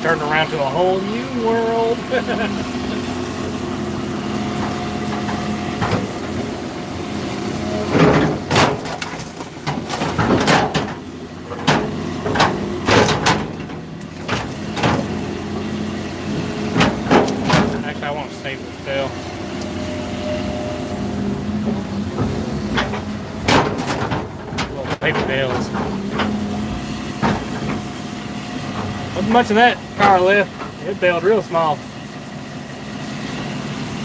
Turned around to a whole new world. Actually, I want to save this bell. Little paper bells. Wasn't much of that car left. It bailed real small.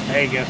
There you go.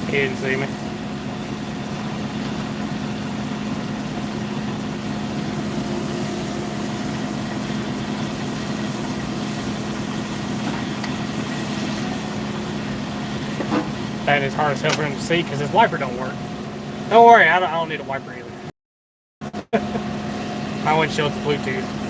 He didn't see me. That is hard as hell for him to see because his wiper don't work. Don't worry, I don't need a wiper either. My windshield's Bluetooth.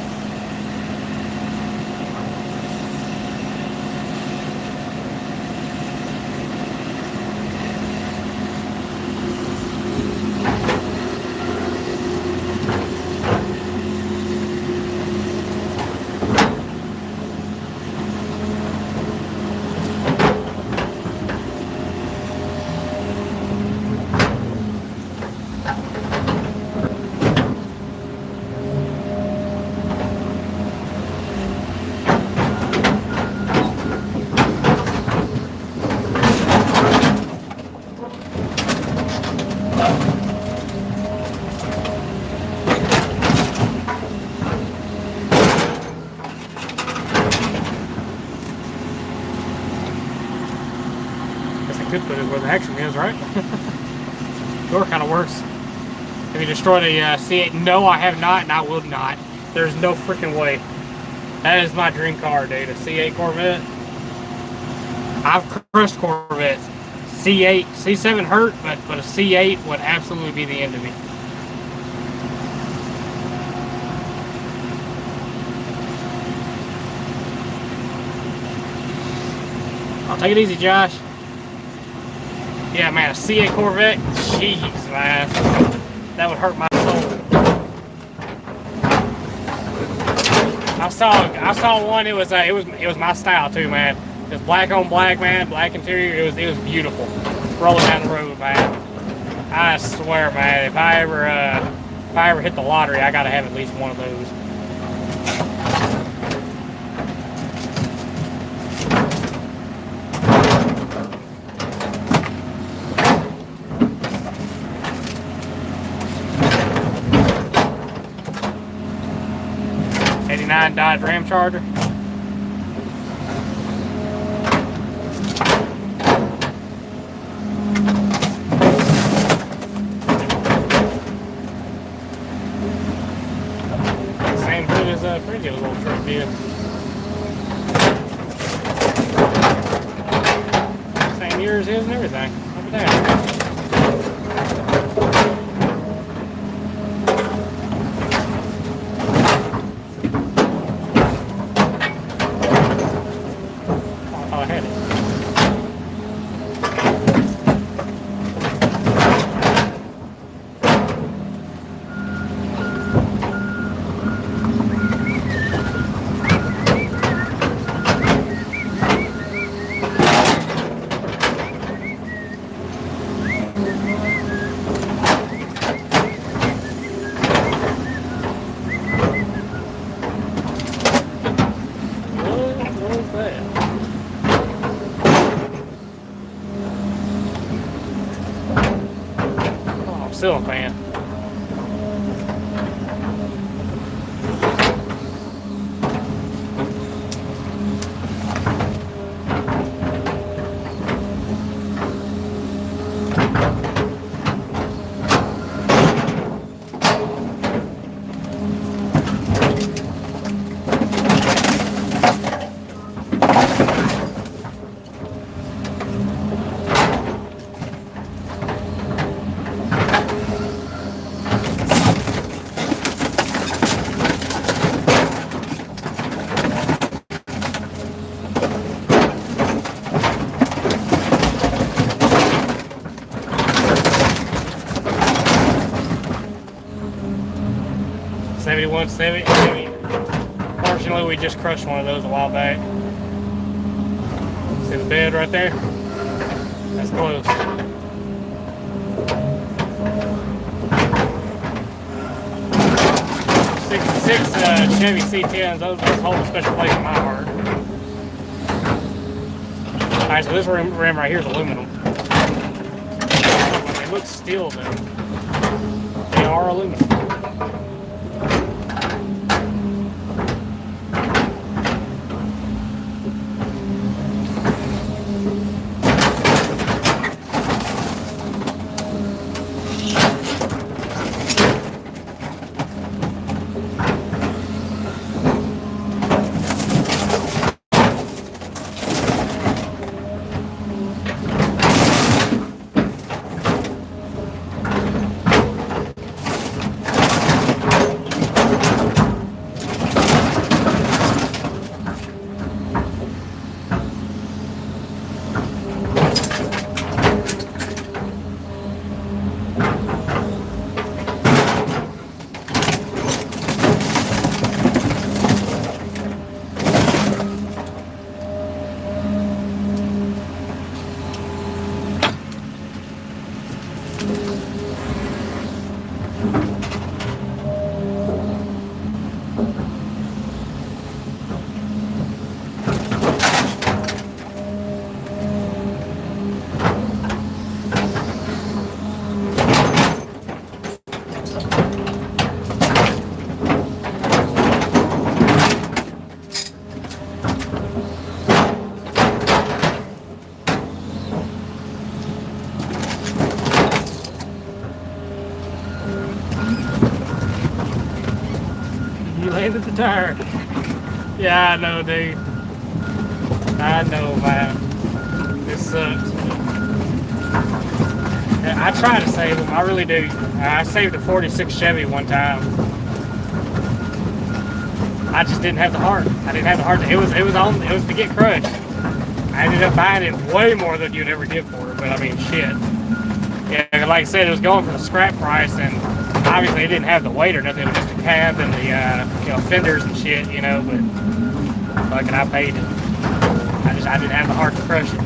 could put it where the action is, right? Door kind of works. Have you destroyed a C8? No, I have not, and I will not. There's no freaking way. That is my dream car, dude. A C8 Corvette. I've crushed Corvettes. C8, C7 hurt, but a C8 would absolutely be the end of me. I'll take it easy, Josh. Yeah, man, a C8 Corvette. Jeez, man, that would hurt my soul. I saw one. It was my style too, man. Just black on black, man, black interior. It was beautiful. Rolling down the road, man. I swear, man, if I ever hit the lottery, I gotta have at least one of those. '89 Dodge Ram Charger. Same hood as Freddie's little truck did. Same year as his and everything. Look at that. Still a fan. Chevy. Fortunately, we just crushed one of those a while back. See the bed right there? That's close. '66 Chevy C10s, those hold a special place in my heart. Alright, so this rim right here is aluminum. It looks steel though. They are aluminum. landed the tire. Yeah, I know, dude. I know, man. This sucks. I try to save them. I really do. I saved a 46 Chevy one time. I just didn't have the heart. I didn't have the heart. It was to get crushed. I ended up buying it way more than you'd ever give for it. But I mean, shit. Yeah, like I said, it was going for the scrap price, and obviously it didn't have the weight or nothing. It was just a cab and the fenders and shit, you know. But fucking, I paid it. I didn't have the heart to crush it.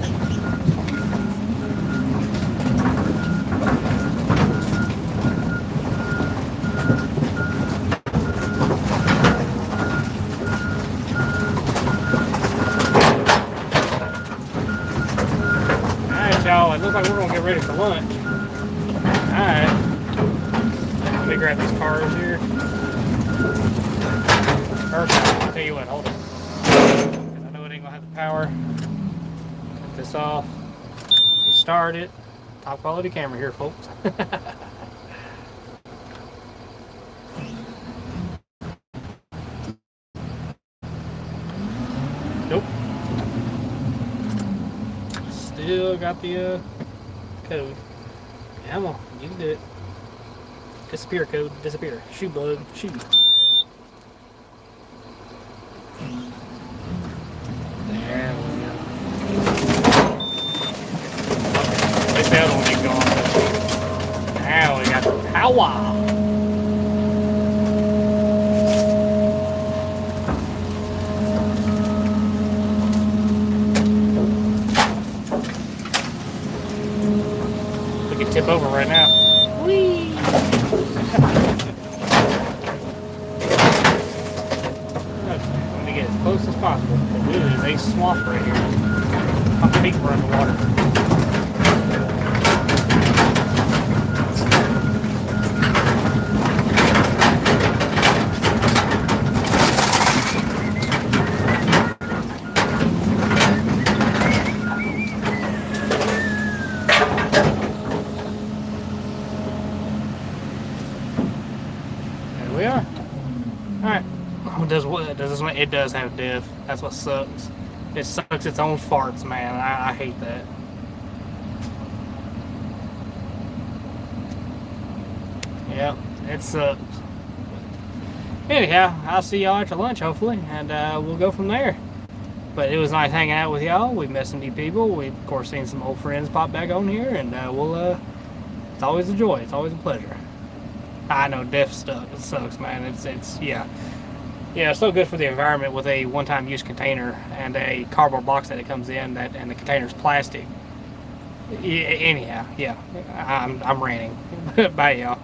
Y'all, it looks like we're gonna get ready for lunch. Alright. Let me grab these cars here. First, I'll tell you what, hold on. Because I know it ain't gonna have the power. Cut this off. We start it. Top quality camera here, folks. Nope. Still got the code. Come on, you can do it. Disappear code, disappear. Shoot, bug, shoot. There we go. At least the other one didn't go off. Now we got the power. Tip over right now. Whee! Okay, let me get as close as possible. It is a swamp right here. My feet were underwater. We are. Alright. Does this one? It does have diff. That's what sucks. It sucks its own farts, man. I hate that. Yep, it sucks. Anyhow, I'll see y'all after lunch, hopefully, and we'll go from there. But it was nice hanging out with y'all. We met some new people. We've, of course, seen some old friends pop back on here, and it's always a joy. It's always a pleasure. I know diff stuff. It sucks, man. It's yeah. It's so good for the environment with a one-time use container and a cardboard box that it comes in, and the container's plastic. Anyhow, yeah. I'm ranting. Bye, y'all.